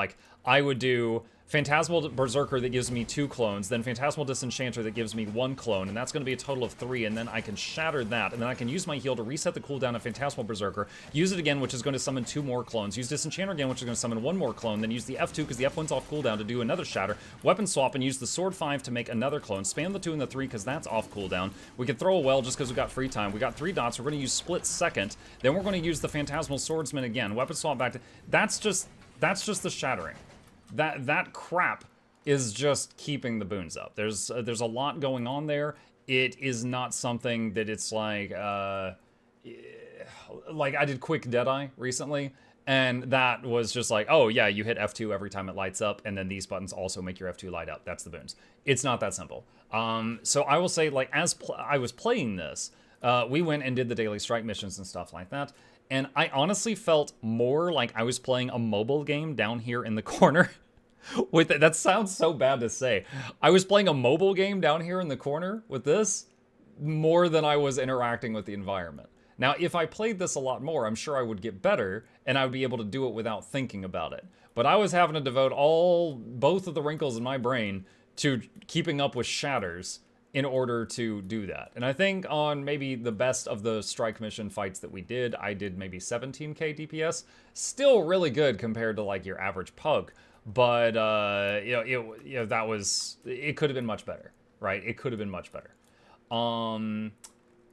I would do Phantasmal Berserker that gives me 2 clones, then Phantasmal Disenchanter that gives me 1 clone, and that's going to be a total of 3, and then I can shatter that, and then I can use my heal to reset the cooldown of Phantasmal Berserker, use it again, which is going to summon 2 more clones, use Disenchanter again, which is going to summon 1 more clone, then use the F2 because the F1's off cooldown to do another shatter, weapon swap, and use the Sword 5 to make another clone, spam the 2 and the 3 because that's off cooldown. We could throw a well just because we got free time. We got 3 dots, we're going to use Split Second, then we're going to use the Phantasmal Swordsman again, weapon swap back to... That's just the shattering. That crap is just keeping the boons up. There's a lot going on there. It is not something that it's like I did Quick Deadeye recently, and that was just like, oh yeah, you hit F2 every time it lights up, and then these buttons also make your F2 light up. That's the boons. It's not that simple. So I will say, as I was playing this, we went and did the daily strike missions and stuff like that, and I honestly felt more like I was playing a mobile game down here in the corner. With that sounds so bad to say. I was playing a mobile game down here in the corner with this more than I was interacting with the environment. Now, if I played this a lot more, I'm sure I would get better and I would be able to do it without thinking about it. But I was having to devote both of the wrinkles in my brain to keeping up with shatters in order to do that. And I think on maybe the best of the strike mission fights that we did, I did maybe 17k DPS. Still really good compared to your average pug. But it could have been much better, right? It could have been much better.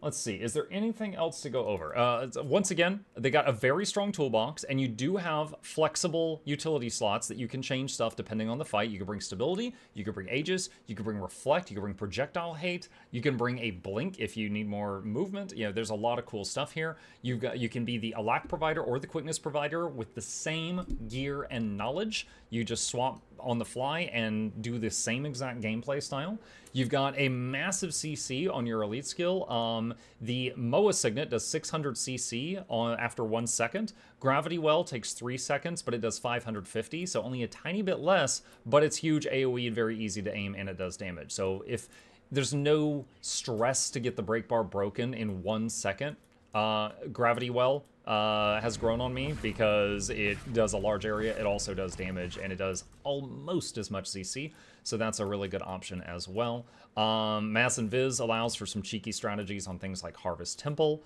Let's see. Is there anything else to go over? Once again, they got a very strong toolbox, and you do have flexible utility slots that you can change stuff depending on the fight. You can bring stability, you can bring Aegis, you can bring Reflect, you can bring Projectile Hate, you can bring a Blink if you need more movement. There's a lot of cool stuff here. You can be the Alack provider or the Quickness provider with the same gear and knowledge. You just swap on the fly and do the same exact gameplay style. You've got a massive CC on your elite skill. The Moa Signet does 600 CC after 1 second. Gravity Well takes 3 seconds, but it does 550, so only a tiny bit less, but it's huge AoE and very easy to aim, and it does damage. So if there's no stress to get the break bar broken in 1 second, Gravity Well has grown on me because it does a large area, it also does damage, and it does almost as much CC, so that's a really good option as well. Mass Invis allows for some cheeky strategies on things like Harvest Temple.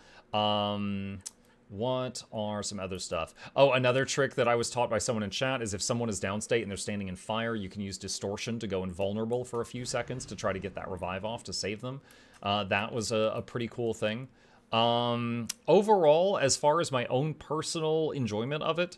What are some other stuff? Oh, another trick that I was taught by someone in chat is if someone is downstate and they're standing in fire, you can use Distortion to go invulnerable for a few seconds to try to get that revive off to save them. That was a pretty cool thing. Overall, as far as my own personal enjoyment of it,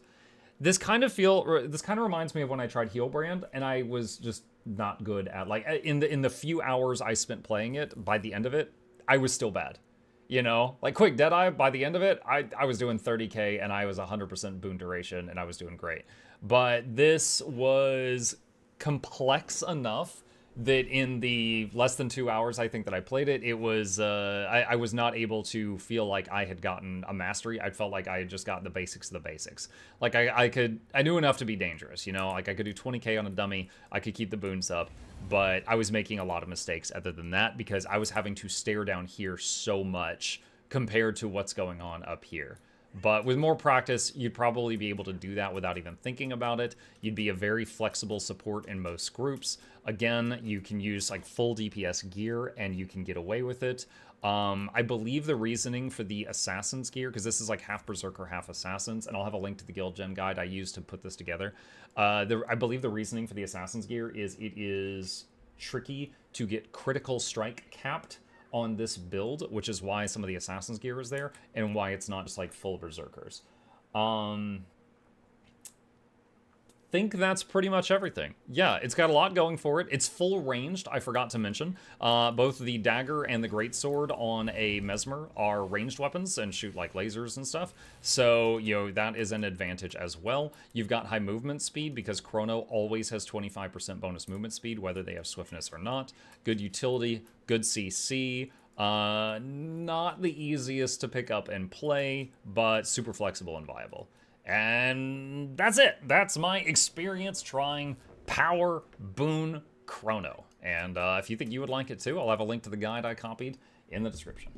this kind of reminds me of when I tried Healbrand, and I was just not good at, like, in the few hours I spent playing it, by the end of it, I was still bad. You know, like Quick Deadeye, by the end of it, I was doing 30k and I was 100% boon duration and I was doing great. But this was complex enough that in the less than 2 hours I think that I played it, it was, I was not able to feel like I had gotten a mastery. I felt like I had just gotten the basics of the basics. Like I knew enough to be dangerous, you know, like I could do 20k on a dummy, I could keep the boons up. But I was making a lot of mistakes other than that because I was having to stare down here so much compared to what's going on up here. But with more practice, you'd probably be able to do that without even thinking about it. You'd be a very flexible support in most groups. Again, you can use like full DPS gear and you can get away with it. I believe the reasoning for the Assassin's gear, because this is like half Berserker, half Assassins, and I'll have a link to the Guild Gen guide I used to put this together. I believe the reasoning for the Assassin's gear is it is tricky to get critical strike capped on this build, which is why some of the Assassin's gear is there, and why it's not just like full Berserkers. Think that's pretty much everything. Yeah, it's got a lot going for it. It's full ranged, I forgot to mention. Both the dagger and the greatsword on a Mesmer are ranged weapons and shoot like lasers and stuff. So, you know, that is an advantage as well. You've got high movement speed because Chrono always has 25% bonus movement speed, whether they have swiftness or not. Good utility, good CC. Not the easiest to pick up and play, but super flexible and viable. And that's it. That's my experience trying Power Boon Chrono. And if you think you would like it too, I'll have a link to the guide I copied in the description.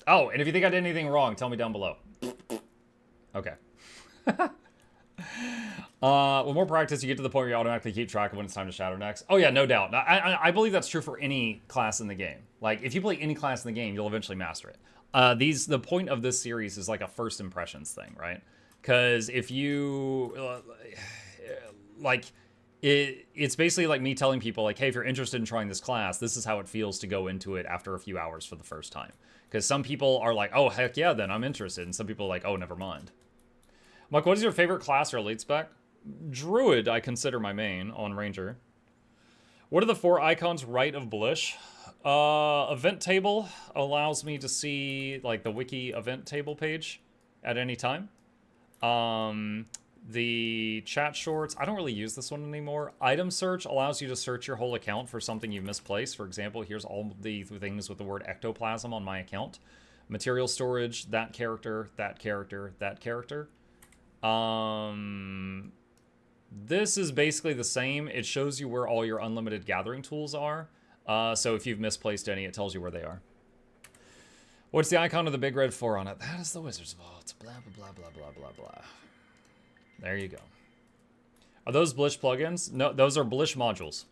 Oh, and if you think I did anything wrong, tell me down below. Okay. With more practice, you get to the point where you automatically keep track of when it's time to shadow next. Oh yeah, no doubt. I believe that's true for any class in the game. Like, if you play any class in the game, you'll eventually master it. The point of this series is like a first impressions thing, right? Because if you, it's basically like me telling people, like, hey, if you're interested in trying this class, this is how it feels to go into it after a few hours for the first time. Because some people are like, oh, heck yeah, then I'm interested. And some people are like, oh, never mind. Mike, what is your favorite class or elite spec? Druid, I consider my main on Ranger. What are the 4 icons right of Blish? Event table allows me to see like the wiki event table page at any time. The chat shorts, I don't really use this one anymore. Item search allows you to search your whole account for something you've misplaced. For example, here's all the things with the word ectoplasm on my account. Material storage, that character, that character, that character. This is basically the same. It shows you where all your unlimited gathering tools are. So if you've misplaced any, it tells you where they are. What's the icon of the big red 4 on it? That is the Wizard's Vault. Blah, blah, blah, blah, blah, blah, blah. There you go. Are those Blish plugins? No, those are Blish modules.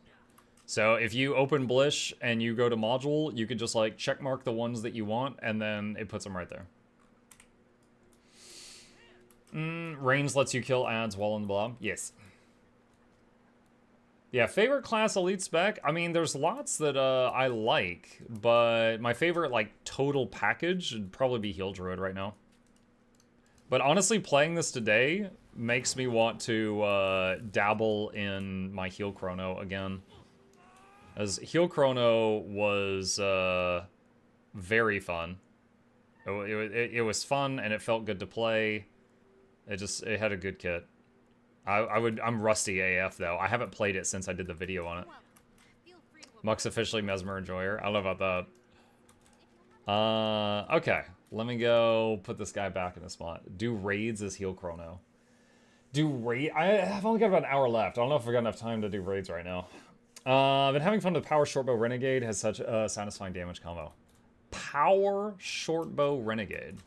So if you open Blish and you go to module, you can just like check mark the ones that you want, and then it puts them right there. Reigns lets you kill ads while in the blob. Yes. Yeah, favorite class elite spec? I mean, there's lots that I like, but my favorite, like, total package would probably be Heal Druid right now. But honestly, playing this today makes me want to dabble in my Heal Chrono again. As Heal Chrono was very fun. It was fun, and it felt good to play. It had a good kit. I'm rusty AF, though. I haven't played it since I did the video on it. Muck's officially Mesmer Enjoyer. I don't know about that. Okay. Let me go put this guy back in the spot. Do raids as Heal Chrono. I've only got about an hour left. I don't know if I've got enough time to do raids right now. I've been having fun with Power Shortbow Renegade. Has such a satisfying damage combo. Power Shortbow Renegade.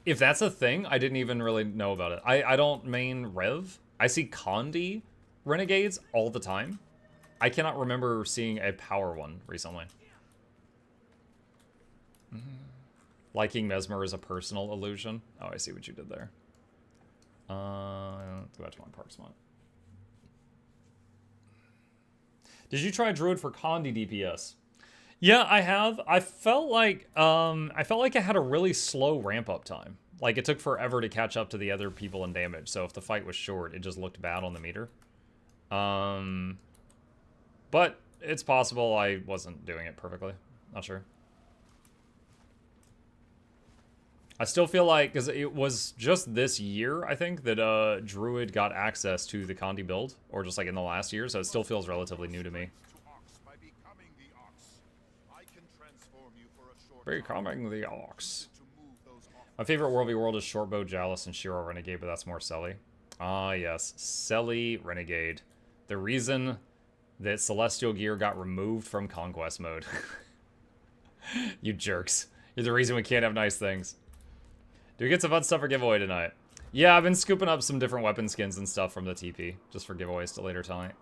If that's a thing, I didn't even really know about it. I don't main Rev. I see Condi Renegades all the time. I cannot remember seeing a power one recently. Liking Mesmer is a personal illusion. Oh, I see what you did there. Let's go back to my park spot. Did you try Druid for Condi DPS? Yeah, I have. I felt like I had a really slow ramp up time. Like it took forever to catch up to the other people in damage. So if the fight was short, it just looked bad on the meter. But it's possible I wasn't doing it perfectly. Not sure. I still feel like, because it was just this year, I think, that Druid got access to the Condi build, or just like in the last year, so it still feels relatively new to me. Becoming the Ox. My favorite World v World is Shortbow, Jalus, and Shiro Renegade, but that's more Selly. Ah, yes. Selly Renegade. The reason that Celestial Gear got removed from Conquest mode. You jerks. You're the reason we can't have nice things. Do we get some fun stuff for giveaway tonight? Yeah, I've been scooping up some different weapon skins and stuff from the TP, just for giveaways to later tonight.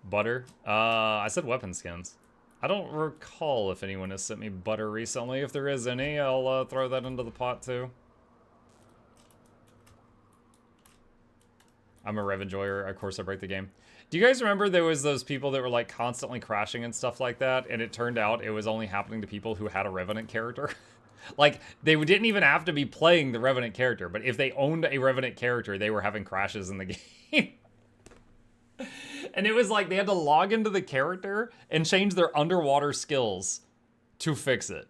Butter? I said weapon skins. I don't recall if anyone has sent me butter recently. If there is any, I'll throw that into the pot too. I'm a Rev enjoyer. Of course I break the game. Do you guys remember there was those people that were like constantly crashing and stuff like that, and it turned out it was only happening to people who had a Revenant character? Like, they didn't even have to be playing the Revenant character, but if they owned a Revenant character, they were having crashes in the game. And it was like they had to log into the character and change their underwater skills to fix it.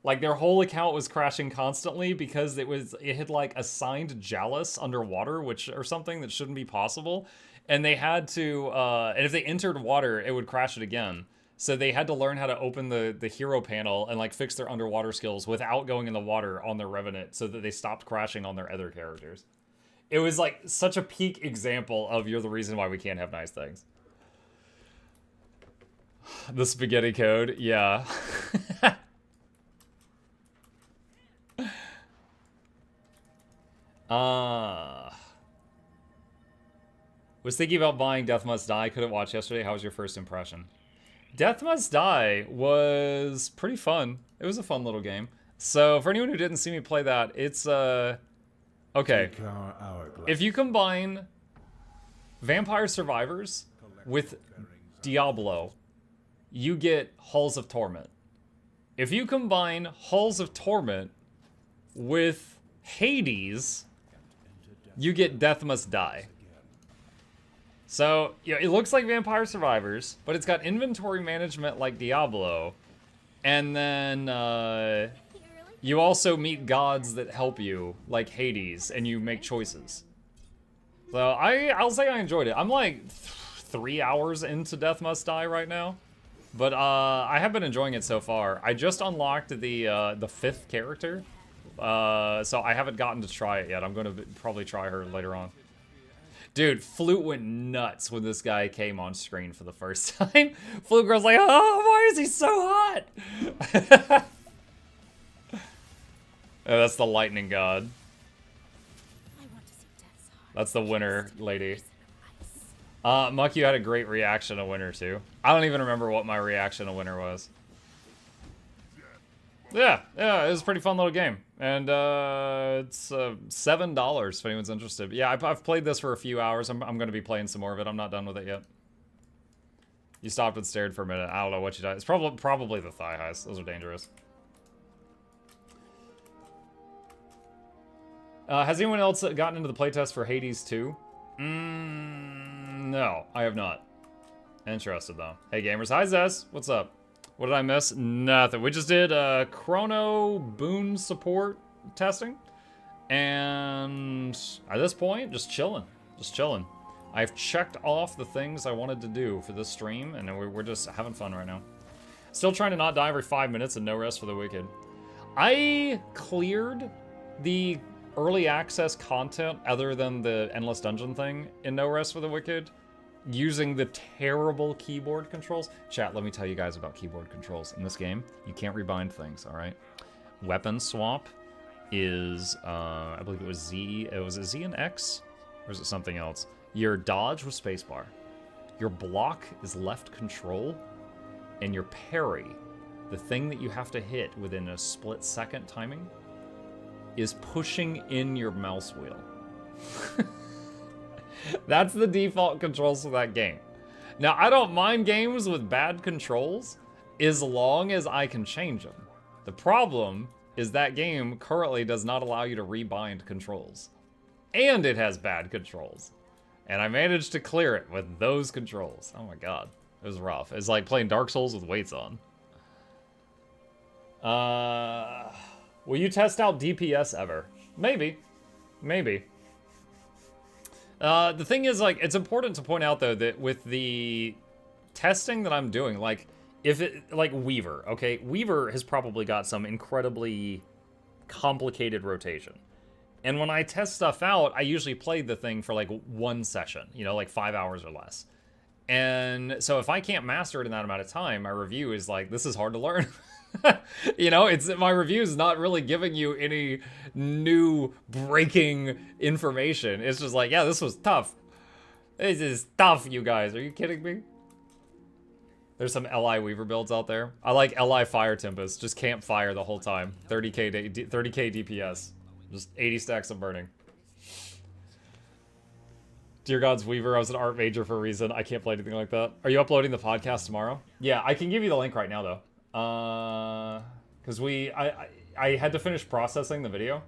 Like, their whole account was crashing constantly because it had like assigned Jalus underwater, or something that shouldn't be possible. And they had to, and if they entered water, it would crash it again. So they had to learn how to open the hero panel and like fix their underwater skills without going in the water on their Revenant so that they stopped crashing on their other characters. It was like such a peak example of you're the reason why we can't have nice things. The spaghetti code, yeah. Was thinking about buying Death Must Die. Couldn't watch yesterday. How was your first impression? Death Must Die was pretty fun. It was a fun little game. So for anyone who didn't see me play that, it's okay. If you combine Vampire Survivors with Diablo, you get Halls of Torment. If you combine Halls of Torment with Hades, you get Death Must Die. So, yeah, it looks like Vampire Survivors, but it's got inventory management like Diablo. And then, you also meet gods that help you, like Hades, and you make choices. So, I'll say I enjoyed it. I'm like 3 hours into Death Must Die right now. But, I have been enjoying it so far. I just unlocked the 5th character. So I haven't gotten to try it yet. I'm going to probably try her later on. Dude, Flute went nuts when this guy came on screen for the first time. Flute Girl's like, oh, why is he so hot? Oh, that's the lightning god. That's the winner lady. Muck, you had a great reaction to winner too. I don't even remember what my reaction to winner was. Yeah, it was a pretty fun little game. And it's $7 if anyone's interested. Yeah, I've played this for a few hours. I'm going to be playing some more of it. I'm not done with it yet. You stopped and stared for a minute. I don't know what you did. It's probably the thigh highs. Those are dangerous. Has anyone else gotten into the playtest for Hades 2? No, I have not. Interested, though. Hey, gamers. Hi, Zess. What's up? What did I miss? Nothing. We just did Chrono boon support testing. And at this point, just chilling. Just chilling. I've checked off the things I wanted to do for this stream, and we're just having fun right now. Still trying to not die every 5 minutes and no rest for the wicked. I cleared the early access content other than the Endless Dungeon thing in No Rest for the Wicked using the terrible keyboard controls. Chat, let me tell you guys about keyboard controls. In this game, you can't rebind things, alright? weapon swap is, I believe it was Z. It was a Z and X, or is it something else? Your dodge was spacebar. Your block is left control, and your parry, the thing that you have to hit within a split-second timing, is pushing in your mouse wheel. That's the default controls for that game. Now, I don't mind games with bad controls as long as I can change them. The problem is that game currently does not allow you to rebind controls. And it has bad controls. And I managed to clear it with those controls. Oh my god. It was rough. It's like playing Dark Souls with weights on. Will you test out DPS ever? Maybe. Maybe. The thing is, like, it's important to point out, though, that with the testing that I'm doing, like, if it, like, Weaver, okay? Weaver has probably got some incredibly complicated rotation. And when I test stuff out, I usually play the thing for, like, one session, you know, like 5 hours or less. And so if I can't master it in that amount of time, my review is like, this is hard to learn. You know, it's my review is not really giving you any new breaking information. It's just like, yeah, this was tough. This is tough, you guys. Are you kidding me? There's some LI Weaver builds out there. I like LI Fire Tempest. Just can't fire the whole time. 30k DPS. Just 80 stacks of burning. Dear God's Weaver, I was an art major for a reason. I can't play anything like that. Are you uploading the podcast tomorrow? Yeah, I can give you the link right now, though. Because I had to finish processing the video,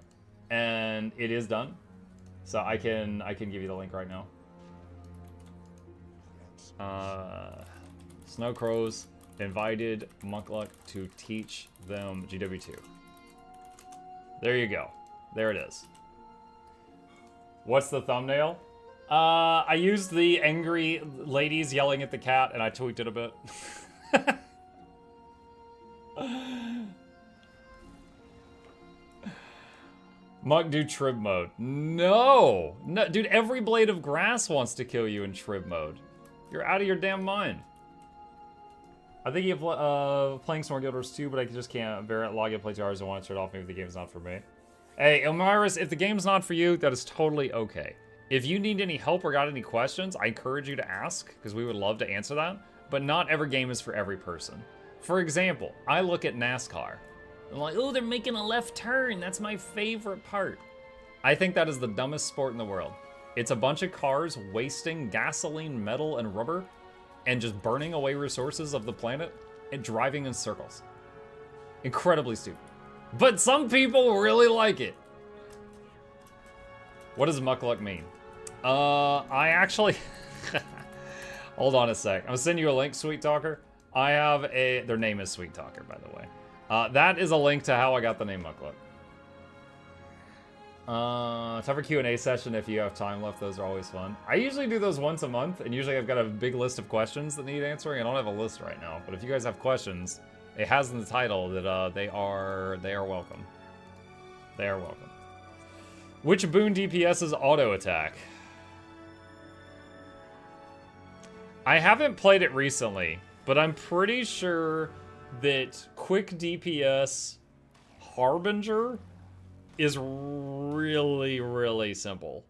and it is done. So I can give you the link right now. Snow Crows invited Mukluk to teach them GW2. There you go. There it is. What's the thumbnail? I used the angry ladies yelling at the cat, and I tweaked it a bit. Muck, do trib mode. No! No, dude, every blade of grass wants to kill you in trib mode. You're out of your damn mind. I think you have playing some more Guild Wars 2, but I just can't bear it. Log in, play 2 hours, and want to turn it off. Maybe the game's not for me. Hey, Elmaris, if the game's not for you, that is totally okay. If you need any help or got any questions, I encourage you to ask, because we would love to answer that. But not every game is for every person. For example, I look at NASCAR. I'm like, oh, they're making a left turn. That's my favorite part. I think that is the dumbest sport in the world. It's a bunch of cars wasting gasoline, metal, and rubber, and just burning away resources of the planet and driving in circles. Incredibly stupid. But some people really like it. What does Mukluk mean? I actually... Hold on a sec. I'm gonna send you a link, Sweet Talker. I have a... Their name is Sweet Talker, by the way. That is a link to how I got the name Mukluk. Time for Q&A session if you have time left. Those are always fun. I usually do those once a month, and usually I've got a big list of questions that need answering. I don't have a list right now, but if you guys have questions, it has in the title that they are welcome. They are welcome. Which boon DPS is auto attack? I haven't played it recently, but I'm pretty sure that quick DPS Harbinger is really, really simple.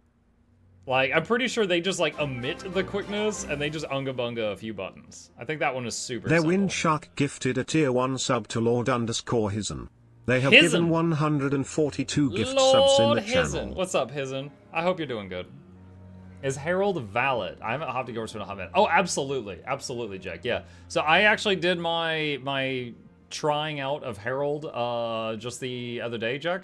Like, I'm pretty sure they just, like, omit the quickness, and they just unga-bunga a few buttons. I think that one is super Their simple. Wind Shark gifted a tier 1 sub to Lord_Hizen. They have Hizen. given 142 gift subs in the Hizen. channel. What's up, Hizen? I hope you're doing good. Is Herald valid? I haven't hopped to go for a hot minute. Oh, absolutely. Absolutely, Jack. Yeah. So I actually did my trying out of Herald just the other day, Jack.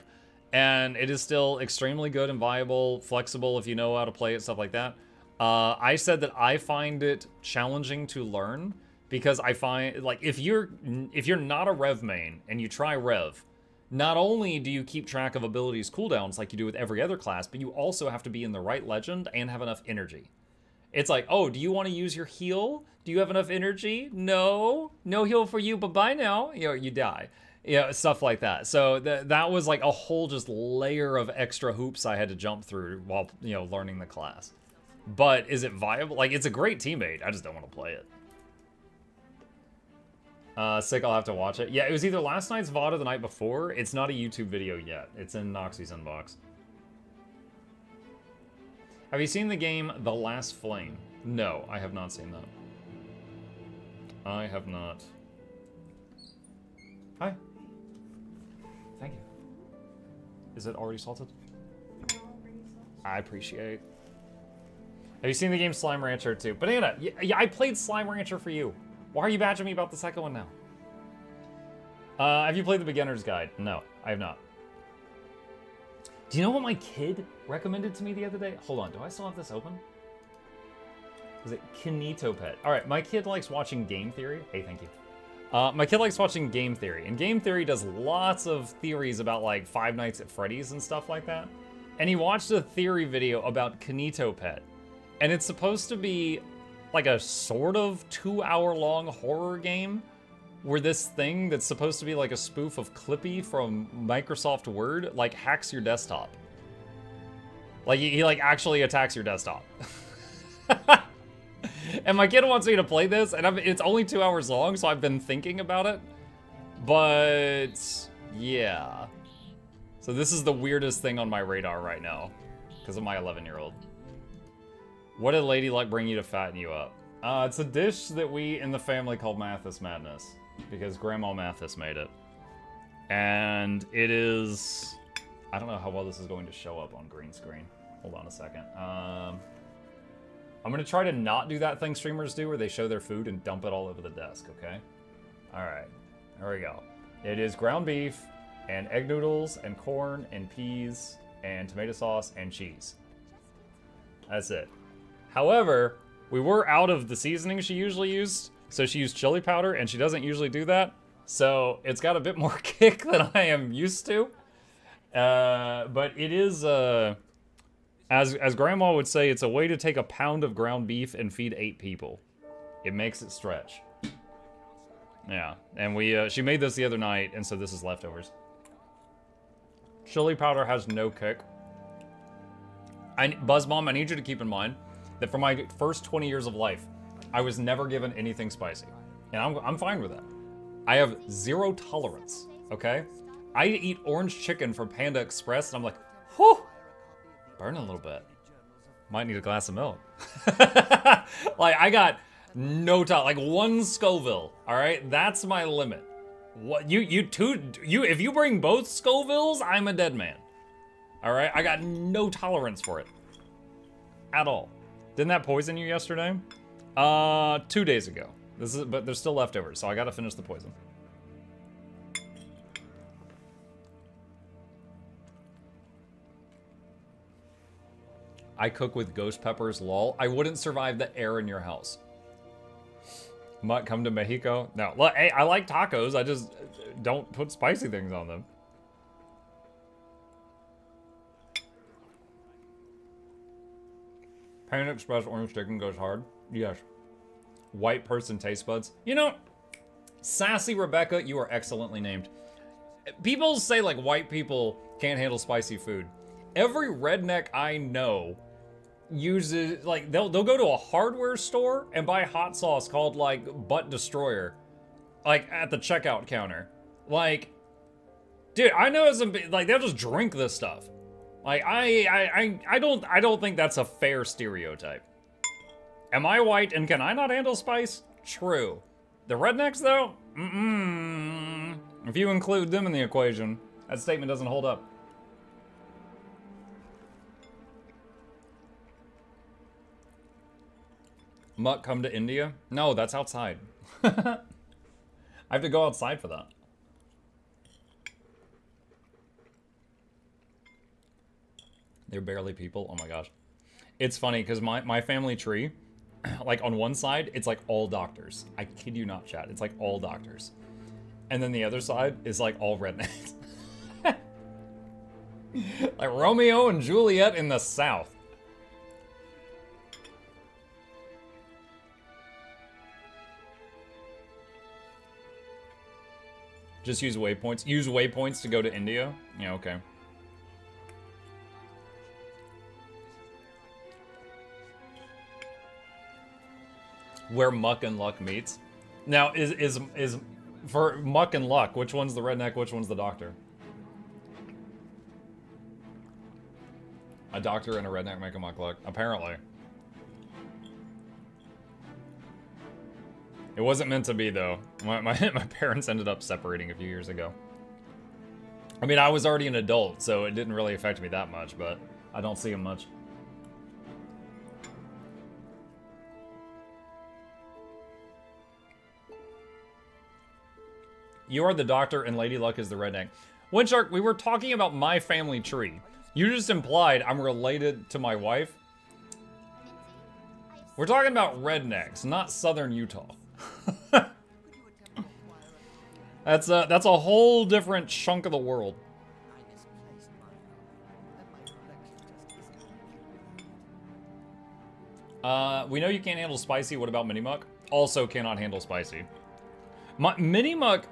And it is still extremely good and viable, flexible if you know how to play it, stuff like that. I said that I find it challenging to learn because I find, like, if you're not a Rev main and you try Rev, not only do you keep track of abilities cooldowns like you do with every other class, but you also have to be in the right legend and have enough energy. It's like, oh, do you want to use your heal? Do you have enough energy? No. No heal for you, bye-bye now. You know, you die. Yeah, stuff like that. So that was like a whole just layer of extra hoops I had to jump through while, you know, learning the class. But is it viable? Like, it's a great teammate. I just don't want to play it. Sick, I'll have to watch it. Yeah, it was either last night's VOD or the night before. It's not a YouTube video yet. It's in Noxxi's inbox. Have you seen the game The Last Flame? No, I have not seen that. I have not. Hi. Thank you. Is it already salted? I appreciate. Have you seen the game Slime Rancher 2? Banana, yeah, I played Slime Rancher for you. Why are you badgering me about the second one now? Have you played the Beginner's Guide? No, I have not. Do you know what my kid recommended to me the other day? Hold on, do I still have this open? Is it Kinetopet? All right, my kid likes watching Game Theory. Hey, thank you. My kid likes watching Game Theory, and Game Theory does lots of theories about like Five Nights at Freddy's and stuff like that. And he watched a theory video about Kinetopet, and it's supposed to be like a sort of 2-hour-long horror game where this thing that's supposed to be like a spoof of Clippy from Microsoft Word like hacks your desktop. Like he like actually attacks your desktop. And my kid wants me to play this, and it's only 2 hours long, so I've been thinking about it. But yeah. So this is the weirdest thing on my radar right now because of my 11-year-old. What did Lady Luck bring you to fatten you up? It's a dish that we in the family call Mathis Madness because Grandma Mathis made it. And it is... I don't know how well this is going to show up on green screen. Hold on a second. I'm going to try to not do that thing streamers do where they show their food and dump it all over the desk, okay? Alright, there we go. It is ground beef and egg noodles and corn and peas and tomato sauce and cheese. That's it. However, we were out of the seasoning she usually used, so she used chili powder, and she doesn't usually do that. So it's got a bit more kick than I am used to. But it is, as Grandma would say, it's a way to take a pound of ground beef and feed 8 people. It makes it stretch. Yeah, and she made this the other night, and so this is leftovers. Chili powder has no kick. Buzzmom, I need you to keep in mind that for my first 20 years of life, I was never given anything spicy. And I'm fine with that. I have 0 tolerance, okay? I eat orange chicken from Panda Express, and I'm like, whew, burning a little bit. Might need a glass of milk. Like, I got no tolerance, like 1 Scoville, all right? That's my limit. What, if you bring both Scovilles, I'm a dead man. All right, I got no tolerance for it. At all. Didn't that poison you yesterday? 2 days ago. But there's still leftovers, so I gotta finish the poison. I cook with ghost peppers, lol. I wouldn't survive the air in your house. Might come to Mexico. No, look, hey, I like tacos. I just don't put spicy things on them. Panda Express orange chicken goes hard. Yes. White person taste buds. You know, Sassy Rebecca, you are excellently named. People say like white people can't handle spicy food. Every redneck I know uses, like, they'll go to a hardware store and buy hot sauce called like Butt Destroyer, like at the checkout counter. Like, dude, I know some, like, they'll just drink this stuff. Like, I don't think that's a fair stereotype. Am I white and can I not handle spice? True. The rednecks, though? If you include them in the equation, that statement doesn't hold up. Mutt come to India? No, that's outside. I have to go outside for that. They're barely people. Oh my gosh. It's funny because my family tree, like on one side, it's like all doctors. I kid you not, chat. It's like all doctors. And then the other side is like all rednecks. Like Romeo and Juliet in the South. Just use waypoints. Use waypoints to go to India? Yeah, okay. Where Muck and Luck meets. Now, is For Muck and Luck, which one's the redneck, which one's the doctor? A doctor and a redneck make a Muck Luck, apparently. It wasn't meant to be, though. My parents ended up separating a few years ago. I mean, I was already an adult, so it didn't really affect me that much, but I don't see him much. You are the doctor and Lady Luck is the redneck. Windshark, we were talking about my family tree. You just implied I'm related to my wife. We're talking about rednecks, not southern Utah. That's a whole different chunk of the world. We know you can't handle spicy. What about Minimuck? Also cannot handle spicy. Minimuck...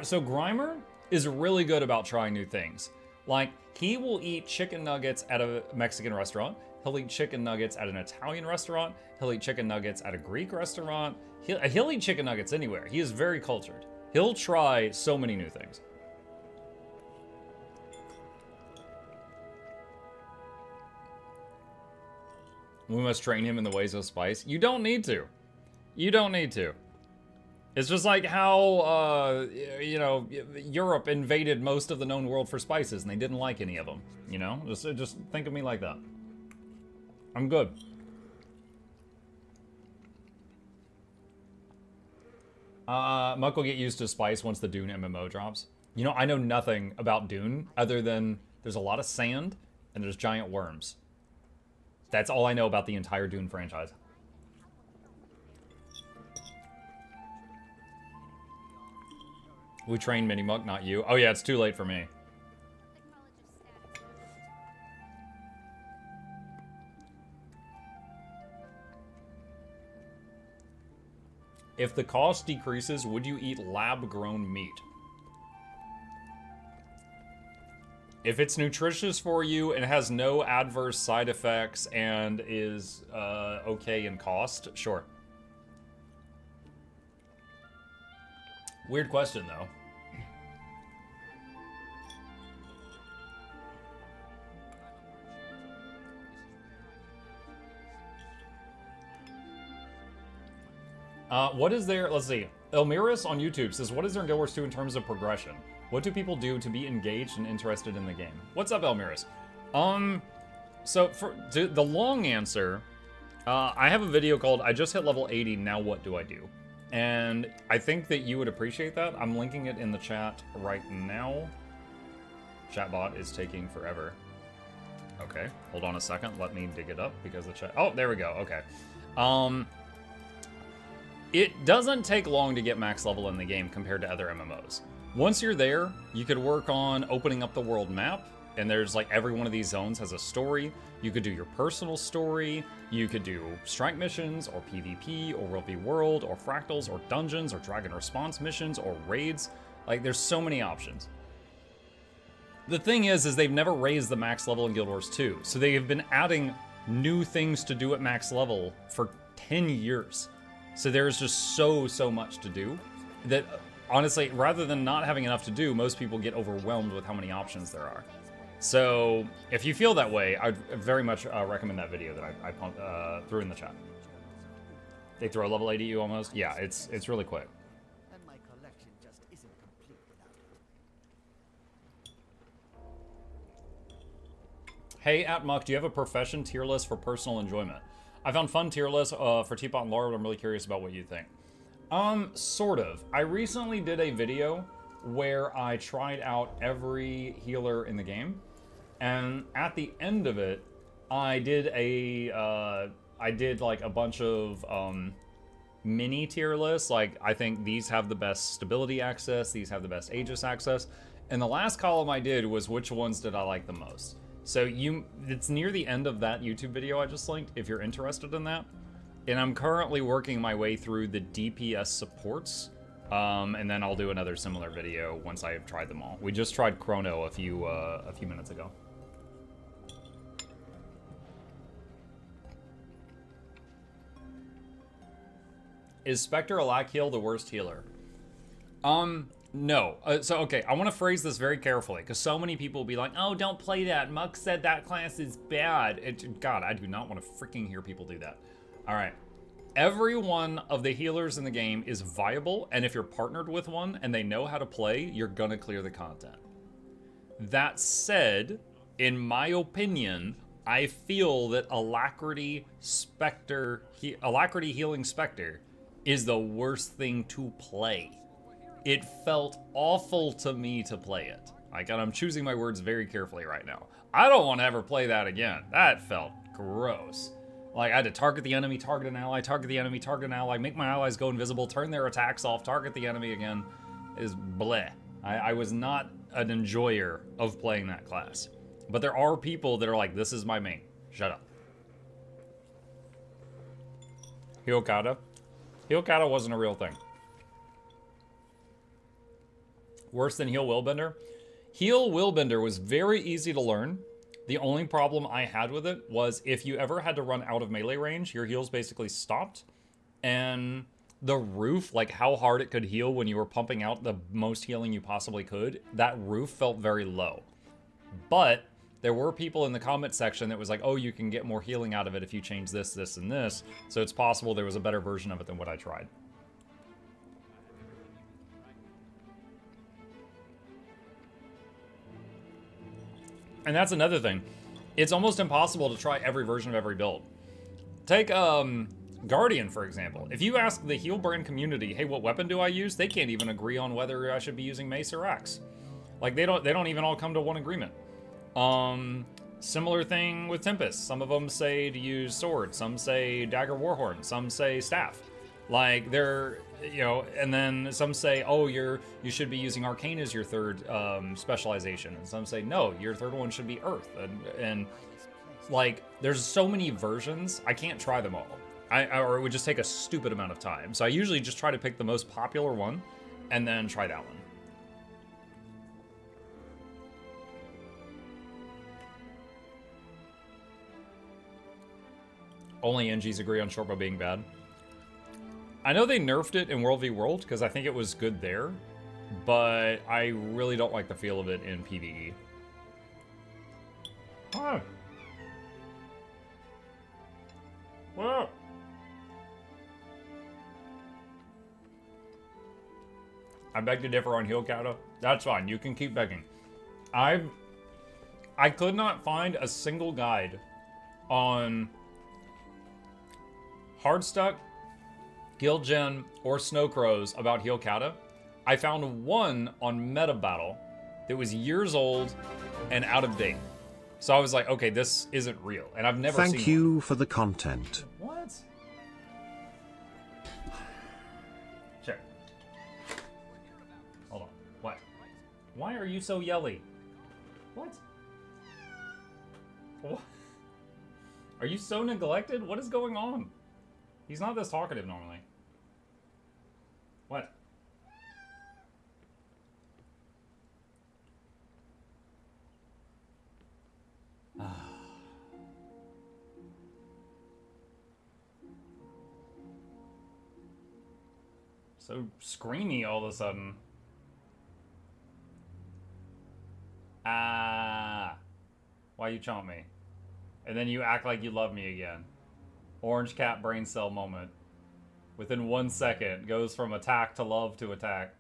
So Grimer is really good about trying new things. Like, he will eat chicken nuggets at a Mexican restaurant. He'll eat chicken nuggets at an Italian restaurant. He'll eat chicken nuggets at a Greek restaurant. He'll eat chicken nuggets anywhere. He is very cultured. He'll try so many new things. We must train him in the ways of spice. You don't need to. You don't need to. It's just like how, you know, Europe invaded most of the known world for spices and they didn't like any of them, you know? Just think of me like that. I'm good. Muck will get used to spice once the Dune MMO drops. You know, I know nothing about Dune other than there's a lot of sand and there's giant worms. That's all I know about the entire Dune franchise. We trained Minimuck, not you. Oh yeah, it's too late for me. If the cost decreases, would you eat lab-grown meat? If it's nutritious for you and has no adverse side effects and is okay in cost, sure. Weird question, though. What is there? Let's see. Elmiris on YouTube says, what is there in Guild Wars 2 in terms of progression? What do people do to be engaged and interested in the game? What's up, Elmiris? So for the long answer, I have a video called I just hit level 80, now what do I do? And I think that you would appreciate that. I'm linking it in the chat right now. Chatbot is taking forever. Okay, hold on a second. Let me dig it up because the chat... Oh, there we go. Okay. It doesn't take long to get max level in the game compared to other MMOs. Once you're there, you could work on opening up the world map, and there's like every one of these zones has a story. You could do your personal story, you could do strike missions, or PvP, or World v World, or fractals, or dungeons, or dragon response missions, or raids. Like, there's so many options. The thing is they've never raised the max level in Guild Wars 2, so they have been adding new things to do at max level for 10 years. So there's just so much to do that, honestly, rather than not having enough to do, most people get overwhelmed with how many options there are. So if you feel that way, I'd very much recommend that video that I threw in the chat. They throw a level 80 at you almost? Yeah, it's really quick. And my collection just isn't complete without it. Hey, @Muck, do you have a profession tier list for personal enjoyment? I found fun tier lists for Teapot and Laura, but I'm really curious about what you think. Sort of. I recently did a video where I tried out every healer in the game, and at the end of it, I did like a bunch of mini tier lists. Like, I think these have the best stability access, these have the best Aegis access, and the last column I did was which ones did I like the most. So it's near the end of that YouTube video I just linked, if you're interested in that. And I'm currently working my way through the DPS supports, and then I'll do another similar video once I have tried them all. We just tried Chrono a few minutes ago. Is Spectre Alakiel the worst healer? No. Okay, I want to phrase this very carefully, because so many people will be like, oh, don't play that. Muck said that class is bad. God, I do not want to freaking hear people do that. All right. Every one of the healers in the game is viable, and if you're partnered with one and they know how to play, you're gonna clear the content. That said, in my opinion, I feel that Alacrity Healing Spectre is the worst thing to play. It felt awful to me to play it. Like, and I'm choosing my words very carefully right now. I don't want to ever play that again. That felt gross. Like, I had to target the enemy, target an ally, target the enemy, target an ally, make my allies go invisible, turn their attacks off, target the enemy again. Is bleh. I was not an enjoyer of playing that class. But there are people that are like, this is my main. Shut up. Hyokata. Hyokata wasn't a real thing. Worse than Heal Willbender? Heal Willbender was very easy to learn. The only problem I had with it was if you ever had to run out of melee range, your heals basically stopped. And the roof, like how hard it could heal when you were pumping out the most healing you possibly could, that roof felt very low. But there were people in the comment section that was like, oh, you can get more healing out of it if you change this, this, and this. So it's possible there was a better version of it than what I tried. And that's another thing. It's almost impossible to try every version of every build. Take Guardian, for example. If you ask the heal brand community, hey, what weapon do I use? They can't even agree on whether I should be using Mace or Axe. Like, they don't even all come to one agreement. Similar thing with Tempest. Some of them say to use Sword. Some say Dagger Warhorn. Some say Staff. Like, they're, you know, and then some say, oh, you should be using Arcane as your third specialization. And some say, no, your third one should be Earth. And like, there's so many versions, I can't try them all. Or it would just take a stupid amount of time. So I usually just try to pick the most popular one and then try that one. Only NGs agree on Shortbow being bad. I know they nerfed it in World v World because I think it was good there, but I really don't like the feel of it in PvE. Oh. Whoa. I beg to differ on Hyokata. That's fine. You can keep begging. I could not find a single guide on Hardstuck, Guild Gen, or Snow Crows about Hyokata. I found one on Meta Battle that was years old and out of date. So I was like, okay, this isn't real. And I've never seen Thank you for the content. What? Sure. Hold on. What? Why are you so yelly? What? What? Are you so neglected? What is going on? He's not this talkative normally. What? So screamy all of a sudden. Ah. Why you chomp me? And then you act like you love me again. Orange cat brain cell moment. Within 1 second, goes from attack to love to attack.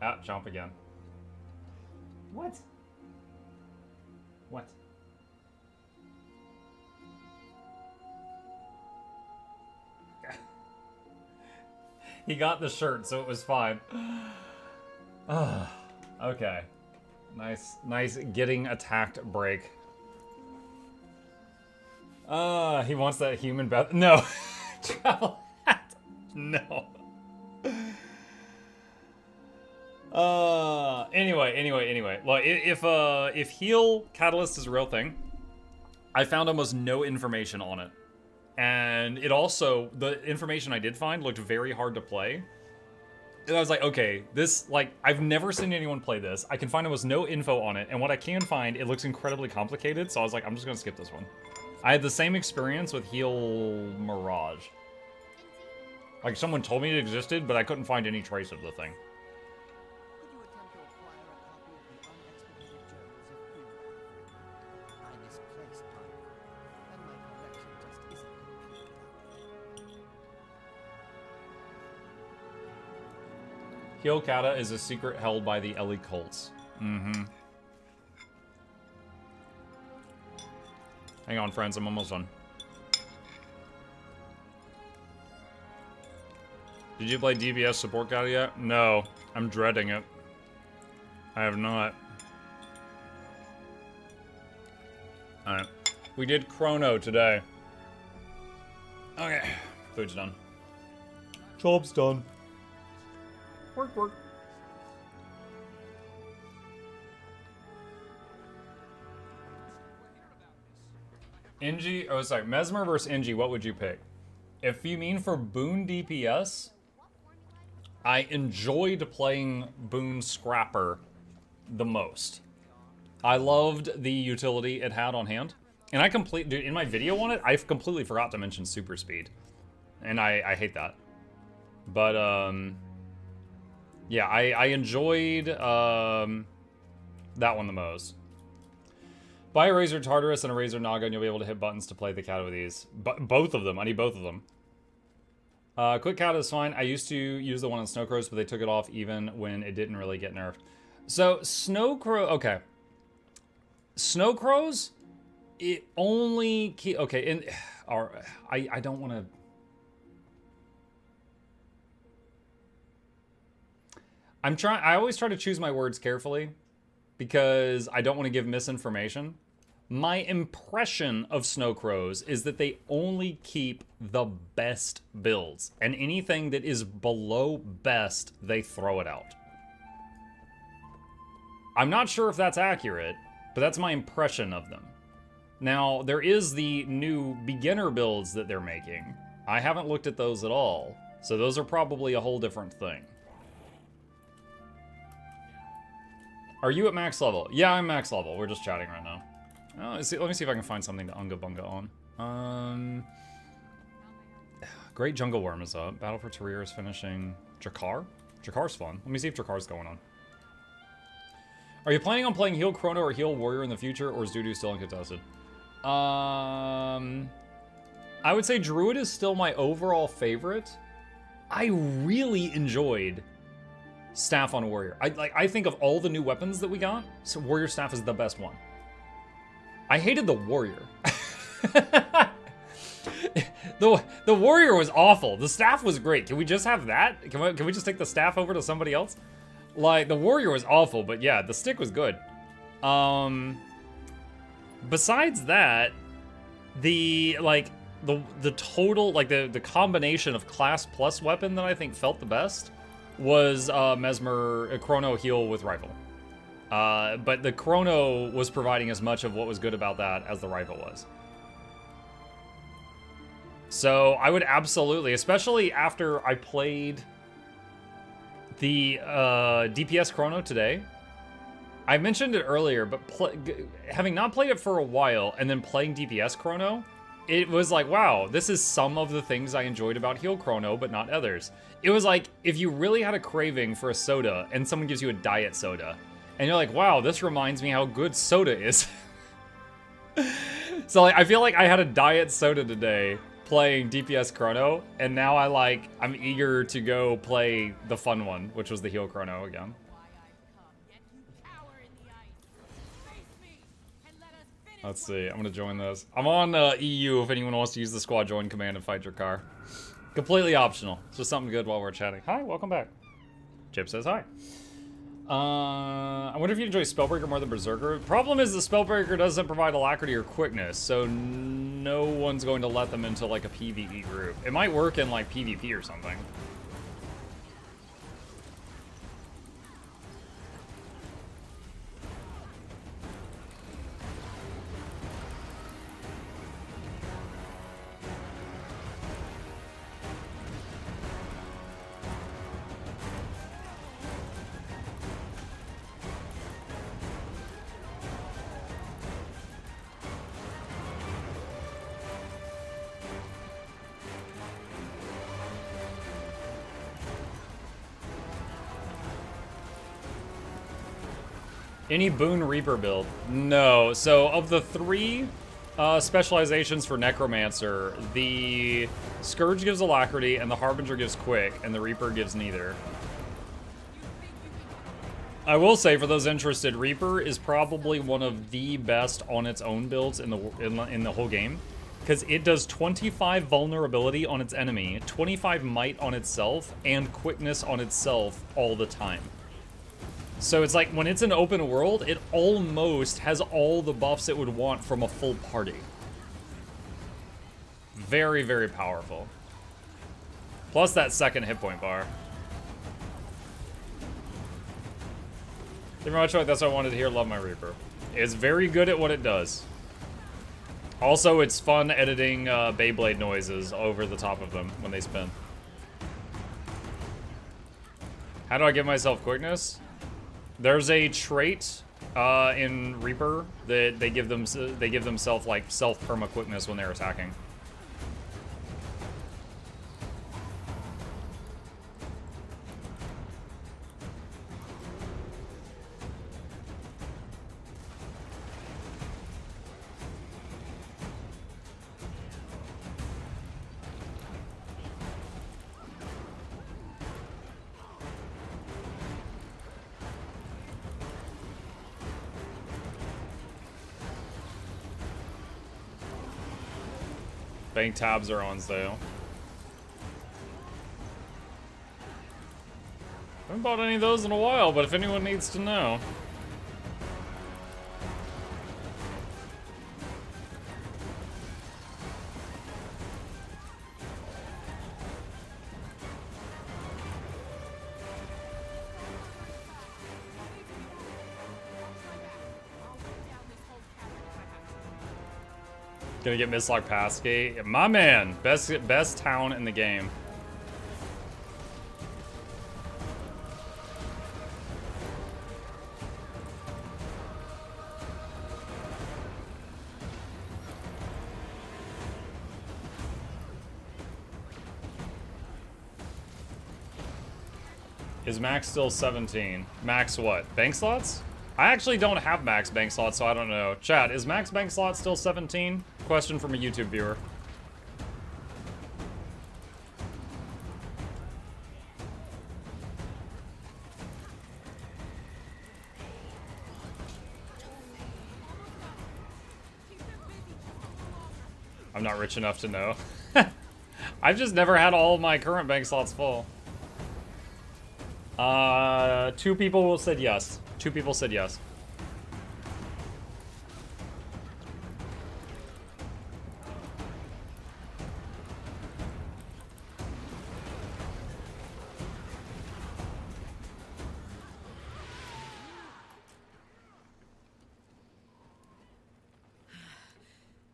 Ah, chomp again. What? What? He got the shirt, so it was fine. Okay. Nice getting attacked break. He wants that human bath. No. Travel hat. No. Anyway. Well, if heal catalyst is a real thing, I found almost no information on it. And it also, the information I did find looked very hard to play. And I was like, okay, this, like, I've never seen anyone play this. I can find almost no info on it, and what I can find, it looks incredibly complicated, so I was like, I'm just gonna skip this one. I had the same experience with Heal Mirage. Like, someone told me it existed, but I couldn't find any trace of the thing. Heal Kata is a secret held by the Ellie cults. Mm-hmm. Hang on, friends, I'm almost done. Did you play DBS support Kata yet? No, I'm dreading it. I have not. Alright. We did Chrono today. Okay. Food's done. Job's done. Work, work. Engie, oh sorry, Mesmer versus Engie, what would you pick? If you mean for Boon DPS, I enjoyed playing Boon Scrapper the most. I loved the utility it had on hand. And dude, in my video on it, I completely forgot to mention super speed. And I hate that. But, yeah, I enjoyed that one the most. Buy a Razor Tartarus and a Razor Naga and you'll be able to hit buttons to play the Kata with these. Both of them. I need both of them. Quick Kata is fine. I used to use the one on Snowcrows, but they took it off even when it didn't really get nerfed. So, Snowcrow... Okay. Snowcrows, it only... Okay, and... I don't want to... I always try to choose my words carefully because I don't want to give misinformation. My impression of Snowcrows is that they only keep the best builds, and anything that is below best, they throw it out. I'm not sure if that's accurate, but that's my impression of them. Now, there is the new beginner builds that they're making. I haven't looked at those at all, so those are probably a whole different thing. Are you at max level? Yeah, I'm max level. We're just chatting right now. Oh, let me see if I can find something to Unga Bunga on. Great Jungle Worm is up. Battle for Tarir is finishing. Jakar? Jakar's fun. Let me see if Jakar's going on. Are you planning on playing Heal Chrono or Heal Warrior in the future, or is Dudu still uncontested? I would say Druid is still my overall favorite. I really enjoyed Staff on Warrior. I think of all the new weapons that we got, so Warrior Staff is the best one. I hated the Warrior. the Warrior was awful. The Staff was great. Can we just have that? Can we just take the Staff over to somebody else? Like, the Warrior was awful, but yeah, the stick was good. Besides that, the total, like, the combination of class plus weapon that I think felt the best was Mesmer Chrono heal with rifle. But the Chrono was providing as much of what was good about that as the rifle was. So I would absolutely, especially after I played the DPS Chrono today. I mentioned it earlier, but having not played it for a while and then playing DPS Chrono, it was like, wow, this is some of the things I enjoyed about Heal Chrono, but not others. It was like, if you really had a craving for a soda and someone gives you a diet soda, and you're like, wow, this reminds me how good soda is. So like, I feel like I had a diet soda today playing DPS Chrono, and now I'm eager to go play the fun one, which was the Heal Chrono again. Let's see, I'm gonna join this. I'm on EU if anyone wants to use the squad join command and fight your car. Completely optional. It's just something good while we're chatting. Hi, welcome back. Chip says hi. I wonder if you enjoy Spellbreaker more than Berserker. Problem is the Spellbreaker doesn't provide alacrity or quickness, so no one's going to let them into like a PvE group. It might work in like PvP or something. Any Boon Reaper build? No. So, of the 3 specializations for Necromancer, the Scourge gives Alacrity, and the Harbinger gives Quick, and the Reaper gives neither. I will say, for those interested, Reaper is probably one of the best on its own builds in the whole game, because it does 25 vulnerability on its enemy, 25 might on itself, and quickness on itself all the time. So it's like, when it's an open world, it almost has all the buffs it would want from a full party. Very, very powerful. Plus that second hit point bar. Thank you very much, that's what I wanted to hear. Love my Reaper. It's very good at what it does. Also, it's fun editing Beyblade noises over the top of them when they spin. How do I give myself quickness? There's a trait in Reaper that they give themselves like self-perma quickness when they're attacking. Bank tabs are on sale. Haven't bought any of those in a while, but if anyone needs to know. Gonna get Mistlock Passgate. My man, best town in the game. Is max still 17? Max what? Bank slots? I actually don't have max bank slots, so I don't know. Chat, is max bank slot still 17? Question from a YouTube viewer. I'm not rich enough to know. I've just never had all of my current bank slots full. 2 people said yes. 2 people said yes.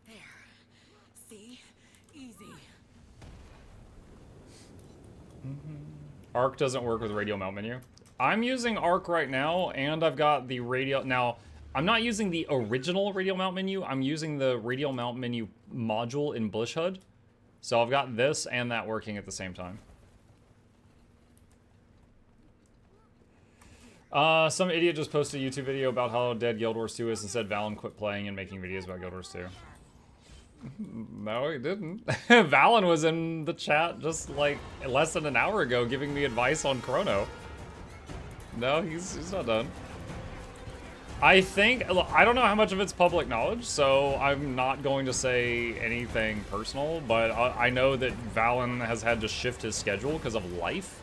There. See? Easy. Arc doesn't work with radial mount menu. I'm using Arc right now, and I've got the radial... Now, I'm not using the original radial mount menu. I'm using the radial mount menu module in Blish HUD. So I've got this and that working at the same time. Some idiot just posted a YouTube video about how dead Guild Wars 2 is and said Valen quit playing and making videos about Guild Wars 2. No, he didn't. Valen was in the chat just like less than an hour ago giving me advice on Chrono. No, he's not done. I think, look, I don't know how much of it's public knowledge, so I'm not going to say anything personal, but I know that Valen has had to shift his schedule because of life.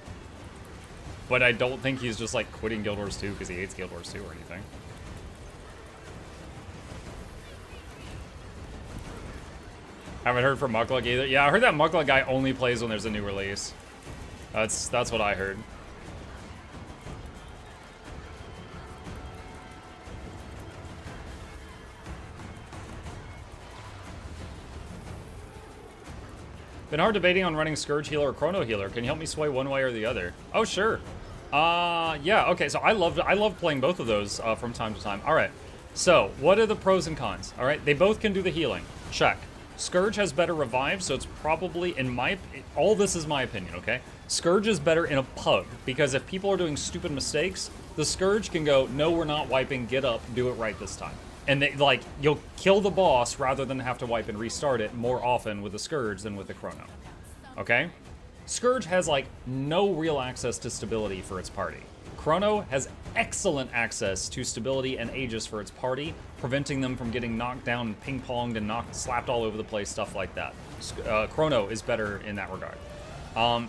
But I don't think he's just like quitting Guild Wars 2 because he hates Guild Wars 2 or anything. Haven't heard from Mukluk either. Yeah, I heard that Mukluk guy only plays when there's a new release. That's what I heard. Been hard debating on running Scourge Healer or Chrono Healer. Can you help me sway one way or the other? Oh, sure. Yeah, okay, so I love playing both of those from time to time. All right, so what are the pros and cons? All right, they both can do the healing. Check. Scourge has better revive, so it's probably, all this is my opinion, okay? Scourge is better in a pug, because if people are doing stupid mistakes, the Scourge can go, no, we're not wiping, get up, do it right this time. And they, like, you'll kill the boss rather than have to wipe and restart it more often with the Scourge than with the Chrono. Okay? Scourge has, like, no real access to stability for its party. Chrono has excellent access to stability and Aegis for its party, preventing them from getting knocked down and ping-ponged and slapped all over the place, stuff like that. Chrono is better in that regard.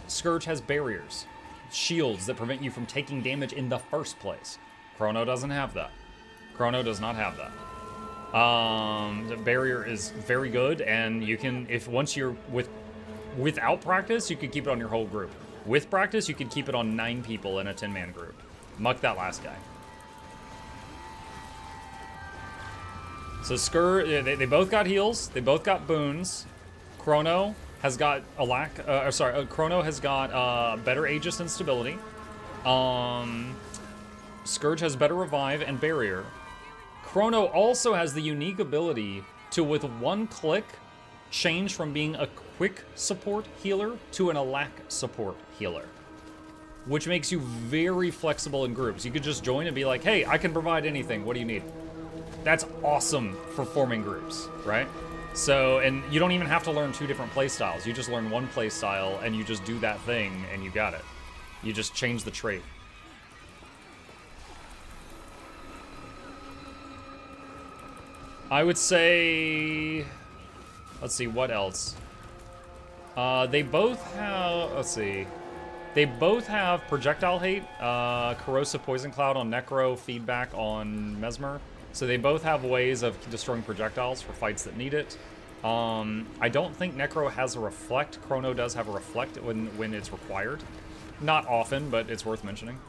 Scourge has barriers, shields that prevent you from taking damage in the first place. Chrono doesn't have that. Chrono does not have that. The barrier is very good, and you can, if once you're without practice, you can keep it on your whole group. With practice, you can keep it on 9 people in a 10-man group. Muck that last guy. So Scourge, they both got heals. They both got boons. Chrono has got Chrono has got better Aegis and stability. Scourge has better revive and barrier. Chrono also has the unique ability to, with one click, change from being a quick support healer to an alack support healer, which makes you very flexible in groups. You could just join and be like, hey, I can provide anything. What do you need? That's awesome for forming groups, right? So, and you don't even have to learn 2 different play styles. You just learn one play style and you just do that thing and you got it. You just change the trait. I would say, let's see, what else? They both have, let's see. They both have projectile hate, corrosive poison cloud on Necro, feedback on Mesmer. So they both have ways of destroying projectiles for fights that need it. I don't think Necro has a reflect. Chrono does have a reflect when it's required. Not often, but it's worth mentioning.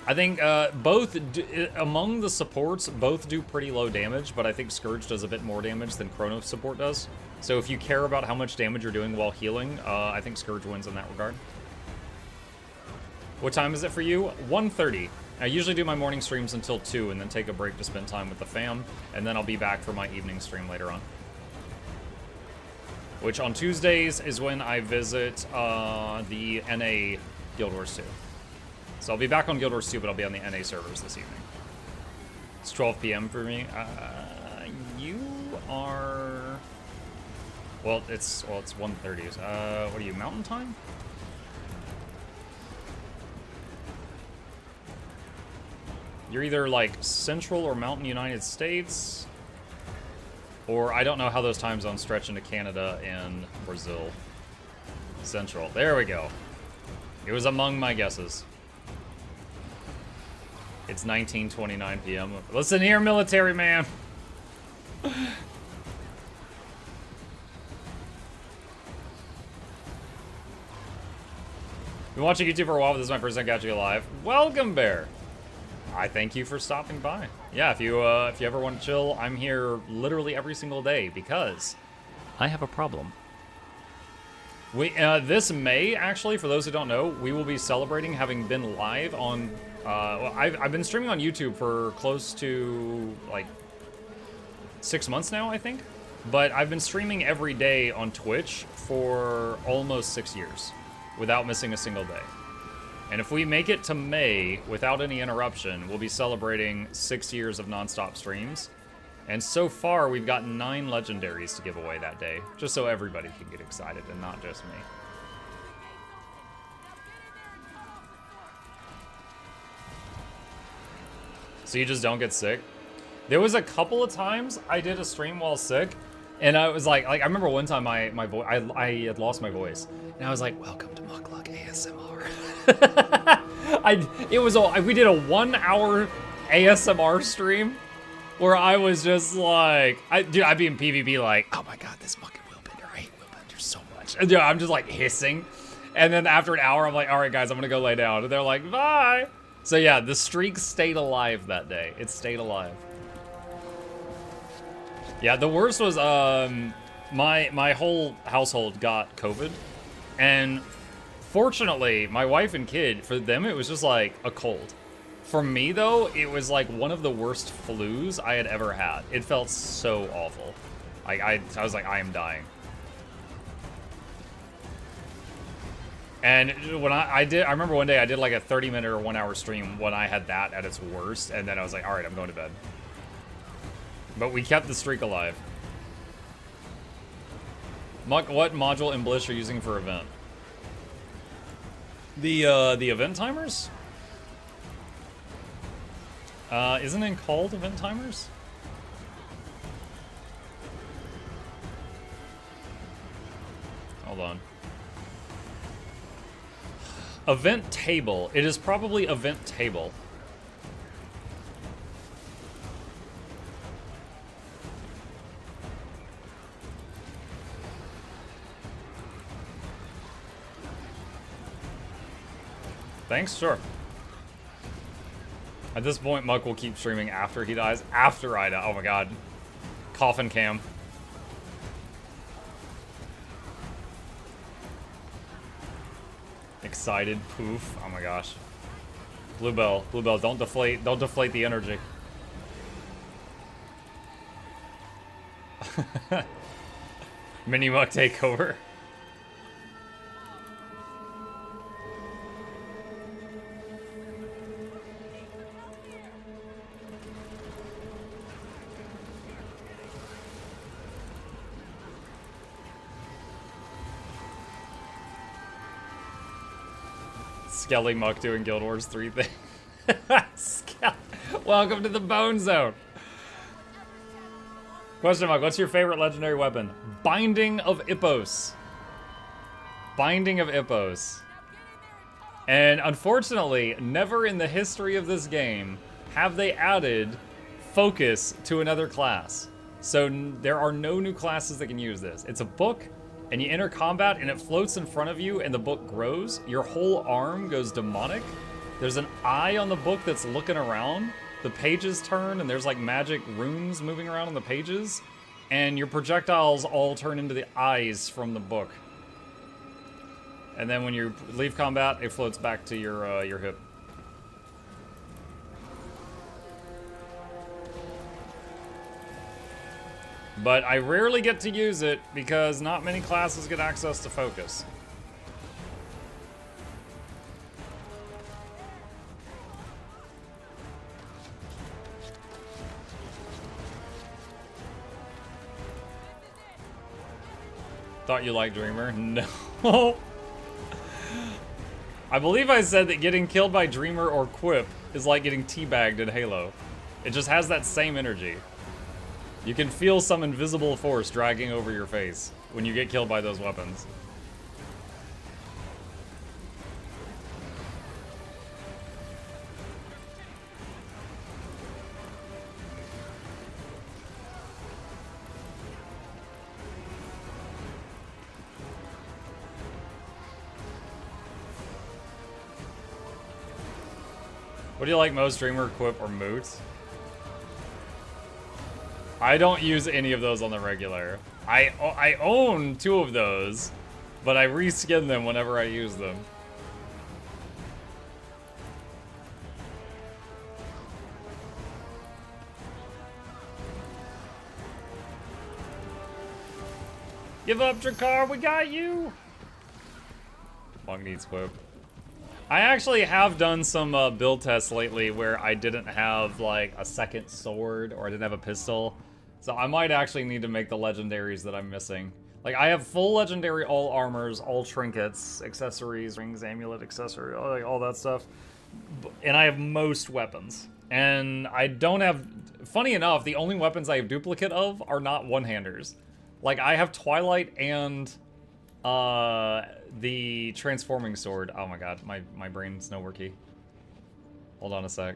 I think among the supports, both do pretty low damage, but I think Scourge does a bit more damage than Chrono support does. So if you care about how much damage you're doing while healing, I think Scourge wins in that regard. What time is it for you? 1:30. I usually do my morning streams until 2 and then take a break to spend time with the fam, and then I'll be back for my evening stream later on. Which on Tuesdays is when I visit the NA Guild Wars 2. So I'll be back on Guild Wars 2, but I'll be on the NA servers this evening. It's 12 p.m. for me. You are... Well, it's 1:30. What are you, Mountain Time? You're either like Central or Mountain United States, or I don't know how those time zones stretch into Canada and Brazil. Central. There we go. It was among my guesses. It's 19:29 p.m. Listen here, military man. Been watching YouTube for a while, but this is my first time catching you live. Welcome, Bear. I thank you for stopping by. Yeah, if you ever want to chill, I'm here literally every single day because I have a problem. This May, actually, for those who don't know, we will be celebrating having been live on. Well, I've been streaming on YouTube for close to like 6 months now, I think. But I've been streaming every day on Twitch for almost 6 years without missing a single day. And if we make it to May without any interruption, we'll be celebrating 6 years of non-stop streams. And so far, we've got 9 legendaries to give away that day, just so everybody can get excited and not just me. So you just don't get sick? There was a couple of times I did a stream while sick, and I was like I remember one time I had lost my voice, and I was like, "Welcome to Mukluk ASMR." We did a 1-hour ASMR stream where I was just like, I'd be in PvP like, oh my god, this fucking Willbender, I hate Willbender so much. And I'm just like hissing, and then after an hour, I'm like, all right guys, I'm gonna go lay down, and they're like, bye. So yeah, the streak stayed alive that day. It stayed alive. Yeah, the worst was my whole household got COVID, and fortunately, my wife and kid, for them it was just like a cold. For me though, it was like one of the worst flus I had ever had. It felt so awful. I was like, I am dying. And when I remember one day I did like a 30-minute or 1 hour stream when I had that at its worst, and then I was like, all right, I'm going to bed. But we kept the streak alive. Muck, what module in Bliss are you using for event? The event timers? Isn't it called event timers? Hold on. Event table. It is probably event table. Thanks, sure. At this point, Muck will keep streaming after he dies. After I die. Oh my god. Coffin cam. Excited poof. Oh my gosh. Bluebell, don't deflate the energy. Mini Muck takeover. Skelly Muck doing Guild Wars 3 thing. Welcome to the Bone Zone. Question mark, what's your favorite legendary weapon? Binding of Ippos. Binding of Ippos. And unfortunately, never in the history of this game have they added focus to another class. So there are no new classes that can use this. It's a book, and you enter combat and it floats in front of you and the book grows. Your whole arm goes demonic. There's an eye on the book that's looking around. The pages turn and there's like magic runes moving around on the pages. And your projectiles all turn into the eyes from the book. And then when you leave combat, it floats back to your hip. But I rarely get to use it because not many classes get access to focus. Thought you liked Dreamer? No. I believe I said that getting killed by Dreamer or Quip is like getting teabagged in Halo. It just has that same energy. You can feel some invisible force dragging over your face when you get killed by those weapons. What do you like most, Dreamer, Quip, or Moot? I don't use any of those on the regular. I own 2 of those, but I reskin them whenever I use them. Give up, Drakkar, we got you! Monk needs Quip. I actually have done some build tests lately where I didn't have like a second sword or I didn't have a pistol. So I might actually need to make the legendaries that I'm missing. Like I have full legendary all armors, all trinkets, accessories, rings, amulet, accessory, all that stuff. And I have most weapons. And I don't have, funny enough, the only weapons I have duplicate of are not one-handers. Like I have Twilight and the transforming sword. Oh my god, my brain's no worky. Hold on a sec.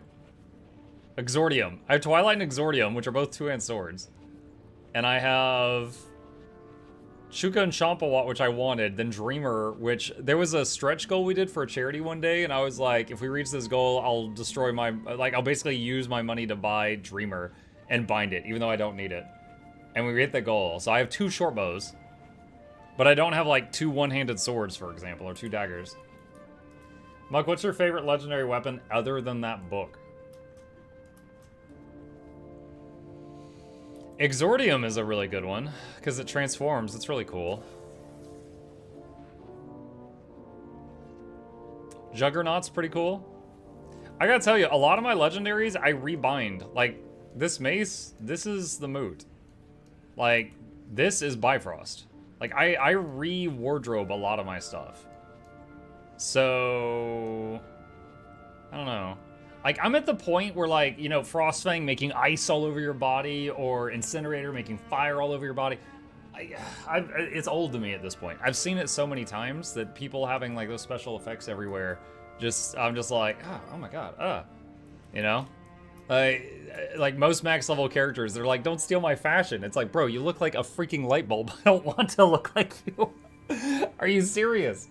Exordium. I have Twilight and Exordium, which are both 2-hand swords. And I have Shuka and Champawat, which I wanted. Then Dreamer, which there was a stretch goal we did for a charity one day, and I was like, if we reach this goal, I'll destroy my, like, I'll basically use my money to buy Dreamer and bind it, even though I don't need it. And we hit the goal. So I have 2 short bows. But I don't have like 2 one-handed swords, for example, or 2 daggers. Muck, what's your favorite legendary weapon other than that book? Exordium is a really good one, because it transforms. It's really cool. Juggernaut's pretty cool. I gotta tell you, a lot of my legendaries I rebind. Like, this mace, this is the moot. Like, this is Bifrost. Like, I re-wardrobe a lot of my stuff. So... I don't know. Like, I'm at the point where, like, you know, Frostfang making ice all over your body, or Incinerator making fire all over your body. It's old to me at this point. I've seen it so many times that people having, like, those special effects everywhere, I'm just like, oh my god, you know? Like, most max level characters, they're like, don't steal my fashion. It's like, bro, you look like a freaking light bulb. I don't want to look like you. Are you serious?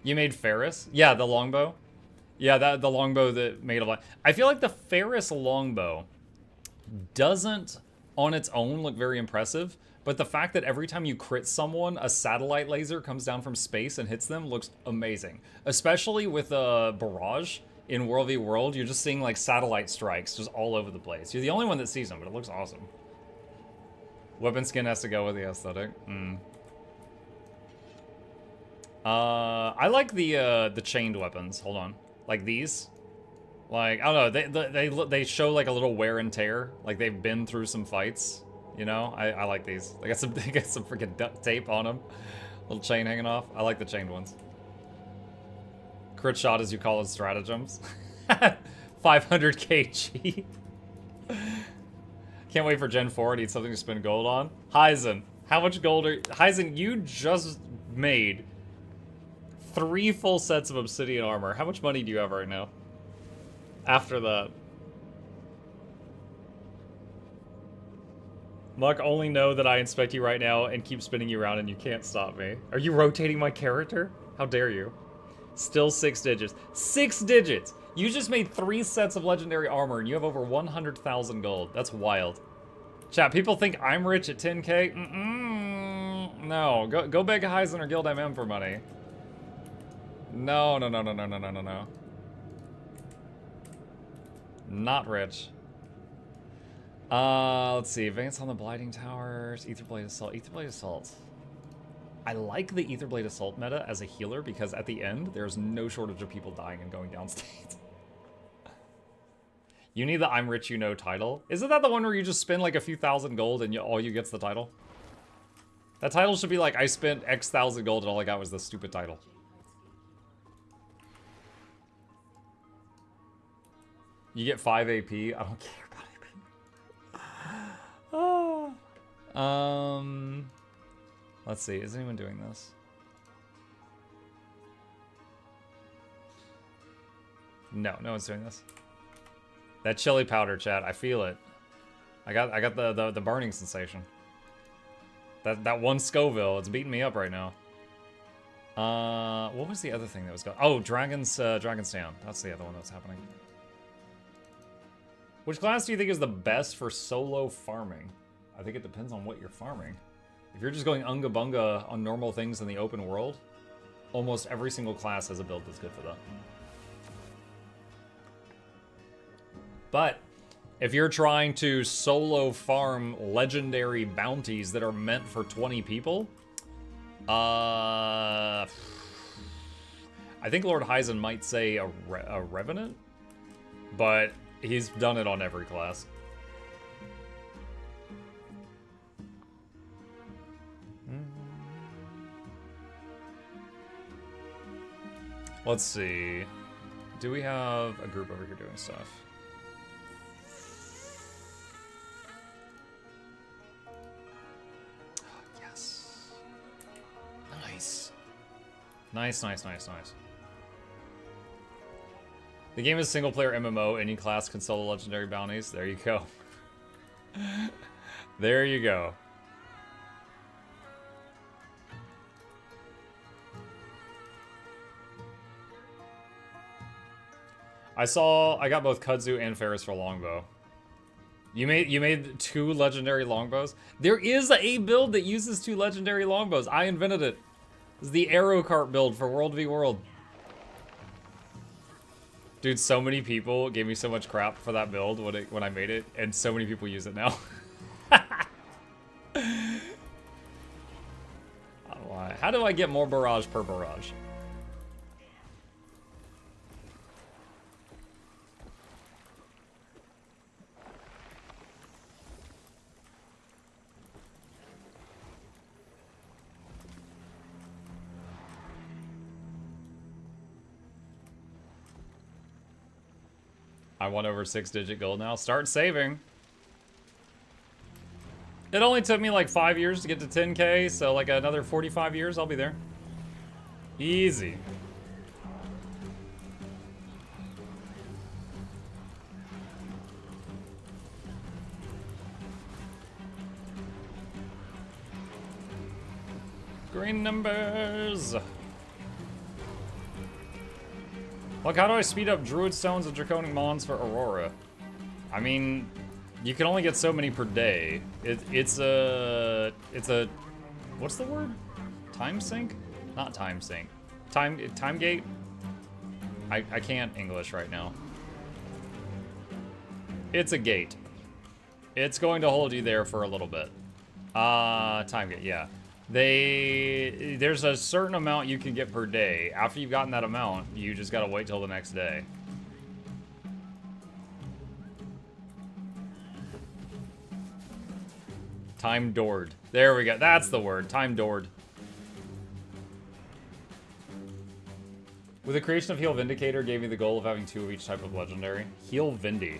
You made Ferris? Yeah, the longbow. Yeah, the longbow that made a lot. I feel like the Ferris longbow doesn't, on its own, look very impressive, but the fact that every time you crit someone, a satellite laser comes down from space and hits them looks amazing. Especially with a barrage in World v World, you're just seeing like satellite strikes just all over the place. You're the only one that sees them, but it looks awesome. Weapon skin has to go with the aesthetic. I like the chained weapons. Hold on. Like these, like, I don't know, they show like a little wear and tear, like they've been through some fights, you know. I like these. They got some freaking duct tape on them, little chain hanging off. I like the chained ones. Crit shot, as you call it, stratagems. 500 kg. Can't wait for Gen 4. Need something to spend gold on. Hyzen, how much gold are Hyzen? You just made 3 full sets of obsidian armor. How much money do you have right now? After that. Muck, only know that I inspect you right now and keep spinning you around and you can't stop me. Are you rotating my character? How dare you? Still 6 digits. 6 digits! You just made 3 sets of legendary armor and you have over 100,000 gold. That's wild. Chat, people think I'm rich at 10k? No, go beg Hyzen or Guild MM for money. No. Not rich. Let's see. Advance on the Blighting Towers. Aetherblade Assault. Aetherblade Assault. I like the Aetherblade Assault meta as a healer because at the end, there's no shortage of people dying and going downstate. You need the I'm Rich You Know title. Isn't that the one where you just spend like a few thousand gold and all you get's the title? That title should be like, I spent X thousand gold and all I got was the stupid title. You get 5 AP. I don't care about AP. Let's see. Is anyone doing this? No one's doing this. That chili powder, chat. I feel it. I got the burning sensation. That one Scoville. It's beating me up right now. What was the other thing that was going? Oh, Dragon's Dam. That's the other one that's happening. Which class do you think is the best for solo farming? I think it depends on what you're farming. If you're just going unga bunga on normal things in the open world, almost every single class has a build that's good for that. But if you're trying to solo farm legendary bounties that are meant for 20 people, I think Lord Hyzen might say a Revenant, but he's done it on every class. Let's see. Do we have a group over here doing stuff? Yes. Nice. Nice. The game is single-player MMO. Any class can solo legendary bounties. There you go. There you go. I got both Kudzu and Ferris for longbow. You made 2 legendary longbows? There is a build that uses 2 legendary longbows. I invented it. This is the Arrow Cart build for World v World. Dude, so many people gave me so much crap for that build when I made it, and so many people use it now. How do I get more barrage per barrage? I won over 6-digit gold now. Start saving. It only took me like 5 years to get to 10K, so like another 45 years, I'll be there. Easy. Green numbers. Look, how do I speed up Druid Stones and Draconic Mons for Aurora? I mean, you can only get so many per day. It's a, what's the word? Time sink? Not time sink. Time gate? I can't English right now. It's a gate. It's going to hold you there for a little bit. Time gate, yeah. There's a certain amount you can get per day. After you've gotten that amount, you just gotta wait till the next day. Time doored. There we go. That's the word. Time doored. With the creation of Heal Vindicator, gave me the goal of having 2 of each type of legendary. Heal Vindy.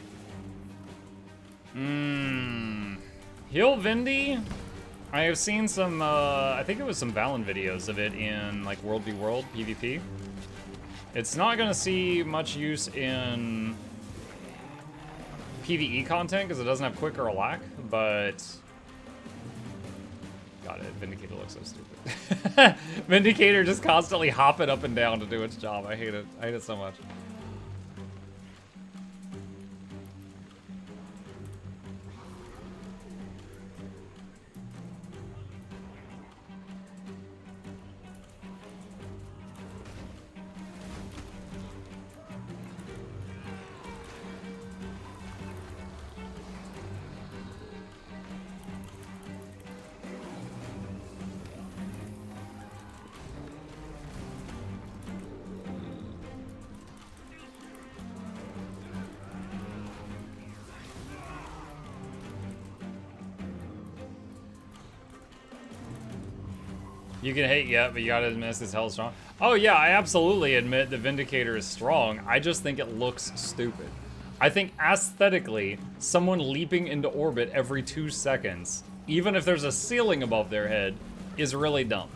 Heal Vindy? I have seen some, I think it was some Valen videos of it in, like, World v World, PvP. It's not gonna see much use in PvE content, because it doesn't have quick or a lack, but... God, Vindicator looks so stupid. Vindicator just constantly hopping up and down to do its job. I hate it. I hate it so much. You can hate yet, but you gotta admit it's hell strong. Oh yeah, I absolutely admit the Vindicator is strong. I just think it looks stupid. I think aesthetically, someone leaping into orbit every 2 seconds, even if there's a ceiling above their head, is really dumb.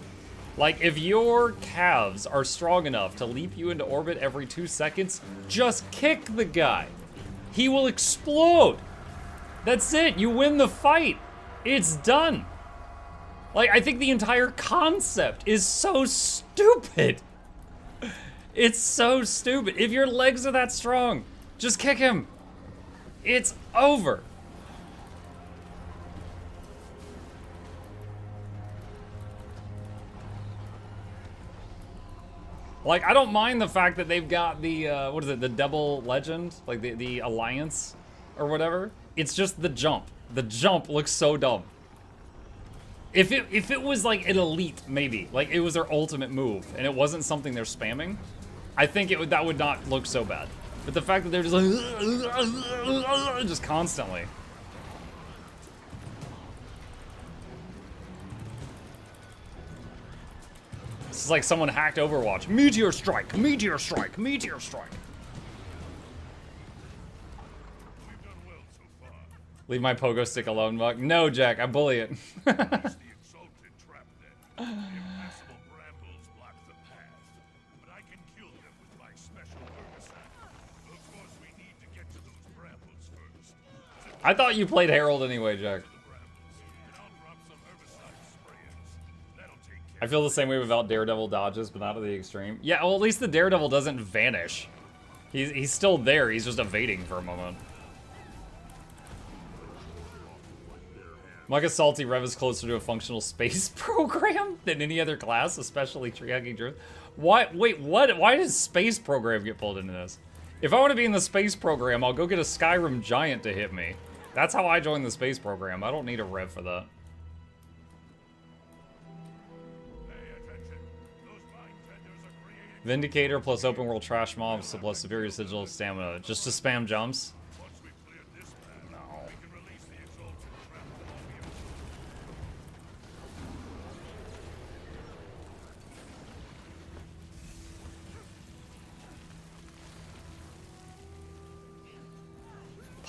Like, if your calves are strong enough to leap you into orbit every 2 seconds, just kick the guy. He will explode. That's it, you win the fight. It's done. Like, I think the entire concept is so stupid. It's so stupid. If your legs are that strong, just kick him. It's over. Like, I don't mind the fact that they've got the, what is it, the double legend? Like, the alliance or whatever. It's just the jump. The jump looks so dumb. If it was like an elite, maybe, like it was their ultimate move, and it wasn't something they're spamming, I think that would not look so bad. But the fact that they're just like, just constantly. This is like someone hacked Overwatch. Meteor strike, meteor strike, meteor strike. Leave my pogo stick alone, Muck. No, Jack, I bully it. I thought you played Herald anyway, Jack. I feel the same way about Daredevil dodges, but not to the extreme. Yeah, well, at least the Daredevil doesn't vanish. He's still there, he's just evading for a moment. Mike Salty Rev is closer to a functional space program than any other class, especially tree hugging drift. What? Wait, what? Why does space program get pulled into this? If I want to be in the space program, I'll go get a Skyrim giant to hit me. That's how I joined the space program. I don't need a rev for that. Vindicator plus open world trash mobs plus superior sigil stamina. Just to spam jumps? No.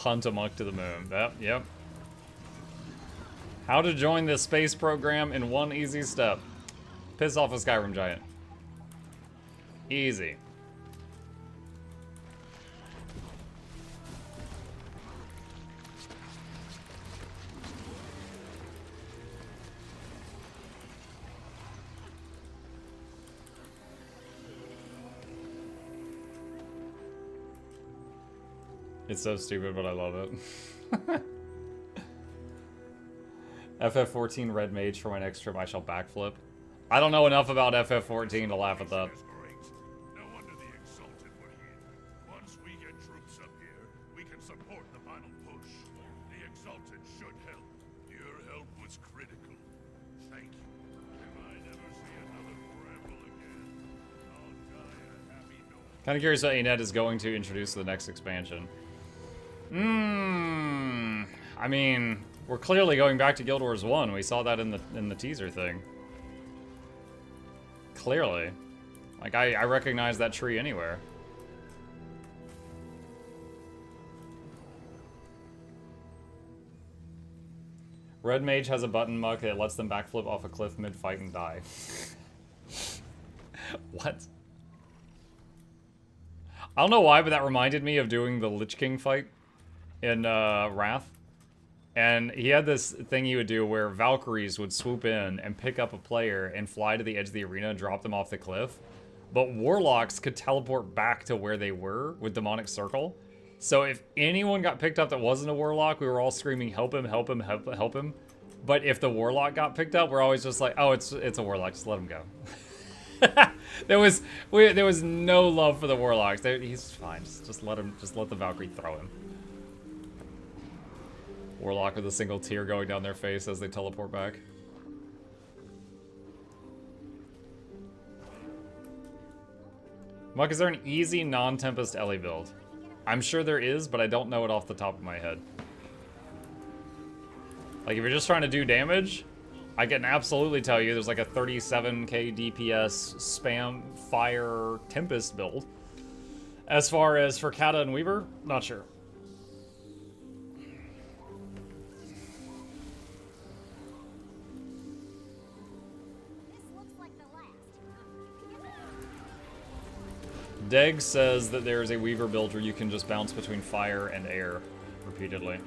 Hunt a monk to the moon. Yep. How to join the space program in one easy step. Piss off a Skyrim giant. Easy. It's so stupid, but I love it. FF14 Red Mage for my next trip, I shall backflip. I don't know enough about FF14 to laugh at that. No wonder the Exalted were here. Once we get troops up here, we can support the final push. The Exalted should help. Your help was critical. Thank you. If I never see another bramble again, I'll die a happy note. Kind of curious what Anet is going to introduce to the next expansion. I mean, we're clearly going back to Guild Wars 1. We saw that in the teaser thing. Clearly. Like, I recognize that tree anywhere. Red Mage has a button muck that lets them backflip off a cliff mid-fight and die. What? I don't know why, but that reminded me of doing the Lich King fight in Wrath. And he had this thing he would do where Valkyries would swoop in and pick up a player and fly to the edge of the arena and drop them off the cliff. But Warlocks could teleport back to where they were with Demonic Circle. So if anyone got picked up that wasn't a Warlock, we were all screaming, help him, help him, help him. But if the Warlock got picked up, we're always just like, oh, it's a Warlock, just let him go. there was no love for the Warlocks. He's fine. Just let the Valkyrie throw him. Warlock with a single tear going down their face as they teleport back. Muck, is there an easy non-Tempest Ellie build? I'm sure there is, but I don't know it off the top of my head. Like, if you're just trying to do damage, I can absolutely tell you there's like a 37k DPS spam fire Tempest build. As far as for Kata and Weaver, not sure. Deg says that there's a Weaver build where you can just bounce between fire and air repeatedly.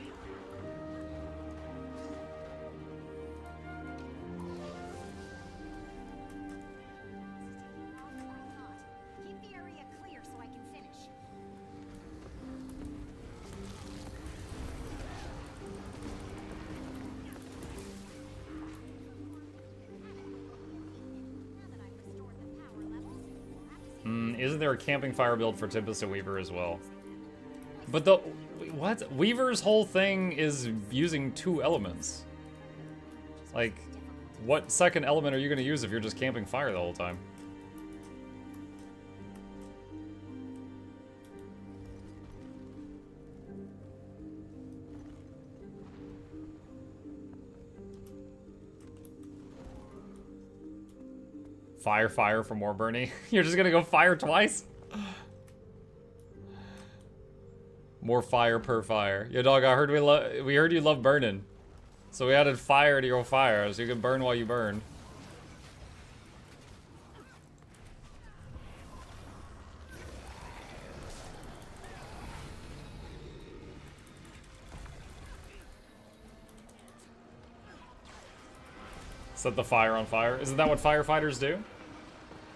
Keep the area clear so I can finish. Isn't there a camping fire build for Tempest and Weaver as well? But the... what? Weaver's whole thing is using 2 elements. Like, what second element are you going to use if you're just camping fire the whole time? Fire for more Bernie. You're just gonna go fire twice? More fire per fire. Yo, dog, I heard we heard you love burning. So we added fire to your fire, so you can burn while you burn. Set the fire on fire. Isn't that what firefighters do?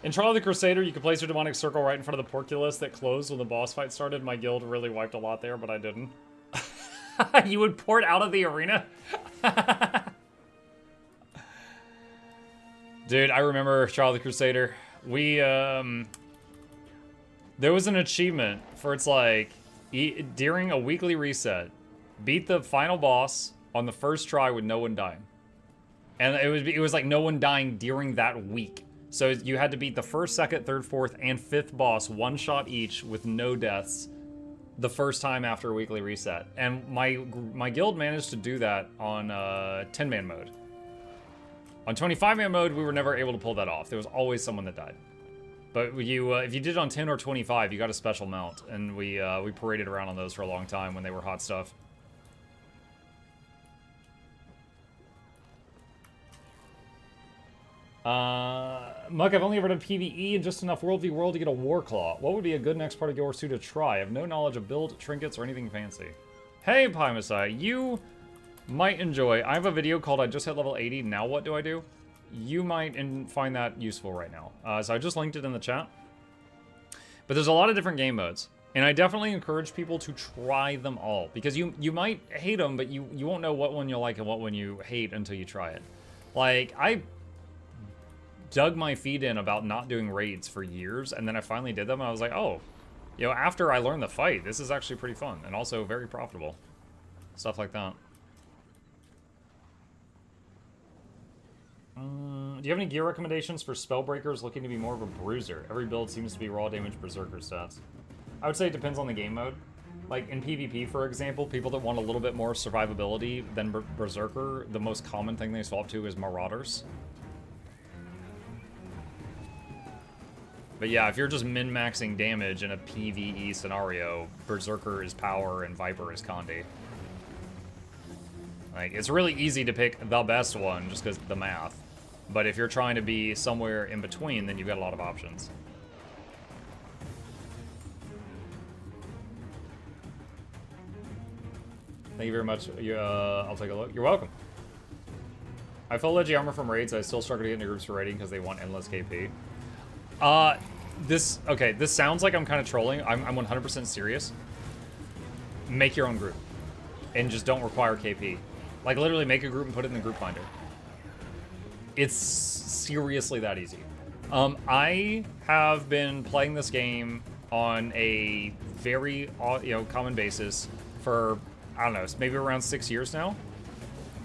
In Trial of the Crusader, you could place your demonic circle right in front of the portcullis that closed when the boss fight started. My guild really wiped a lot there, but I didn't. You would port out of the arena? Dude, I remember Trial of the Crusader. We, there was an achievement for it's like, during a weekly reset, beat the final boss on the first try with no one dying. And it was like no one dying during that week. So you had to beat the first, second, third, fourth, and fifth boss one shot each with no deaths the first time after a weekly reset. And my guild managed to do that on 10-man mode. On 25-man mode, we were never able to pull that off. There was always someone that died. But you, if you did it on 10 or 25, you got a special mount, and we paraded around on those for a long time when they were hot stuff. Muck, I've only ever done PvE and just enough World v World to get a War Claw. What would be a good next part of Yours 2 to try? I have no knowledge of build, trinkets, or anything fancy. Hey, Pie Messiah, you might enjoy. I have a video called I Just Hit Level 80, Now What Do I Do? You might find that useful right now. So I just linked it in the chat. But there's a lot of different game modes. And I definitely encourage people to try them all. Because you might hate them, but you won't know what one you like and what one you hate until you try it. Like, I dug my feet in about not doing raids for years, and then I finally did them, and I was like, oh, you know, after I learned the fight, this is actually pretty fun, and also very profitable. Stuff like that. Do you have any gear recommendations for spellbreakers looking to be more of a bruiser? Every build seems to be raw damage berserker stats. I would say it depends on the game mode. Like in PvP, for example, people that want a little bit more survivability than berserker, the most common thing they swap to is marauders. But yeah, if you're just min-maxing damage in a PvE scenario, berserker is power and viper is Condi. Like, it's really easy to pick the best one just because the math. But if you're trying to be somewhere in between, then you've got a lot of options. Thank you very much. I'll take a look. You're welcome. I fell Legi armor from raids. I still struggle to get into groups for raiding because they want endless KP. This sounds like I'm kind of trolling. I'm 100% serious. Make your own group. And just don't require KP. Like, literally make a group and put it in the group finder. It's seriously that easy. I have been playing this game on a very, common basis for, I don't know, maybe around 6 years now.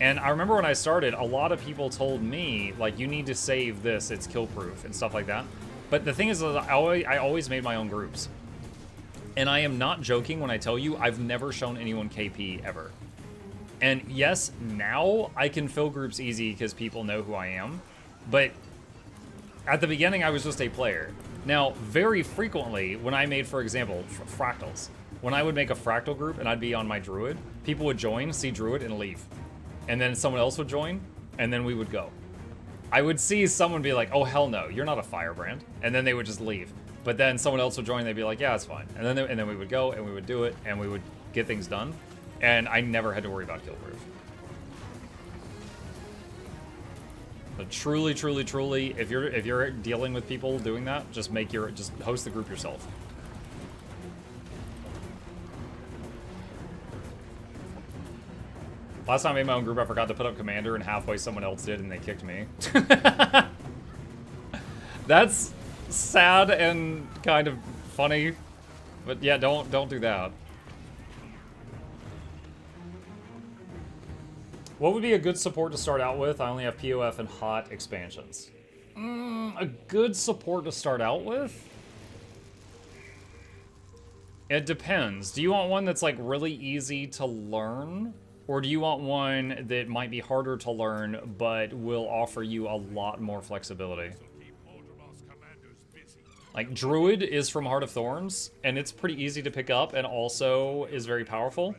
And I remember when I started, a lot of people told me, like, you need to save this, it's kill proof and stuff like that. But the thing is, I always made my own groups. And I am not joking when I tell you I've never shown anyone KP ever. And yes, now I can fill groups easy because people know who I am. But at the beginning, I was just a player. Now, very frequently, when I made, for example, fractals, when I would make a fractal group and I'd be on my druid, people would join, see druid, and leave. And then someone else would join, and then we would go. I would see someone be like, oh, hell no, you're not a firebrand. And then they would just leave. But then someone else would join, and they'd be like, yeah, it's fine. And then we would go, and we would do it, and we would get things done. And I never had to worry about kill proof. But truly, truly, truly, if you're dealing with people doing that, just host the group yourself. Last time I made my own group, I forgot to put up commander, and halfway someone else did, and they kicked me. That's sad and kind of funny, but yeah, don't do that. What would be a good support to start out with? I only have POF and hot expansions. A good support to start out with? It depends. Do you want one that's like really easy to learn? Or do you want one that might be harder to learn but will offer you a lot more flexibility? Like, Druid is from Heart of Thorns, and it's pretty easy to pick up and also is very powerful.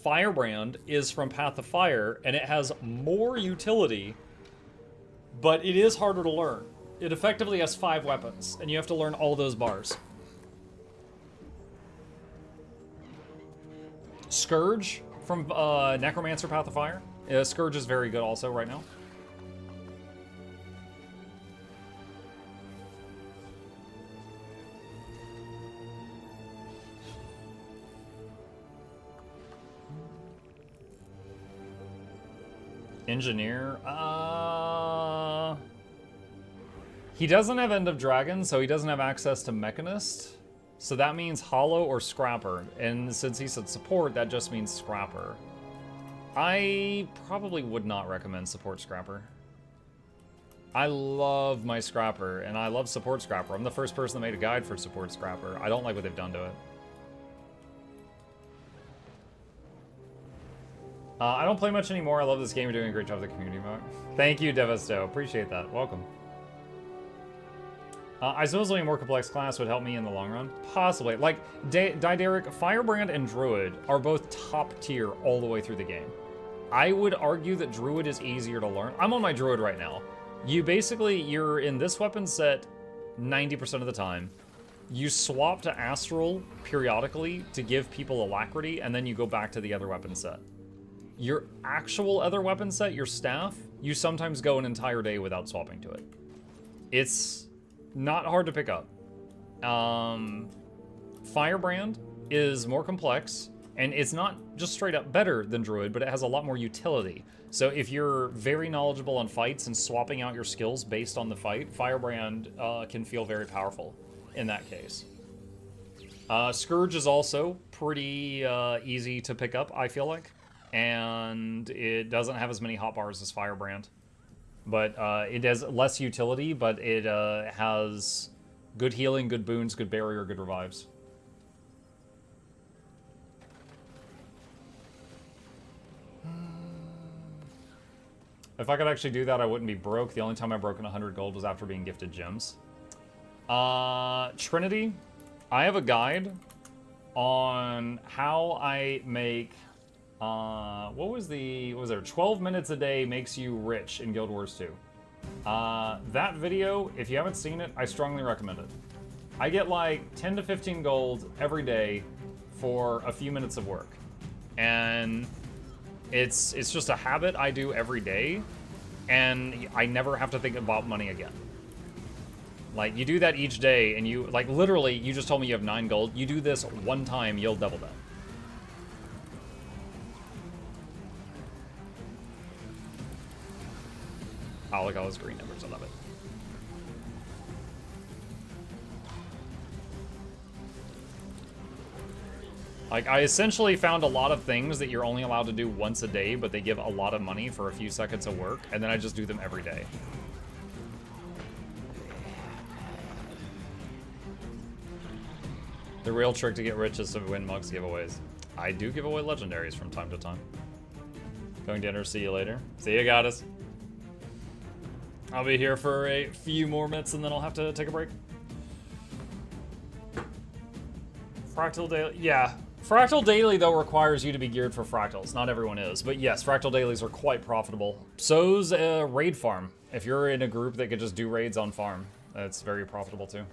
Firebrand is from Path of Fire, and it has more utility, but it is harder to learn. It effectively has 5 weapons, and you have to learn all those bars. Scourge from Necromancer Path of Fire. Scourge is very good also right now. Engineer, he doesn't have End of Dragon, so he doesn't have access to Mechanist. So that means Hollow or Scrapper, and since he said support, that just means Scrapper. I probably would not recommend support Scrapper. I love my Scrapper, and I love support Scrapper. I'm the first person that made a guide for support Scrapper. I don't like what they've done to it. I don't play much anymore. I love this game. You're doing a great job with the community, Mark. Thank you, Devasto. Appreciate that. Welcome. I suppose a more complex class would help me in the long run. Possibly. Like, Dideric, Firebrand, and Druid are both top tier all the way through the game. I would argue that Druid is easier to learn. I'm on my Druid right now. You're in this weapon set 90% of the time. You swap to Astral periodically to give people alacrity, and then you go back to the other weapon set. Your actual other weapon set, your staff, you sometimes go an entire day without swapping to it. It's not hard to pick up. Firebrand is more complex, and it's not just straight up better than Druid, but it has a lot more utility. So if you're very knowledgeable on fights and swapping out your skills based on the fight, Firebrand can feel very powerful in that case. Scourge is also pretty easy to pick up, I feel like. And it doesn't have as many hotbars as Firebrand. But it has less utility, but it has good healing, good boons, good barrier, good revives. If I could actually do that, I wouldn't be broke. The only time I broke 100 gold was after being gifted gems. Trinity, I have a guide on how I make... what was there? 12 minutes a day makes you rich in Guild Wars 2. That video, if you haven't seen it, I strongly recommend it. I get like 10 to 15 gold every day for a few minutes of work. And it's just a habit I do every day, and I never have to think about money again. Like, you do that each day, and you, like, literally, you just told me you have 9 gold. You do this one time, you'll double that. Oh, look at all those green numbers. I love it. Like, I essentially found a lot of things that you're only allowed to do once a day, but they give a lot of money for a few seconds of work, and then I just do them every day. The real trick to get rich is to win Mugs giveaways. I do give away legendaries from time to time. Going dinner, see you later. See you, goddess. I'll be here for a few more minutes and then I'll have to take a break. Fractal Daily, yeah. Fractal Daily, though, requires you to be geared for fractals. Not everyone is, but yes, Fractal Dailies are quite profitable. So's a raid farm. If you're in a group that could just do raids on farm, that's very profitable too.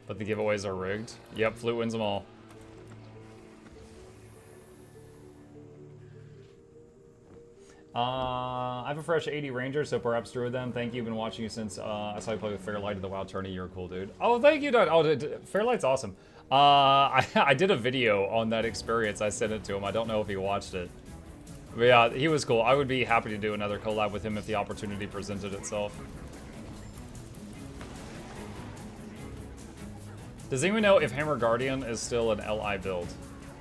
But the giveaways are rigged. Yep, Flute wins them all. I have a fresh 80 Ranger, so perhaps through them. Thank you. Been watching you since I saw you play with Fairlight at the WoW tourney. You're a cool dude. Oh, thank you, Dad. Oh, Fairlight's awesome. I did a video on that experience. I sent it to him. I don't know if he watched it. But yeah, he was cool. I would be happy to do another collab with him if the opportunity presented itself. Does anyone know if Hammer Guardian is still an LI build?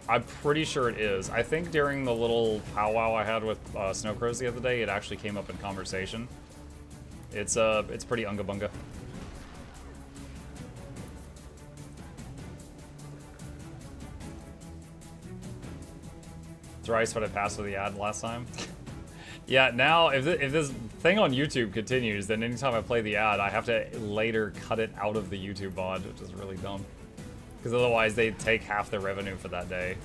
I'm pretty sure it is. I think during the little powwow I had with Snow Crows the other day, it actually came up in conversation. It's pretty unga bunga. Thrice what I passed with the ad last time. Yeah, now if this thing on YouTube continues, then anytime I play the ad, I have to later cut it out of the YouTube VOD, which is really dumb. Because otherwise they take half their revenue for that day.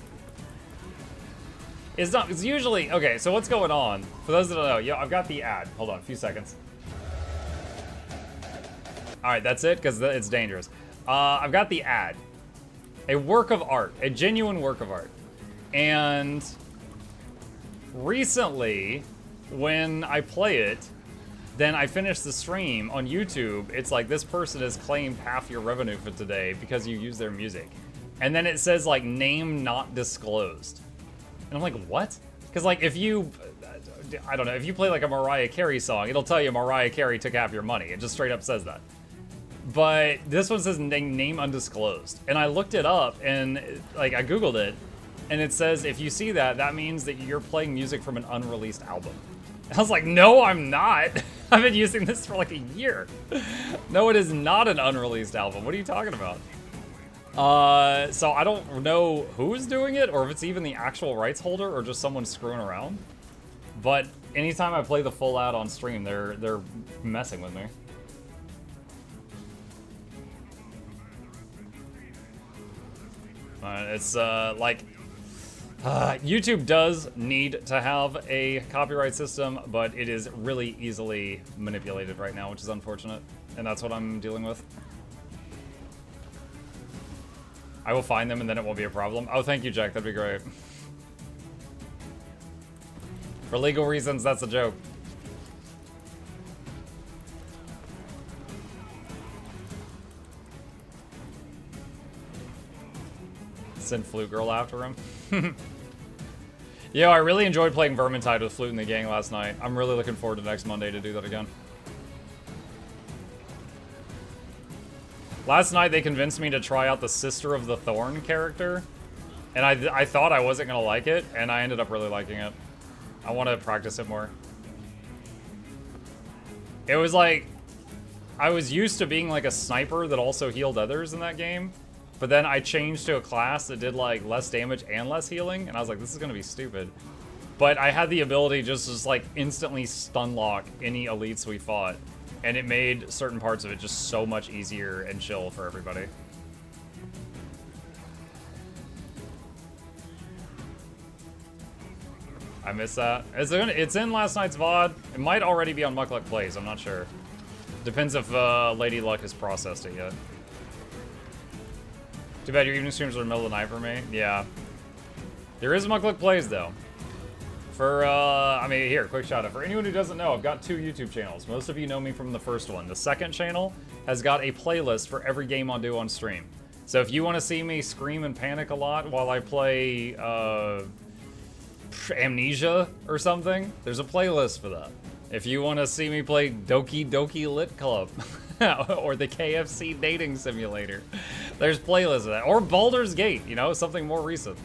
It's usually, okay, so what's going on? For those that don't know, yeah, I've got the ad. Hold on, a few seconds. All right, that's it, because it's dangerous. I've got the ad. A work of art, a genuine work of art. And recently, when I play it, then I finish the stream on YouTube. It's like, this person has claimed half your revenue for today because you use their music. And then it says like, name not disclosed. And I'm like, what? Because like, if you, I don't know, if you play like a Mariah Carey song, it'll tell you Mariah Carey took half your money. It just straight up says that. But this one says name undisclosed. And I looked it up and like, I Googled it. And it says, if you see that, that means that you're playing music from an unreleased album. I was like, no, I'm not. I've been using this for like a year. No, it is not an unreleased album. What are you talking about? So I don't know who's doing it, or if it's even the actual rights holder, or just someone screwing around. But anytime I play the full ad on stream, they're messing with me. It's like YouTube does need to have a copyright system, but it is really easily manipulated right now, which is unfortunate, and that's what I'm dealing with. I will find them and then it won't be a problem. Oh, thank you, Jack. That'd be great. For legal reasons, that's a joke. Send Flute Girl after him. Yo, I really enjoyed playing Vermintide with Flute and the gang last night. I'm really looking forward to next Monday to do that again. Last night they convinced me to try out the Sister of the Thorn character, and I thought I wasn't gonna like it, and I ended up really liking it. I want to practice it more. It was like, I was used to being like a sniper that also healed others in that game, but then I changed to a class that did like less damage and less healing, and I was like, this is gonna be stupid. But I had the ability just to like instantly stun lock any elites we fought, and it made certain parts of it just so much easier and chill for everybody. I miss that. It's in last night's VOD. It might already be on Mukluk Plays, I'm not sure. Depends if Lady Luck has processed it yet. Too bad your evening streams are in the middle of the night for me. Yeah. There is Mukluk Plays, though. For, I mean, here, quick shout out. For anyone who doesn't know, I've got 2 YouTube channels. Most of you know me from the first one. The second channel has got a playlist for every game I'll do on stream. So if you want to see me scream and panic a lot while I play, Amnesia or something, there's a playlist for that. If you want to see me play Doki Doki Lit Club or the KFC dating simulator, there's playlists of that. Or Baldur's Gate, you know, something more recent.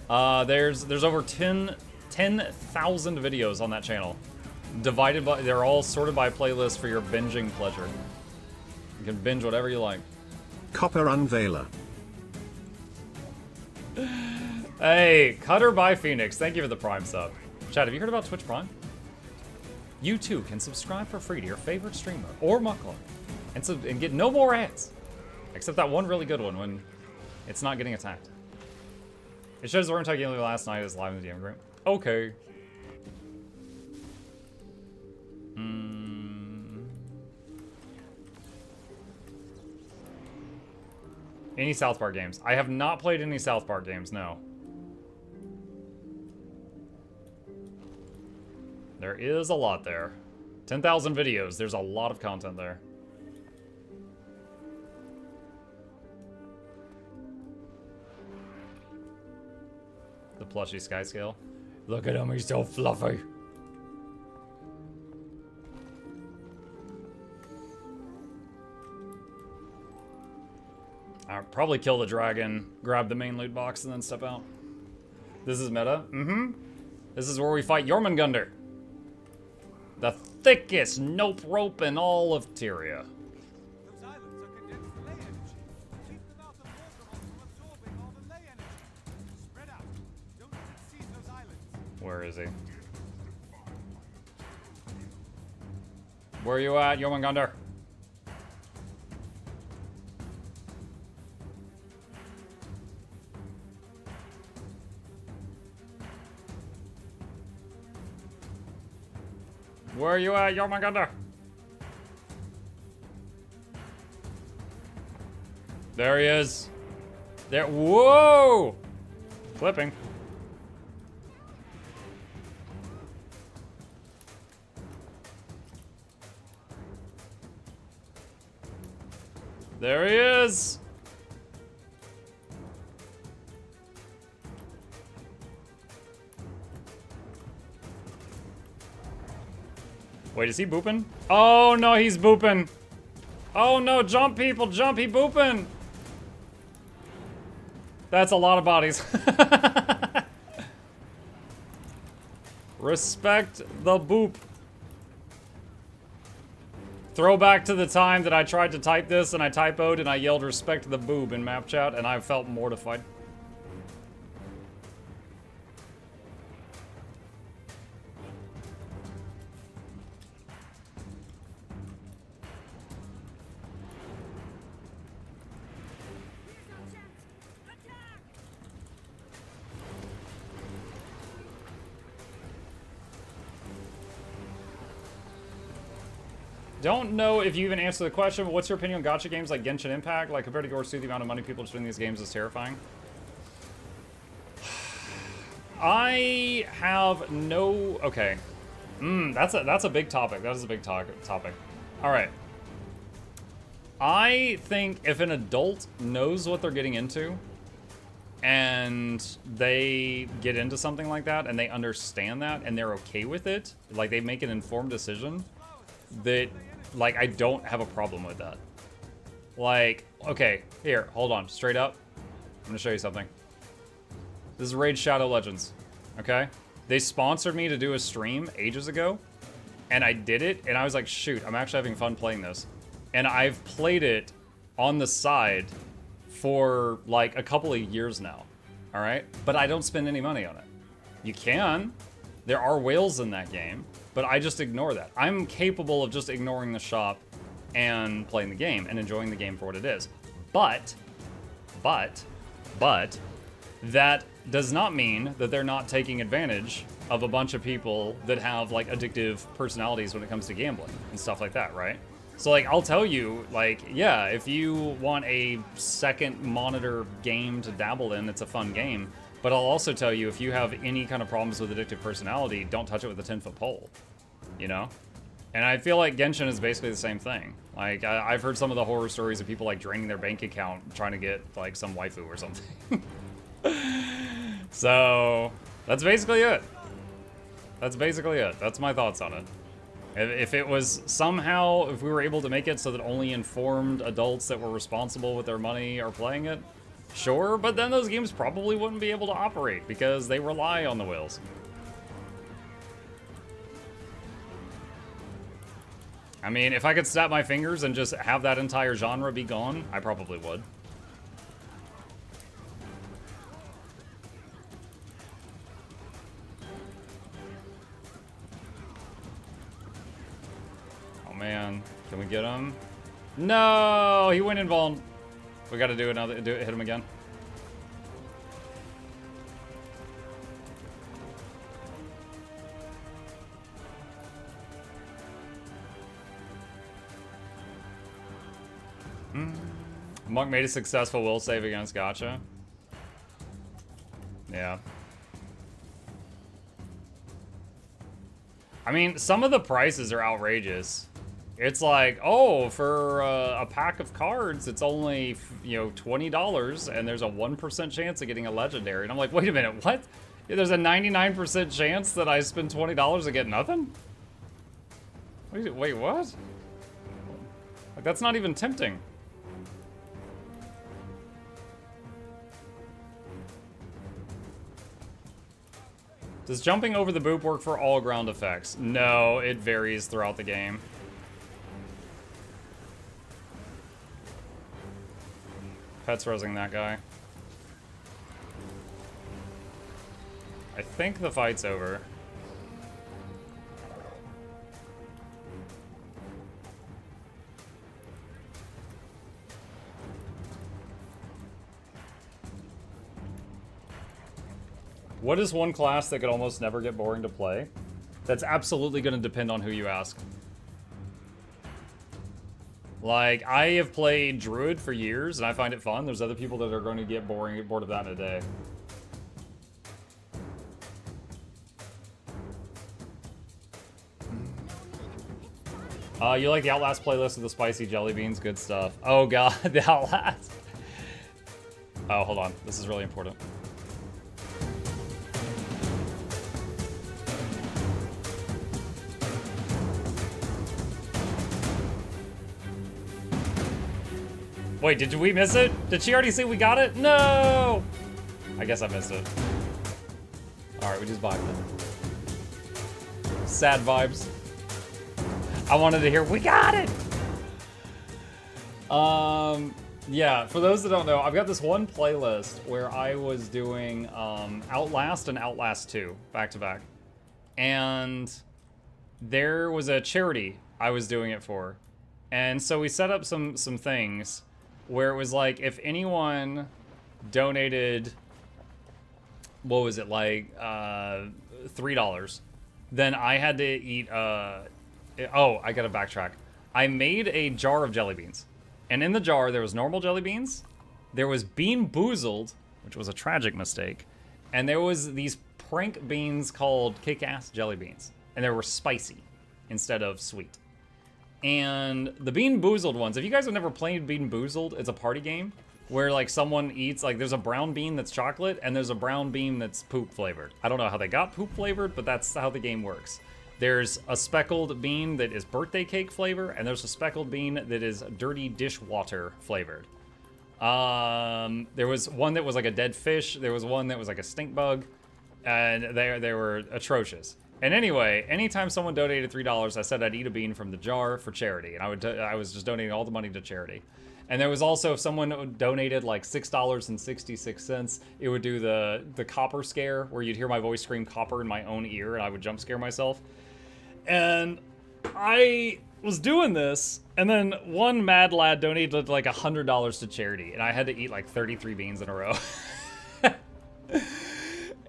There's over 10,000 videos on that channel. Divided by, they're all sorted by playlist for your binging pleasure. You can binge whatever you like. Copper Unveiler. Hey, Cutter by Phoenix, thank you for the Prime sub. Chad, have you heard about Twitch Prime? You too can subscribe for free to your favorite streamer or Mukluk and get no more ads. Except that one really good one when it's not getting attacked. It shows Vermintide gameplay last night is live in the DM group. Okay. Any South Park games? I have not played any South Park games, no. There is a lot there. 10,000 videos. There's a lot of content there. The plushy sky scale. Look at him, he's so fluffy. I'll probably kill the dragon, grab the main loot box, and then step out. This is meta. This is where we fight Jormungandr. The thickest nope rope in all of Tyria. Those islands are condensed ley energy. Keep them out of water while absorbing all the ley energy. Spread out. Don't let it seize those islands. Where is he? Where are you at, Jormungandr? Where are you at, Jormungandr? There he is. There. Whoa! Flipping. There he is. Wait, is he booping? Oh no, he's booping. Oh no, jump people, jump, he booping. That's a lot of bodies. Respect the boop. Throwback to the time that I tried to type this and I typoed and I yelled respect the boob in map chat and I felt mortified. Don't know if you even answered the question, but what's your opinion on gacha games like Genshin Impact? Like, compared to Gore 2, the amount of money people spend in these games is terrifying. I have no... Okay. That's a big topic. That is a big topic. All right. I think if an adult knows what they're getting into and they get into something like that and they understand that and they're okay with it, like they make an informed decision, that, like, I don't have a problem with that. Like, okay, here, hold on, straight up. I'm gonna show you something. This is Raid Shadow Legends, okay? They sponsored me to do a stream ages ago, and I did it, and I was like, shoot, I'm actually having fun playing this. And I've played it on the side for, like, a couple of years now, all right? But I don't spend any money on it. You can. There are whales in that game. But I just ignore that. I'm capable of just ignoring the shop and playing the game and enjoying the game for what it is. But, that does not mean that they're not taking advantage of a bunch of people that have, like, addictive personalities when it comes to gambling and stuff like that, right? So, like, I'll tell you, like, yeah, if you want a second monitor game to dabble in, it's a fun game. But I'll also tell you, if you have any kind of problems with addictive personality, don't touch it with a 10-foot pole, you know? And I feel like Genshin is basically the same thing. Like, I've heard some of the horror stories of people, like, draining their bank account trying to get, like, some waifu or something. So, that's basically it. That's basically it. That's my thoughts on it. If it was somehow, if we were able to make it so that only informed adults that were responsible with their money are playing it, sure, but then those games probably wouldn't be able to operate because they rely on the whales. I mean, if I could snap my fingers and just have that entire genre be gone, I probably would. Oh man, can we get him? No, he went invuln. We gotta do another, hit him again. Monk made a successful will save against Gacha. Yeah. I mean, some of the prices are outrageous. It's like, oh, for a pack of cards, it's only, you know, $20, and there's a 1% chance of getting a legendary. And I'm like, wait a minute, what? There's a 99% chance that I spend $20 to get nothing? Wait, what? Like, that's not even tempting. Does jumping over the boop work for all ground effects? No, it varies throughout the game. Pet's resing that guy. I think the fight's over. What is one class that could almost never get boring to play? That's absolutely going to depend on who you ask. Like, I have played Druid for years, and I find it fun. There's other people that are going to get bored of that in a day. You like the Outlast playlist with the spicy jelly beans? Good stuff. Oh god, the Outlast. Oh, hold on. This is really important. Wait, did we miss it? Did she already say we got it? No! I guess I missed it. Alright, we just vibed it. Sad vibes. I wanted to hear, we got it! Yeah, for those that don't know, I've got this one playlist where I was doing Outlast and Outlast 2 back to back. And there was a charity I was doing it for. And so we set up some things where it was like, if anyone donated, what was it, like $3, then I had to eat, oh, I gotta backtrack. I made a jar of jelly beans. And in the jar, there was normal jelly beans, there was Bean Boozled, which was a tragic mistake, and there was these prank beans called Kick-Ass Jelly Beans. And they were spicy instead of sweet. And the Bean Boozled ones, if you guys have never played Bean Boozled, it's a party game where like someone eats, like there's a brown bean that's chocolate and there's a brown bean that's poop flavored. I don't know how they got poop flavored, but that's how the game works. There's a speckled bean that is birthday cake flavor, and there's a speckled bean that is dirty dishwater flavored. There was one that was like a dead fish. There was one that was like a stink bug, and they were atrocious. And anyway, anytime someone donated $3, I said I'd eat a bean from the jar for charity, and I was just donating all the money to charity. And there was also, if someone donated like $6.66, it would do the copper scare, where you'd hear my voice scream copper in my own ear, and I would jump scare myself. And I was doing this, and then one mad lad donated like $100 to charity, and I had to eat like 33 beans in a row.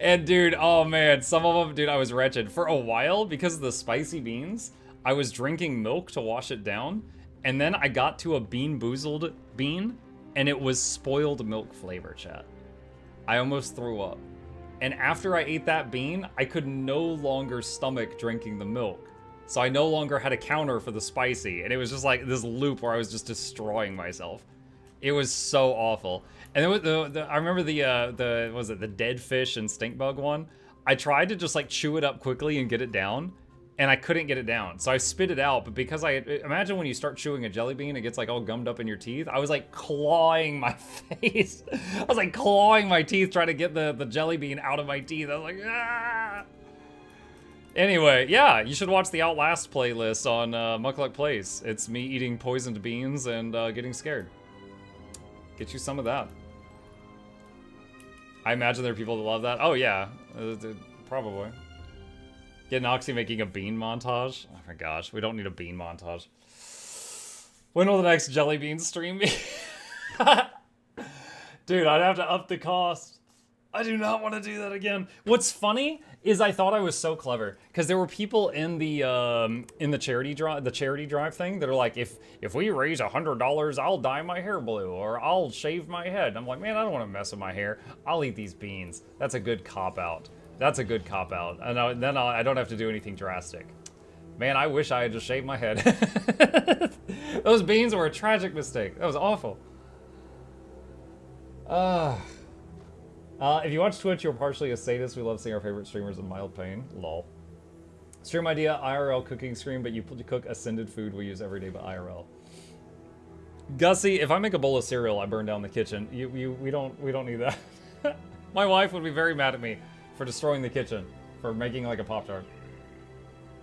And dude, oh man, some of them, dude, I was wretched. For a while, because of the spicy beans, I was drinking milk to wash it down, and then I got to a Bean Boozled bean, and it was spoiled milk flavor, chat. I almost threw up. And after I ate that bean, I could no longer stomach drinking the milk. So I no longer had a counter for the spicy, and it was just like this loop where I was just destroying myself. It was so awful. And then I remember the dead fish and stink bug one. I tried to just like chew it up quickly and get it down, and I couldn't get it down. So I spit it out, but because imagine when you start chewing a jelly bean, it gets like all gummed up in your teeth. I was like clawing my face. I was like clawing my teeth trying to get the jelly bean out of my teeth. I was like, ah! Anyway, yeah, you should watch the Outlast playlist on Mukluk Plays. It's me eating poisoned beans and getting scared. Get you some of that. I imagine there are people that love that. Oh yeah, probably. Get Noxxi making a bean montage. Oh my gosh, we don't need a bean montage. When will the next jelly bean stream be? Dude, I'd have to up the cost. I do not want to do that again. What's funny is I thought I was so clever, because there were people in the charity drive thing that are like, if we raise $100, I'll dye my hair blue, or I'll shave my head. I'm like, man, I don't want to mess with my hair. I'll eat these beans. That's a good cop out. That's a good cop out. And then I don't have to do anything drastic. Man, I wish I had just shaved my head. Those beans were a tragic mistake. That was awful. If you watch Twitch, you're partially a sadist. We love seeing our favorite streamers in mild pain. Lol. Stream idea, IRL cooking stream, but you cook ascended food we use every day but IRL. Gussie, if I make a bowl of cereal, I burn down the kitchen. We don't need that. My wife would be very mad at me for destroying the kitchen, for making like a Pop-Tart.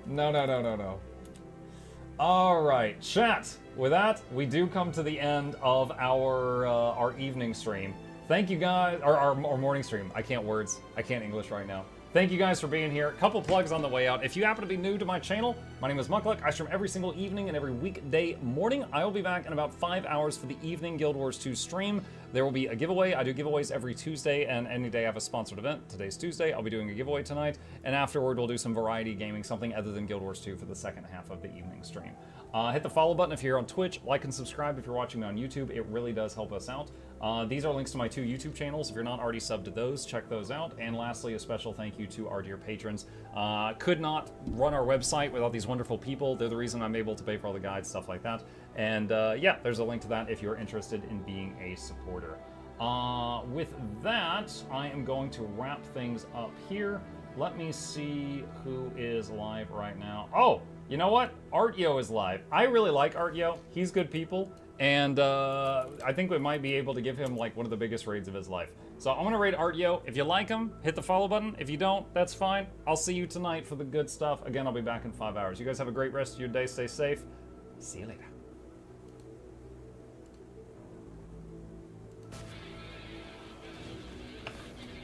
No. All right, chat. With that, we do come to the end of our evening stream. Thank you guys, or our morning stream. I can't English right now. Thank you guys for being here. Couple plugs on the way out. If you happen to be new to my channel, my name is Mukluk. I stream every single evening and every weekday morning. I will be back in about 5 hours for the evening Guild Wars 2 stream. There will be a giveaway. I do giveaways every Tuesday, and any day I have a sponsored event. Today's Tuesday. I'll be doing a giveaway tonight, and afterward we'll do some variety gaming, something other than Guild Wars 2 for the second half of the evening stream. Hit the follow button if you're on Twitch. Like and subscribe if you're watching me on YouTube. It really does help us out. These are links to my 2 YouTube channels. If you're not already subbed to those, check those out. And lastly, a special thank you to our dear patrons. Could not run our website without these wonderful people. They're the reason I'm able to pay for all the guides, stuff like that. And yeah, there's a link to that if you're interested in being a supporter. With that, I am going to wrap things up here. Let me see who is live right now. Oh, you know what? Artyo is live. I really like Artyo. He's good people. And I think we might be able to give him like one of the biggest raids of his life. So I'm gonna raid Artyo. If you like him, hit the follow button. If you don't, that's fine. I'll see you tonight for the good stuff. Again, I'll be back in 5 hours. You guys have a great rest of your day. Stay safe. See you later.